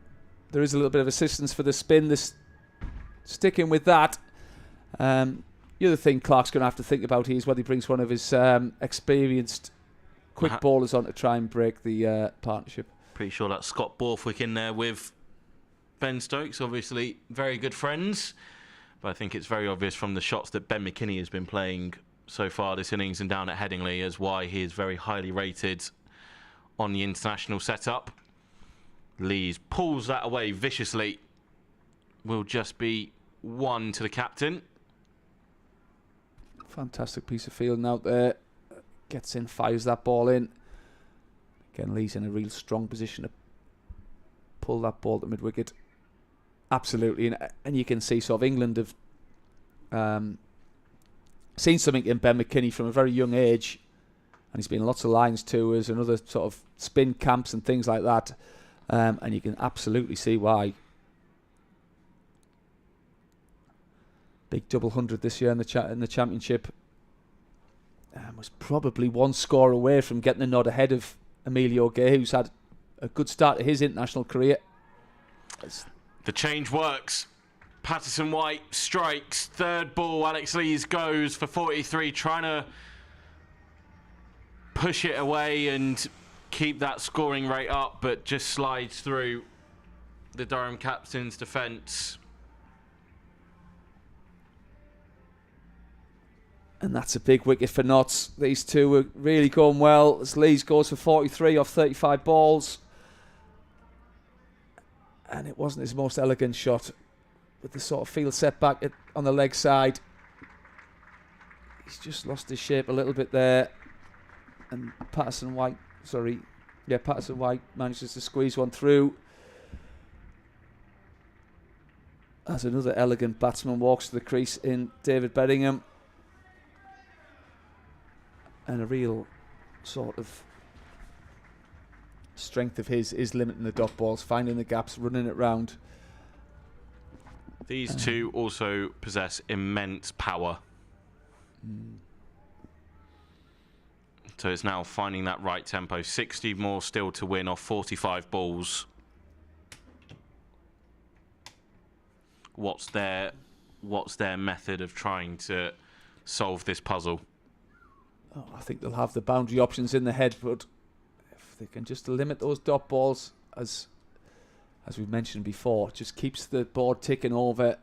B: is a little bit of assistance for the spin. Sticking with that. The other thing Clark's going to have to think about here is whether he brings one of his experienced quick bowlers on to try and break the partnership.
A: Pretty sure that's Scott Borthwick in there with Ben Stokes, obviously very good friends. But I think it's very obvious from the shots that Ben McKinney has been playing so far this innings and down at Headingley as why he is very highly rated on the international setup. Lees pulls that away viciously. Will just be 1 to the captain.
B: Fantastic piece of fielding out there. Gets in, fires that ball in. Again, Lee's in a real strong position to pull that ball to mid-wicket. Absolutely. And you can see sort of England have seen something in Ben McKinney from a very young age. And he's been in lots of Lions tours and other sort of spin camps and things like that. And you can absolutely see why. Big double 100 this year in the championship. Was probably one score away from getting a nod ahead of Emilio Gay, who's had a good start to his international career.
A: The change works. Patterson White strikes. Third ball, Alex Lees goes for 43, trying to push it away and keep that scoring rate up, but just slides through the Durham captain's defence.
B: And that's a big wicket for Notts. These two were really going well as Lees goes for 43 off 35 balls. And it wasn't his most elegant shot with the sort of field setback on the leg side. He's just lost his shape a little bit there. And Patterson White manages to squeeze one through. As another elegant batsman walks to the crease in David Bedingham. And a real sort of strength of his is limiting the dot balls, finding the gaps, running it round.
A: These two also possess immense power. So it's now finding that right tempo. 60 more still to win off 45 balls. What's their method of trying to solve this puzzle?
B: Oh, I think they'll have the boundary options in the head, but if they can just limit those dot balls, as we've mentioned before, it just keeps the board ticking over.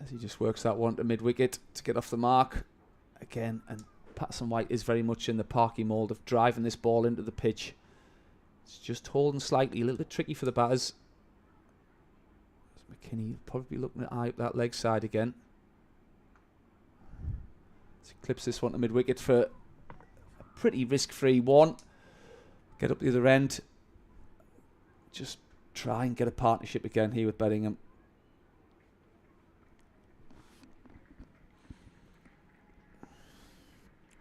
B: As he just works that one to mid-wicket to get off the mark again. And Patterson White is very much in the Parky mould of driving this ball into the pitch. It's just holding slightly, a little bit tricky for the batters. McKinney probably looking to eye up that leg side again. So he clips this one to mid-wicket for a pretty risk-free one. Get up the other end. Just try and get a partnership again here with Bedingham.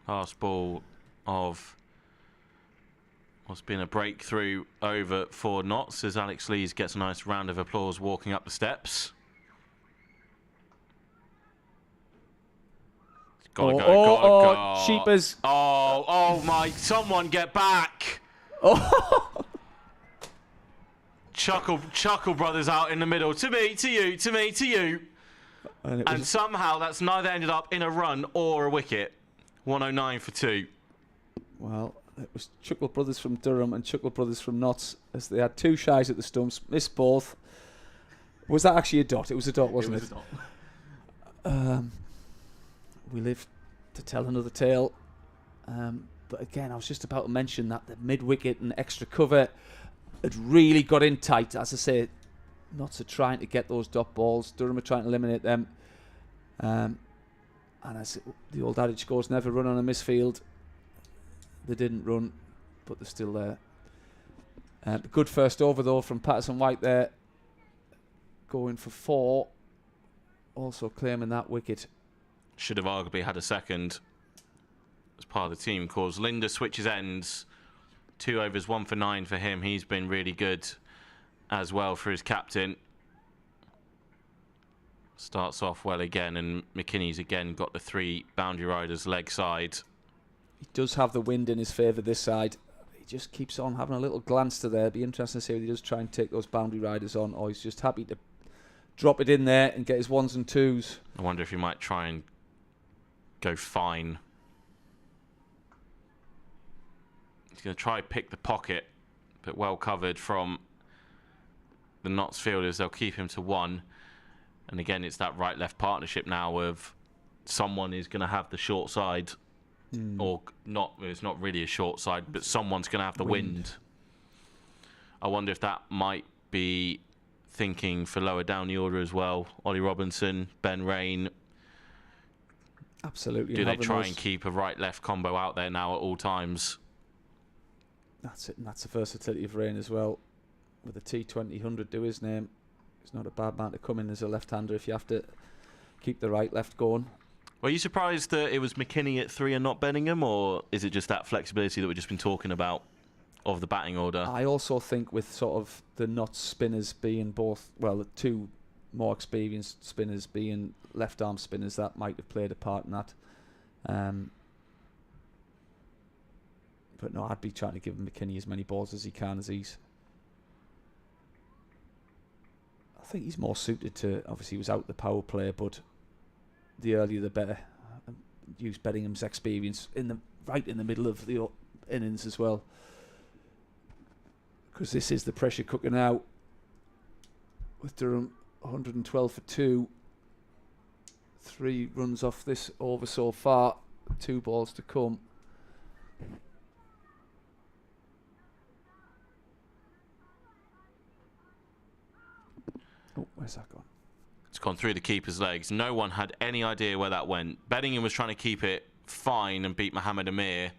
A: Last ball of what's been a breakthrough over for Notts as Alex Lees gets a nice round of applause walking up the steps. Gotta go.
B: Sheepers.
A: Oh my, someone get back. Chuckle Brothers out in the middle. To me, to you, to me, to you. And somehow that's neither ended up in a run or a wicket. 109 for 2.
B: Well, it was Chuckle Brothers from Durham and Chuckle Brothers from Notts as they had two shies at the stumps, missed both. Was that actually a dot? It was a dot, wasn't it?
A: It was a dot.
B: We live to tell another tale. But again, I was just about to mention that the mid-wicket and extra cover had really got in tight. As I say, Notts are trying to get those dot balls. Durham are trying to eliminate them. And as the old adage goes, never run on a misfield. They didn't run, but they're still there. Good first over, though, from Patterson White there. Going for 4. Also claiming that wicket.
A: Should have arguably had a second as part of the team cause. Linda switches ends. 2 overs, 1 for 9 for him. He's been really good as well for his captain. Starts off well again, and McKinney's again got the 3 boundary riders leg side.
B: He does have the wind in his favour this side. He just keeps on having a little glance to there. Be interesting to see if he does try and take those boundary riders on, or he's just happy to drop it in there and get his 1s and 2s.
A: I wonder if he might try and go fine. He's going to try pick the pocket, but well covered from the Notts fielders. They'll keep him to 1. And again, it's that right-left partnership now of someone is going to have the short side. Or not, it's not really a short side, but someone's going to have the wind. I wonder if that might be thinking for lower down the order as well. Ollie Robinson, Ben Rain,
B: Absolutely.
A: Do they try and keep a right-left combo out there now at all times?
B: That's it, and that's the versatility of Rain as well. With the T20 to his name, he's not a bad man to come in as a left-hander if you have to keep the right-left going.
A: Were you surprised that it was McKinney at 3 and not Bellingham, or is it just that flexibility that we've just been talking about of the batting order?
B: I also think with sort of the not spinners being both, well, the two more experienced spinners being left-arm spinners, that might have played a part in that. But no, I'd be trying to give McKinney as many balls as he can, as I think he's more suited to, obviously he was out the power play, but the earlier the better. Use Bellingham's experience right in the middle of the innings as well. Because this is the pressure cooker now. With Durham 112 for 2. 3 runs off this over so far. 2 balls to come. Oh, where's that gone?
A: It's gone through the keeper's legs. No one had any idea where that went. Bellingham was trying to keep it fine and beat Mohammed Amir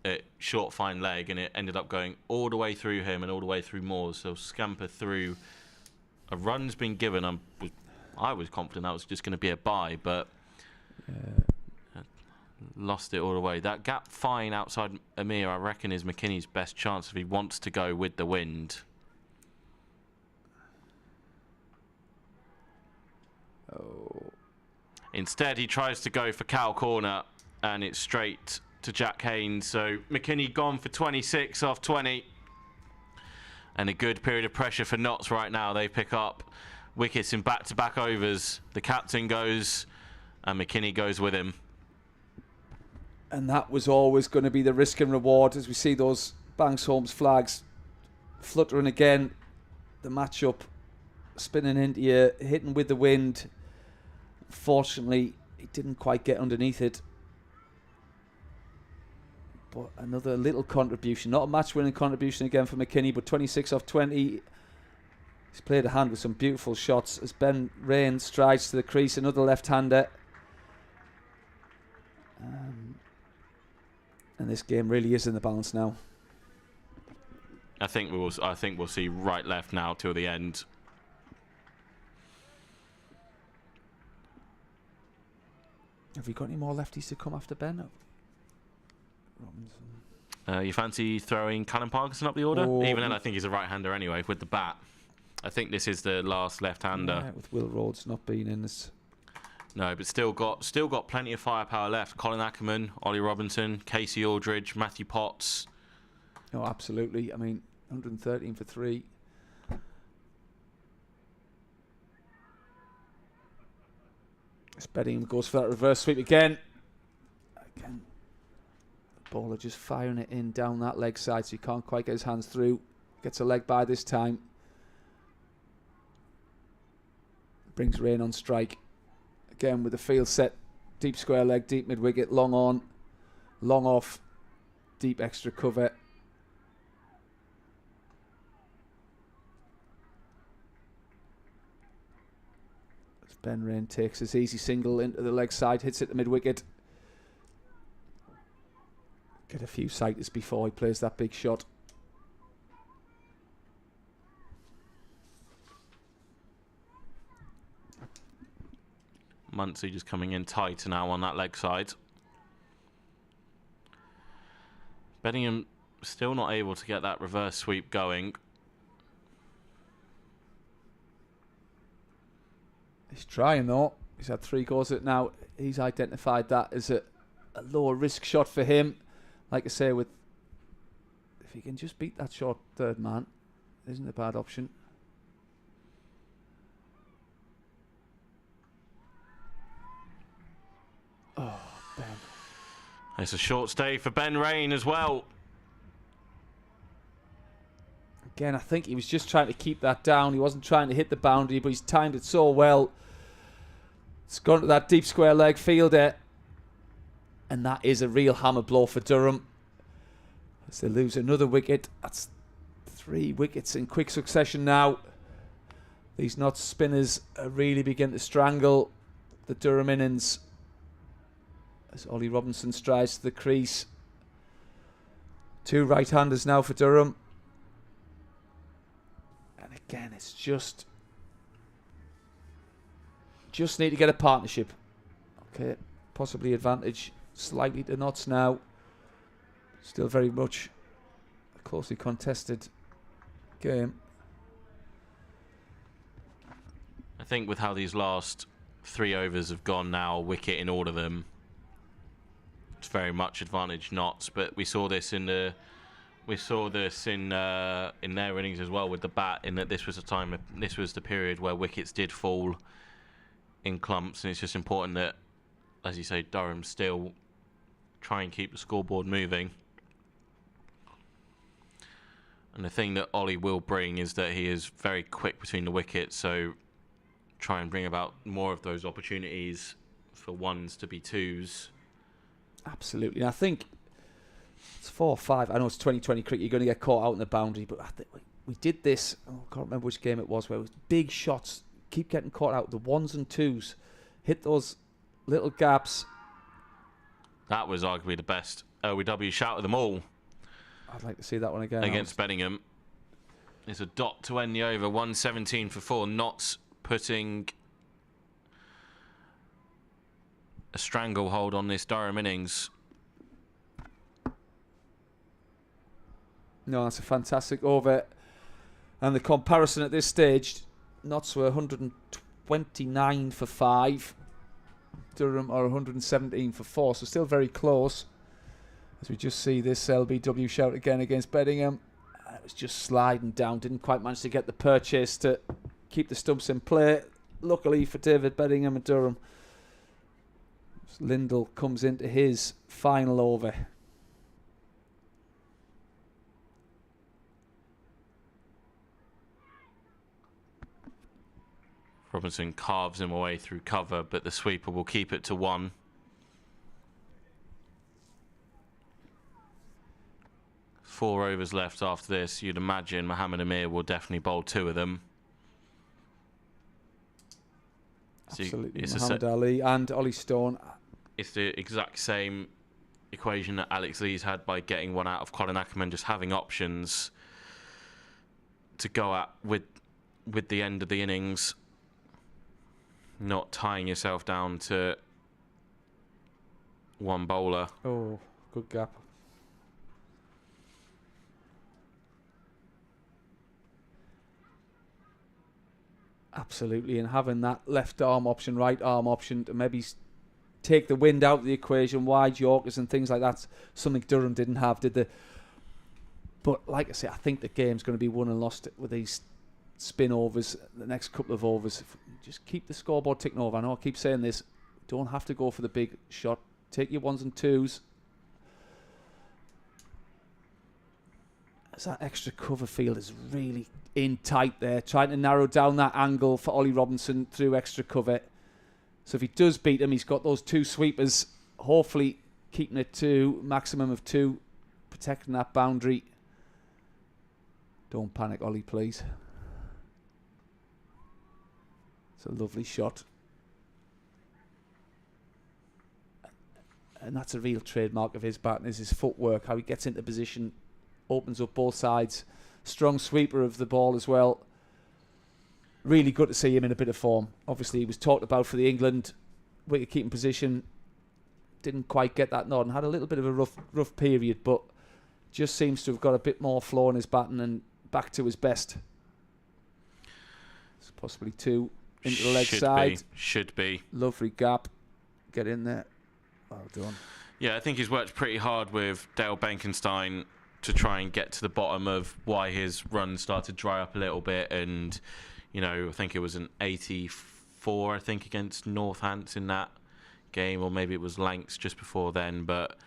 A: at short, fine leg, and it ended up going all the way through him and all the way through Moores. So scamper through. A run's been given. I was confident that was just going to be a bye, but lost it all the way. That gap fine outside Amir, I reckon, is McKinney's best chance if he wants to go with the wind.
B: Oh.
A: Instead, he tries to go for cow corner, and it's straight to Jack Haynes. So McKinney gone for 26 off 20. And a good period of pressure for Notts right now. They pick up wickets in back-to-back overs. The captain goes, and McKinney goes with him.
B: And that was always going to be the risk and reward as we see those Banks Homes flags fluttering again. The matchup spinning into you, hitting with the wind. Fortunately, he didn't quite get underneath it. But another little contribution, not a match-winning contribution again for McKinney, but 26 off 20. He's played a hand with some beautiful shots as Ben Rain strides to the crease, another left-hander. And this game really is in the balance now.
A: I think we'll see right-left now till the end.
B: Have we got any more lefties to come after Ben? Robinson.
A: You fancy throwing Callum Parkinson up the order?
B: Oh,
A: Even then, I think he's a right-hander anyway with the bat. I think this is the last left-hander.
B: Yeah, with Will Rhodes not being in this.
A: No, but still got plenty of firepower left. Colin Ackerman, Ollie Robinson, Casey Aldridge, Matthew Potts.
B: Oh, absolutely. I mean, 113 for 3. This Bellingham goes for that reverse sweep again. Again, the bowler just firing it in down that leg side, so he can't quite get his hands through. Gets a leg by this time. Brings Rain on strike. Again with the field set. Deep square leg, deep mid wicket, long on, long off, deep extra cover. As Ben Rain takes his easy single into the leg side, hits it to mid wicket. Get a few sighters before he plays that big shot.
A: Muncie just coming in tight now on that leg side. Bellingham still not able to get that reverse sweep going.
B: He's trying though. He's had 3 goes at it now. He's identified that as a lower risk shot for him. Like I say, if he can just beat that short third man, it isn't a bad option. Oh, Ben.
A: It's a short stay for Ben Rain as well.
B: Again, I think he was just trying to keep that down. He wasn't trying to hit the boundary, but he's timed it so well. It's gone to that deep square leg fielder. And that is a real hammer blow for Durham. As they lose another wicket. That's 3 wickets in quick succession now. These Notts spinners are really begin to strangle the Durham innings. As Ollie Robinson strides to the crease. 2 right-handers now for Durham. And again, it's just need to get a partnership. Okay, possibly advantage slightly to Notts now. Still very much a closely contested game.
A: I think with how these last 3 overs have gone now, wicket in all of them, it's very much advantage Notts. But we saw this in their innings as well with the bat. In that this was the period where wickets did fall in clumps, and it's just important that, as you say, Durham still try and keep the scoreboard moving. And the thing that Ollie will bring is that he is very quick between the wickets, so try and bring about more of those opportunities for ones to be twos.
B: Absolutely. And I think it's 4 or 5. I know it's 2020 cricket, you're going to get caught out in the boundary, but I think we did this, I can't remember which game it was, where it was big shots, keep getting caught out, the 1s and 2s, hit those little gaps.
A: That was arguably the best OEW shout of them all.
B: I'd like to see that one again.
A: Against Bedingham. It's a dot to end the over, 117 for 4. Notts putting a stranglehold on this Durham innings.
B: No, that's a fantastic over. And the comparison at this stage, Notts were 129 for 5. Durham are 117 for 4, so still very close. As we just see this LBW shout again against Bedingham. It was just sliding down, didn't quite manage to get the purchase to keep the stumps in play. Luckily for David Bedingham and Durham, Lindell comes into his final over.
A: Robinson carves him away through cover, but the sweeper will keep it to 1. Four overs left after this. You'd imagine Mohammed Amir will definitely bowl 2 of them.
B: Absolutely, Muhammad Ali and Ollie Stone.
A: It's the exact same equation that Alex Lees had by getting one out of Colin Ackerman, just having options to go at with the end of the innings, not tying yourself down to one bowler.
B: Oh, good gap. Absolutely, and having that left arm option, right arm option to maybe take the wind out of the equation, wide Yorkers and things like that, something Durham didn't have, did they? But like I say, I think the game's going to be won and lost with these spin overs, the next couple of overs. Just keep the scoreboard ticking over. I know I keep saying this, don't have to go for the big shot. Take your 1s and 2s. As that extra cover field is really in tight there, trying to narrow down that angle for Ollie Robinson through extra cover. So if he does beat him, he's got those 2 sweepers, hopefully keeping it to maximum of 2, protecting that boundary. Don't panic, Ollie, please. It's a lovely shot. And that's a real trademark of his batting, is his footwork, how he gets into position, opens up both sides. Strong sweeper of the ball as well. Really good to see him in a bit of form. Obviously, he was talked about for the England wicket-keeping position. Didn't quite get that nod and had a little bit of a rough period, but just seems to have got a bit more flow in his batting and back to his best. It's possibly 2 into the leg side.
A: Should be.
B: Lovely gap. Get in there. Well done.
A: Yeah, I think he's worked pretty hard with Dale Benkenstein to try and get to the bottom of why his run started to dry up a little bit. And, you know, I think it was an 84, I think, against Northants in that game, or maybe it was Lancs just before then. But,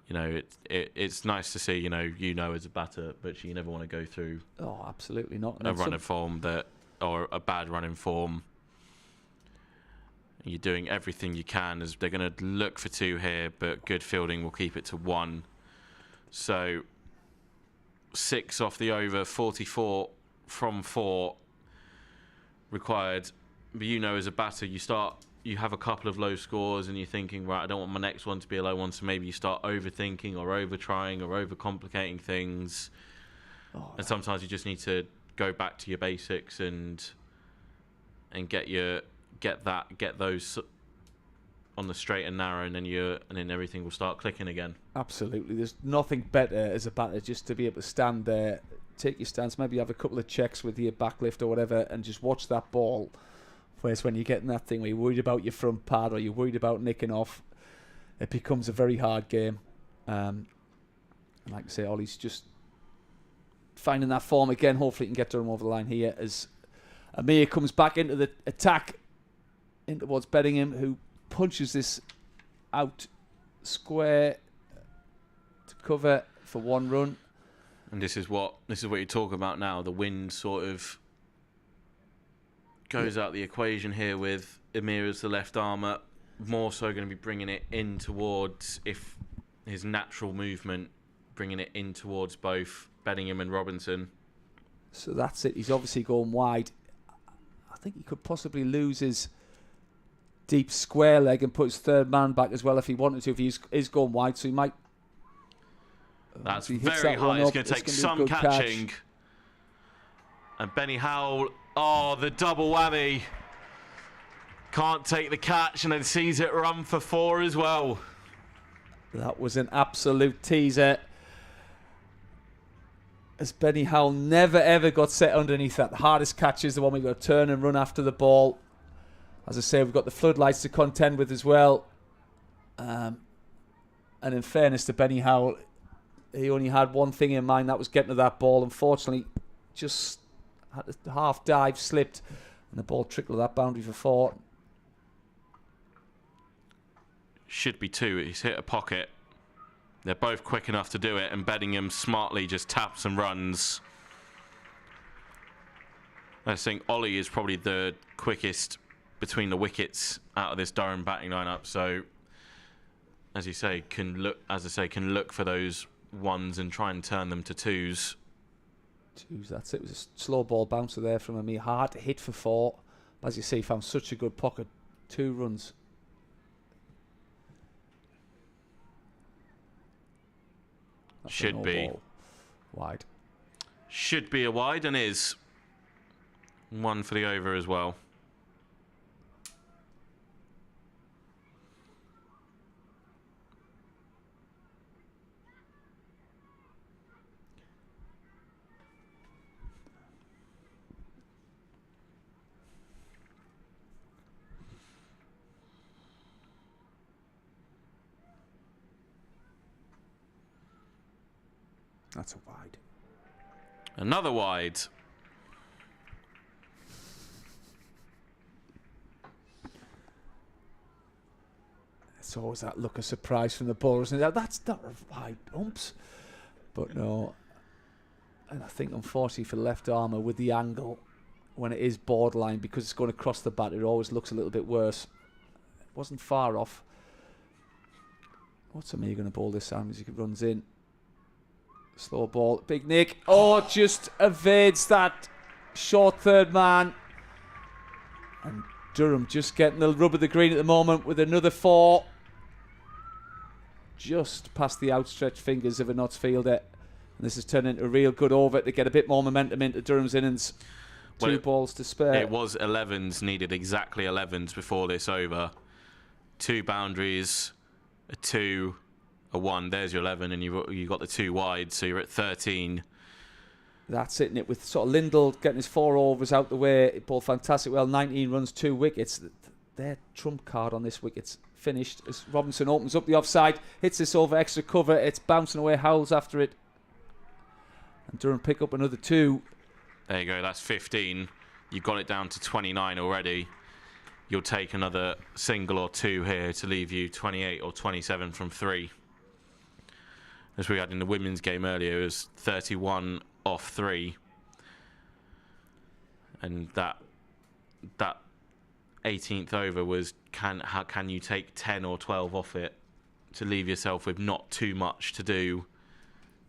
A: you know, it's nice to see, you know as a batter, but you never want to go through
B: absolutely not.
A: a run of form or a bad run in form. You're doing everything you can, as they're going to look for 2 here, but good fielding will keep it to 1. So 6 off the over, 44 from 4 required But you know, as a batter, you have a couple of low scores and you're thinking, right, I don't want my next one to be a low one, so maybe you start overthinking or over-trying or over-complicating things. And sometimes you just need to go back to your basics and get those on the straight and narrow, and then everything will start clicking again.
B: Absolutely. There's nothing better as a batter just to be able to stand there, take your stance, maybe have a couple of checks with your backlift or whatever, and just watch that ball. Whereas when you're getting that thing where you're worried about your front pad or you're worried about nicking off, it becomes a very hard game. And like I say, Ollie's just finding that form again. Hopefully he can get Durham over the line here as Amir comes back into the attack in towards Bedingham, who punches this out square to cover for one run.
A: And this is what you talk about now. The wind sort of goes out the equation here with Amir as the left armour, more so going to be bringing it in towards, if his natural movement, bringing it in towards both Bedingham and Robinson.
B: So that's it. He's obviously going wide. I think he could possibly lose his deep square leg and put his third man back as well if he wanted to, if he is going wide. So he might...
A: That's very high. It's going to take some catching.
B: Catch.
A: And Benny Howell, the double whammy. Can't take the catch and then sees it run for 4 as well.
B: That was an absolute teaser. As Benny Howell never ever got set underneath that. The hardest catch is the one we got to turn and run after the ball. As I say, we've got the floodlights to contend with as well. And in fairness to Benny Howell, he only had one thing in mind, that was getting to that ball. Unfortunately, just had a half dive, slipped, and the ball trickled that boundary for 4.
A: Should be 2. He's hit a pocket. They're both quick enough to do it, and Bedingham smartly just taps and runs. I think Ollie is probably the quickest between the wickets out of this Durham batting lineup. So, as you say, can look for those 1s and try and turn them to 2s.
B: 2s, that's it. It was a slow ball bouncer there from Amir. Hard to hit for 4. But as you say, he found such a good pocket. 2 runs. That's
A: should be
B: wide.
A: Should be a wide, and is 1 for the over as well.
B: That's a wide.
A: Another wide.
B: It's always that look of surprise from the bowlers. And that's not a wide umps. But no. And I think, unfortunately, for left armour, with the angle, when it is borderline, because it's going across the bat, it always looks a little bit worse. It wasn't far off. What's Amir going to bowl this time as he runs in? Slow ball. Big Nick. Just evades that short third man. And Durham just getting the rub of the green at the moment with another 4. Just past the outstretched fingers of a Notts fielder. And this has turned into a real good over to get a bit more momentum into Durham's innings. 2 balls to spare.
A: It was 11s, needed exactly 11s before this over. 2 boundaries, a 2, a 1. There's your 11, and you got the 2 wide, so you're at 13.
B: That's it, Nick, with sort of Lindell getting his 4 overs out the way. It bowled fantastic well. 19 runs, 2 wickets. Their trump card on this wicket's finished as Robinson opens up the offside, hits this over extra cover. It's bouncing away. Howells after it. And Durham pick up another 2.
A: There you go. That's 15. You've got it down to 29 already. You'll take another single or 2 here to leave you 28 or 27 from 3. As we had in the women's game earlier, it was 31 off 3. And that 18th over was how can you take 10 or 12 off it to leave yourself with not too much to do,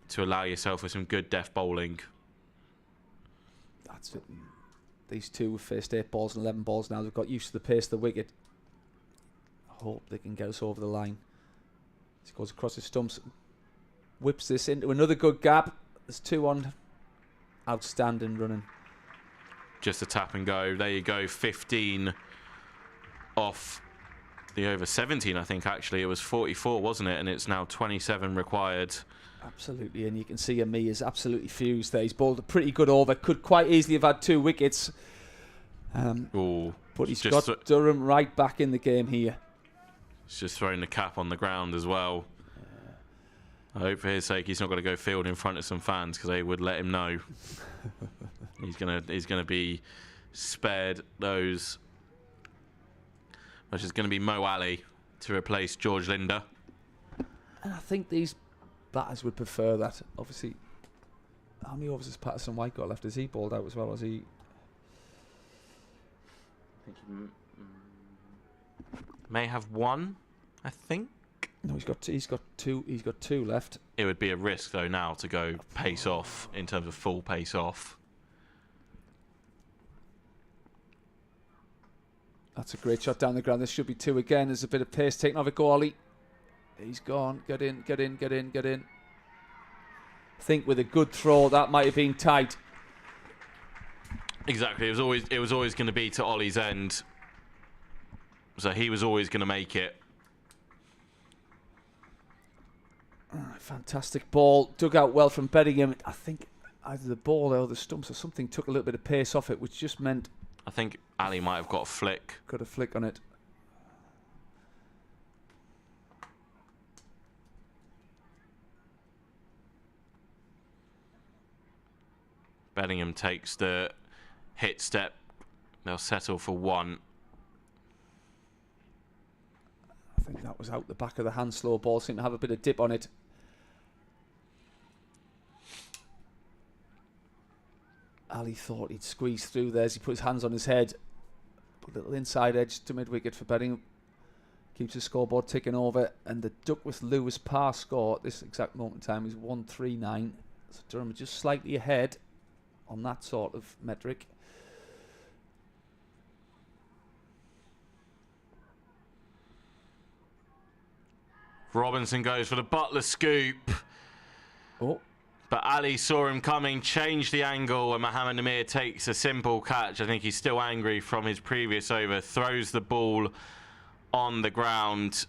A: to allow yourself with some good deft bowling.
B: That's it. These two have faced 8 balls and 11 balls now. They've got used to the pace of the wicket. I hope they can get us over the line. He goes across the stumps, whips this into another good gap. There's 2 on. Outstanding running.
A: Just a tap and go. There you go. 15 off the over 17, I think, actually. It was 44, wasn't it? And it's now 27 required.
B: Absolutely, and you can see Ami is absolutely fused there. He's bowled a pretty good over. Could quite easily have had 2 wickets. But he's got Durham right back in the game here.
A: He's just throwing the cap on the ground as well. I hope for his sake he's not going to go field in front of some fans, because they would let him know. He's gonna be spared those. Which is going to be Mo Ali to replace George Linder.
B: And I think these batters would prefer that. Obviously, how many overs has Patterson White got left? Is he bowled out as well? Has he?
A: I think he may have 1, I think.
B: No, he's got two. He's got 2 left.
A: It would be a risk though now to go pace off in terms of full pace off.
B: That's a great shot down the ground. This should be 2 again. There's a bit of pace taken off it. Go Ollie. He's gone. Get in. I think with a good throw that might have been tight.
A: Exactly. It was always going to be to Ollie's end. So he was always going to make it.
B: Fantastic ball. Dug out well from Bedingham. I think either the ball or the stumps or something took a little bit of pace off it, which just meant
A: I think Ali might have got a flick.
B: Got a flick on it.
A: Bedingham takes the hit step. They'll settle for 1.
B: I think that was out the back of the hand. Slow ball seemed to have a bit of dip on it. Ali thought he'd squeeze through there as he put his hands on his head. Put a little inside edge to mid-wicket for Bedingham. Keeps the scoreboard ticking over. And the Duckworth-Lewis par score at this exact moment in time is 139. So Durham just slightly ahead on that sort of metric.
A: Robinson goes for the Butler scoop.
B: Oh.
A: But Ali saw him coming, changed the angle, and Mohammad Namir takes a simple catch. I think he's still angry from his previous over. Throws the ball on the ground.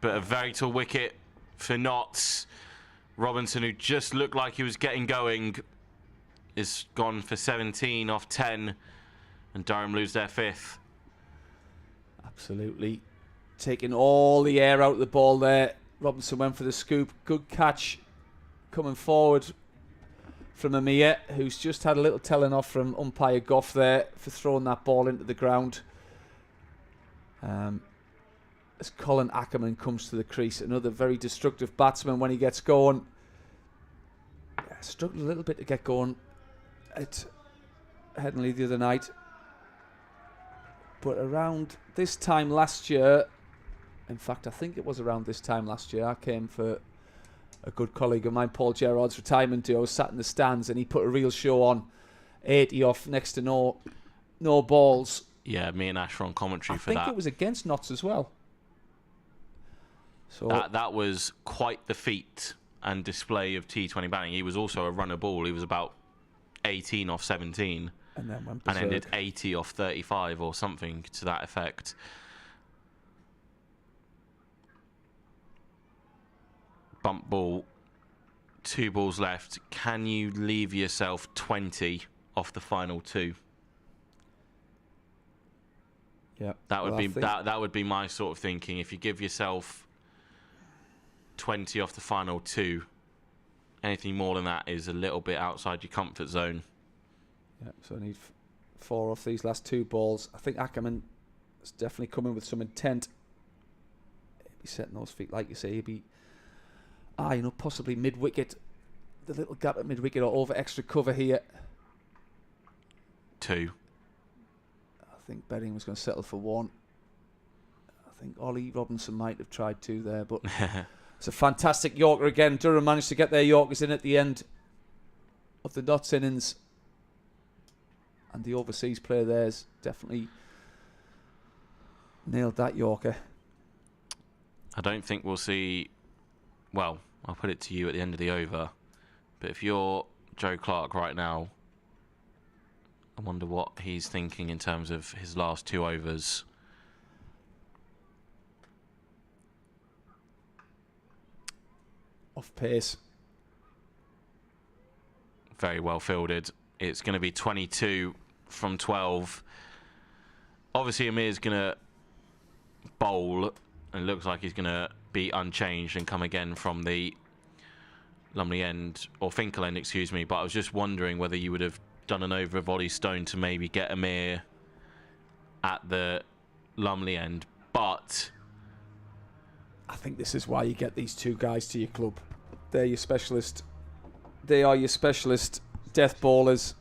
A: But a very tall wicket for Notts. Robinson, who just looked like he was getting going, is gone for 17 off 10. And Durham lose their 5th.
B: Absolutely. Taking all the air out of the ball there. Robinson went for the scoop. Good catch coming forward from Amir, who's just had a little telling off from umpire Goff there for throwing that ball into the ground. As Colin Ackerman comes to the crease, another very destructive batsman when he gets going. Struggled a little bit to get going at Headingley the other night. But around this time last year, in fact, I think it was around this time last year, I came for a good colleague of mine, Paul Gerard's retirement day. I was sat in the stands and he put a real show on. 80 off, next to no balls.
A: Yeah, me and Ash were on commentary for
B: I
A: that.
B: think it was against Notts as well. So
A: that was quite the feat and display of T20 batting. He was also a runner ball. He was about 18 off 17.
B: And then went
A: and ended 80 off 35 or something to that effect. Bump ball, 2 balls left. Can you leave yourself 20 off the final 2?
B: Yeah,
A: that would be my sort of thinking. If you give yourself 20 off the final 2, anything more than that is a little bit outside your comfort zone.
B: Yeah, so I need 4 off these last 2 balls. I think Ackerman is definitely coming with some intent. He'll be setting those feet, like you say. He'll be, possibly mid-wicket. The little gap at mid-wicket or over extra cover here.
A: 2.
B: I think Bedingham was going to settle for 1. I think Ollie Robinson might have tried 2 there, but it's a fantastic Yorker again. Durham managed to get their Yorkers in at the end of the Notts innings. And the overseas player there's definitely nailed that Yorker.
A: I don't think we'll see... Well, I'll put it to you at the end of the over. But if you're Joe Clark right now, I wonder what he's thinking in terms of his last 2 overs.
B: Off pace.
A: Very well fielded. It's going to be 22 from 12. Obviously, Amir's going to bowl, and it looks like he's going to be unchanged and come again from the Lumley end, or Finkel end, excuse me. But I was just wondering whether you would have done an over of Ollie Stone to maybe get Amir at the Lumley end. But
B: I think this is why you get these 2 guys to your club. They're your specialist. They are your specialist death ballers.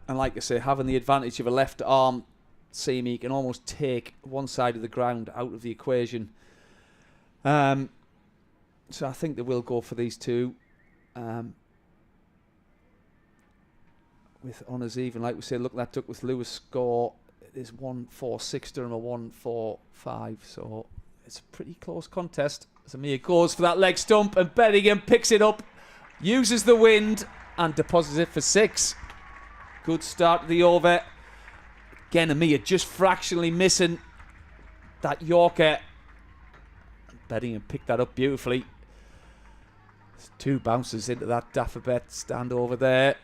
B: And like I say, having the advantage of a left arm seam, he can almost take one side of the ground out of the equation. So I think they will go for these 2. With honours even, like we say, look, that Duckworth Lewis score is 1-4-6 Durham, a 1-4-5. So it's a pretty close contest. As Amir goes for that leg stump, and Bellingham picks it up, uses the wind, and deposits it for 6. Good start to the over. Again, Amir just fractionally missing that Yorker. Bellingham picked that up beautifully. There's 2 bounces into that Daffabet stand over there.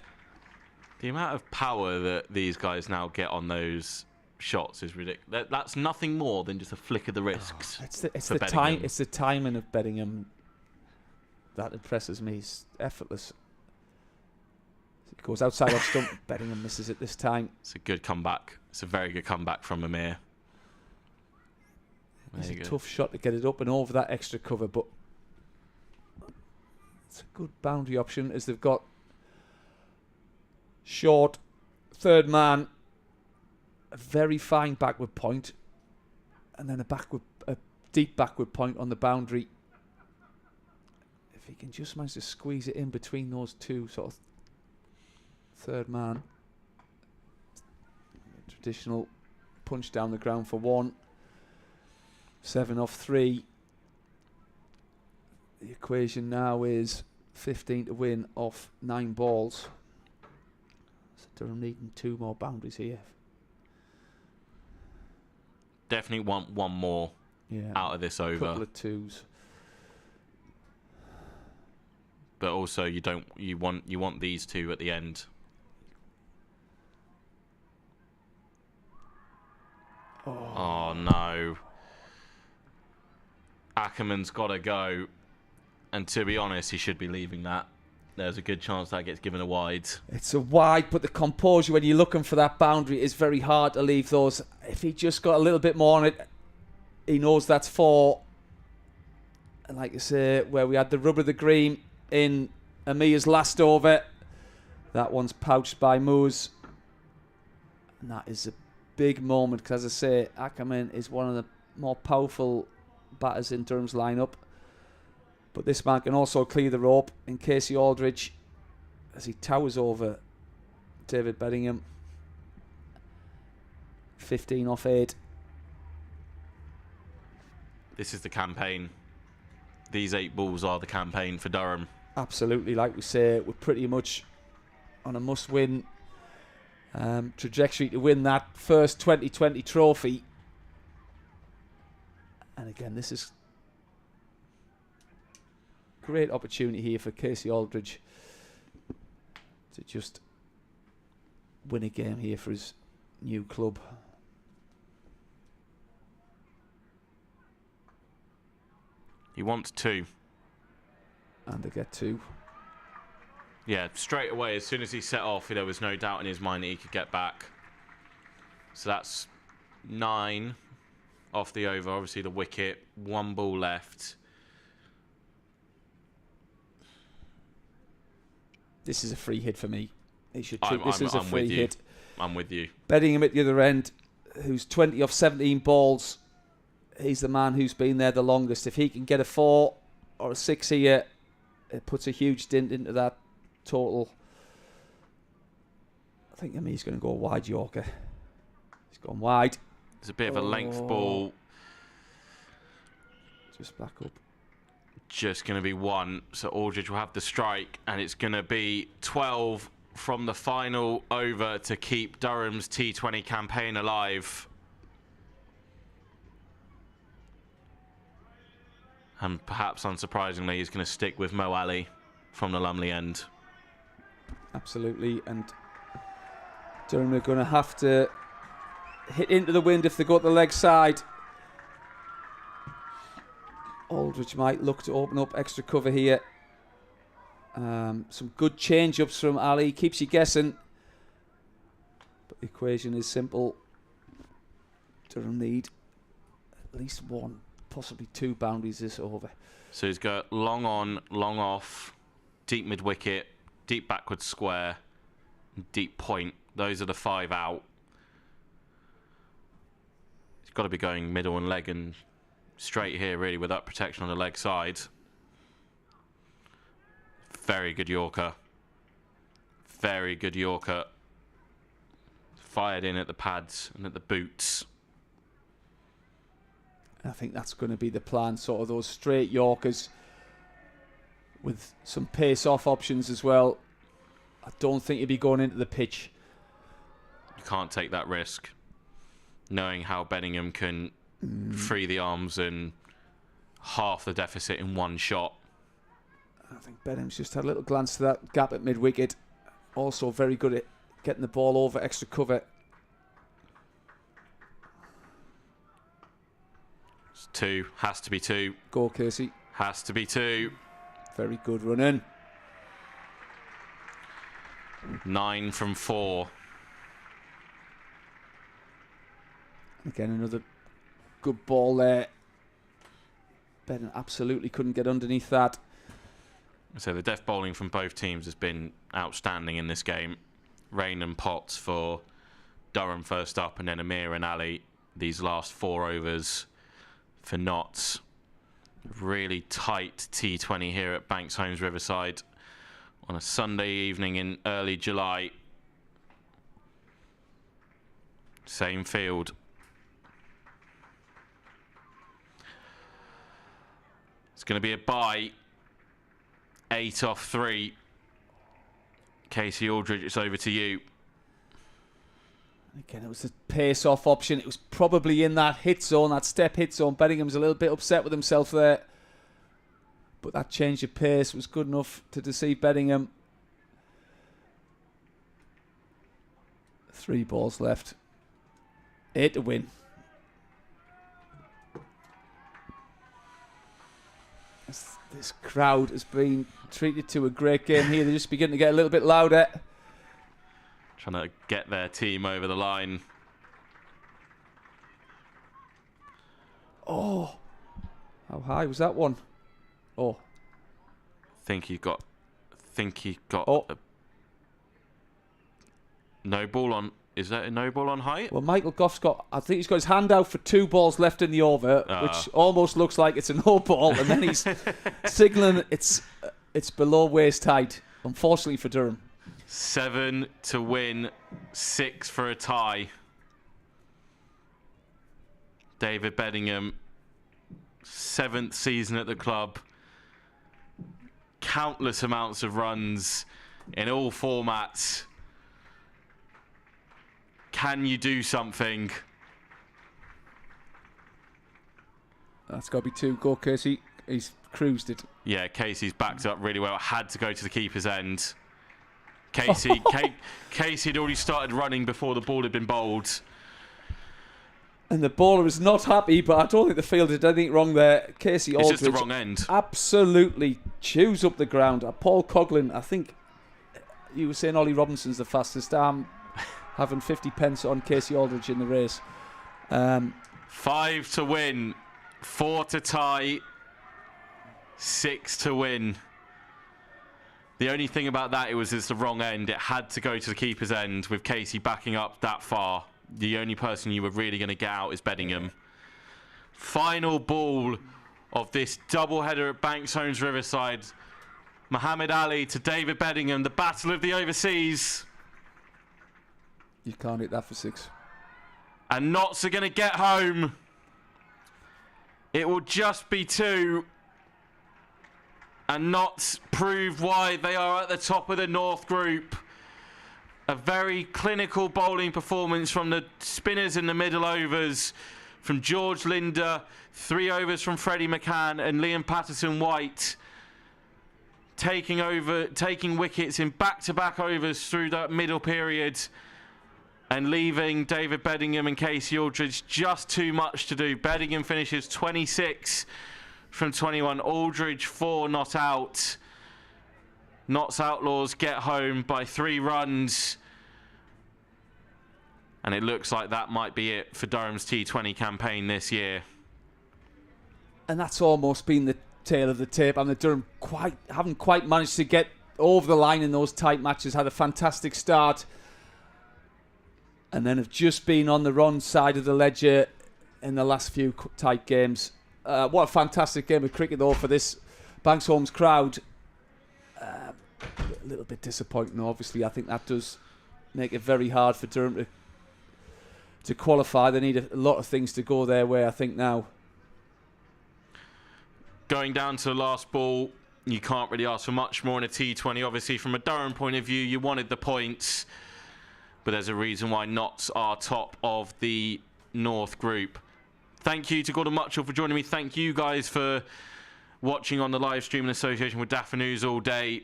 A: the amount of power that these guys now get on those shots is ridiculous. That's nothing more than just a flick of the wrists.
B: It's the timing of Bellingham that impresses me. It's effortless. It goes outside off stump. Bellingham misses it this time.
A: It's a good comeback. It's a very good comeback from Amir.
B: It's a tough shot to get it up and over that extra cover, but it's a good boundary option as they've got short third man, a very fine backward point, and then a deep backward point on the boundary. If he can just manage to squeeze it in between those two sort of third man, traditional punch down the ground for 1, 7 off 3. The equation now is 15 to win off 9 balls. So Durham needing 2 more boundaries here.
A: Definitely want one more out of this over.
B: Couple of 2s.
A: But also you want these 2 at the end. Oh no. Ackerman's got to go. And to be honest, he should be leaving that. There's a good chance that gets given a wide.
B: It's a wide, but the composure when you're looking for that boundary is very hard to leave those. If he just got a little bit more on it, he knows that's 4. And like you say, where we had the rubber of the green in Amir's last over, that one's pouched by Moose. And that is a big moment, because as I say, Ackerman is one of the more powerful batters in Durham's lineup. But this man can also clear the rope in Casey Aldridge as he towers over David Bellingham. 15 off 8.
A: This is the campaign. These 8 balls are the campaign for Durham.
B: Absolutely, like we say, we're pretty much on a must-win trajectory to win that first 2020 trophy. And again, this is great opportunity here for Casey Aldridge to just win a game here for his new club.
A: He wants 2.
B: And they get 2.
A: Yeah, straight away, as soon as he set off, there was no doubt in his mind that he could get back. So that's 9 off the over. Obviously the wicket, 1 ball left.
B: This is a free hit for me. He should treat this as a free hit.
A: I'm with you.
B: Bellingham at the other end, who's 20 off 17 balls. He's the man who's been there the longest. If he can get a 4 or a 6 here, it puts a huge dent into that total. think he's going to go wide Yorker. He's gone wide.
A: It's a bit of a length ball.
B: Just back up.
A: Just going to be 1. So Aldridge will have the strike, and it's going to be 12 from the final over to keep Durham's T20 campaign alive. And perhaps unsurprisingly, he's going to stick with Mo Ali from the Lumley end.
B: Absolutely, and Durham are going to have to hit into the wind if they go to the leg side. Aldridge might look to open up extra cover here. Some good change-ups from Ali. Keeps you guessing. But the equation is simple. Durham need at least 1, possibly 2 boundaries this over.
A: So he's got long on, long off, deep mid-wicket, deep backward square, deep point. Those are the 5 out. He's got to be going middle and leg and straight here, really, with that protection on the leg side. Very good Yorker. Very good Yorker. Fired in at the pads and at the boots.
B: I think that's going to be the plan, sort of those straight Yorkers with some pace-off options as well. I don't think he'd be going into the pitch.
A: You can't take that risk, knowing how Bedingham can free the arms and half the deficit in 1 shot.
B: I think Bedingham's just had a little glance to that gap at mid-wicket. Also very good at getting the ball over extra cover.
A: It's 2, has to be 2.
B: Go, Casey.
A: Has to be 2.
B: Very good run in.
A: 9 from 4.
B: Again, another good ball there. Bedingham absolutely couldn't get underneath that.
A: So the death bowling from both teams has been outstanding in this game. Rain and Potts for Durham first up, and then Amir and Ali these last 4 overs for Notts. Really tight T20 here at Banks Homes Riverside on a Sunday evening in early July. Same field. It's going to be a bye. 8 off 3. Casey Aldridge, it's over to you.
B: Again, it was the pace-off option. It was probably in that hit zone, that step hit zone. Benningham's a little bit upset with himself there. But that change of pace was good enough to deceive Bedingham. 3 balls left. 8 to win. This crowd has been treated to a great game here. They're just beginning to get a little bit louder.
A: Trying to get their team over the line.
B: Oh, how high was that one? Oh,
A: Think he got
B: Oh.
A: no ball on. Is that a no ball on height?
B: well, Michael Goff's got, I think he's got his hand out for 2 balls left in the over, which almost looks like it's a no ball, and then he's signalling it's below waist height, unfortunately for Durham.
A: 7 to win, 6 for a tie. David Bedingham, 7th season at the club. Countless amounts of runs in all formats. Can you do something?
B: That's got to be 2. Go, Casey. He's cruised it.
A: Yeah, Casey's backed up really well. Had to go to the keeper's end. Casey had already started running before the ball had been bowled.
B: And the bowler is not happy, but I don't think the field did anything wrong there. Casey Aldridge.
A: It's just the wrong end.
B: Absolutely chews up the ground. Paul Coughlin, I think you were saying Ollie Robinson's the fastest. I'm having 50 pence on Casey Aldridge in the race.
A: 5 to win, 4 to tie, 6 to win. The only thing about that, it's the wrong end. It had to go to the keeper's end with Casey backing up that far. The only person you were really going to get out is Bedingham. Final ball of this doubleheader at Banks Homes Riverside. Muhammad Ali to David Bedingham, the battle of the overseas.
B: You can't hit that for 6.
A: And Notts are going to get home. It will just be 2. And Notts prove why they are at the top of the North Group. A very clinical bowling performance from the spinners in the middle overs. From George Linder, 3 overs from Freddie McCann and Liam Patterson-White. Taking wickets in back-to-back overs through that middle period. And leaving David Beddingham and Casey Aldridge just too much to do. Beddingham finishes 26 from 21. Aldridge 4 not out. Notts Outlaws get home by 3 runs. And it looks like that might be it for Durham's T20 campaign this year.
B: And that's almost been the tail of the tape. I mean, Durham haven't quite managed to get over the line in those tight matches. Had a fantastic start. And then have just been on the wrong side of the ledger in the last few tight games. What a fantastic game of cricket, though, for this Banks Homes crowd. A little bit disappointing, obviously. I think that does make it very hard for Durham to qualify. They need a lot of things to go their way, I think, now.
A: Going down to the last ball, you can't really ask for much more in a T20. Obviously, from a Durham point of view, you wanted the points. But there's a reason why Notts are top of the North Group. Thank you to Gordon Mutchell for joining me. Thank you guys for watching on the live stream in association with Dafa News all day.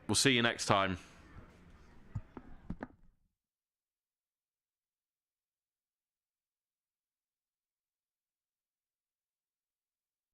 A: We'll see you next time.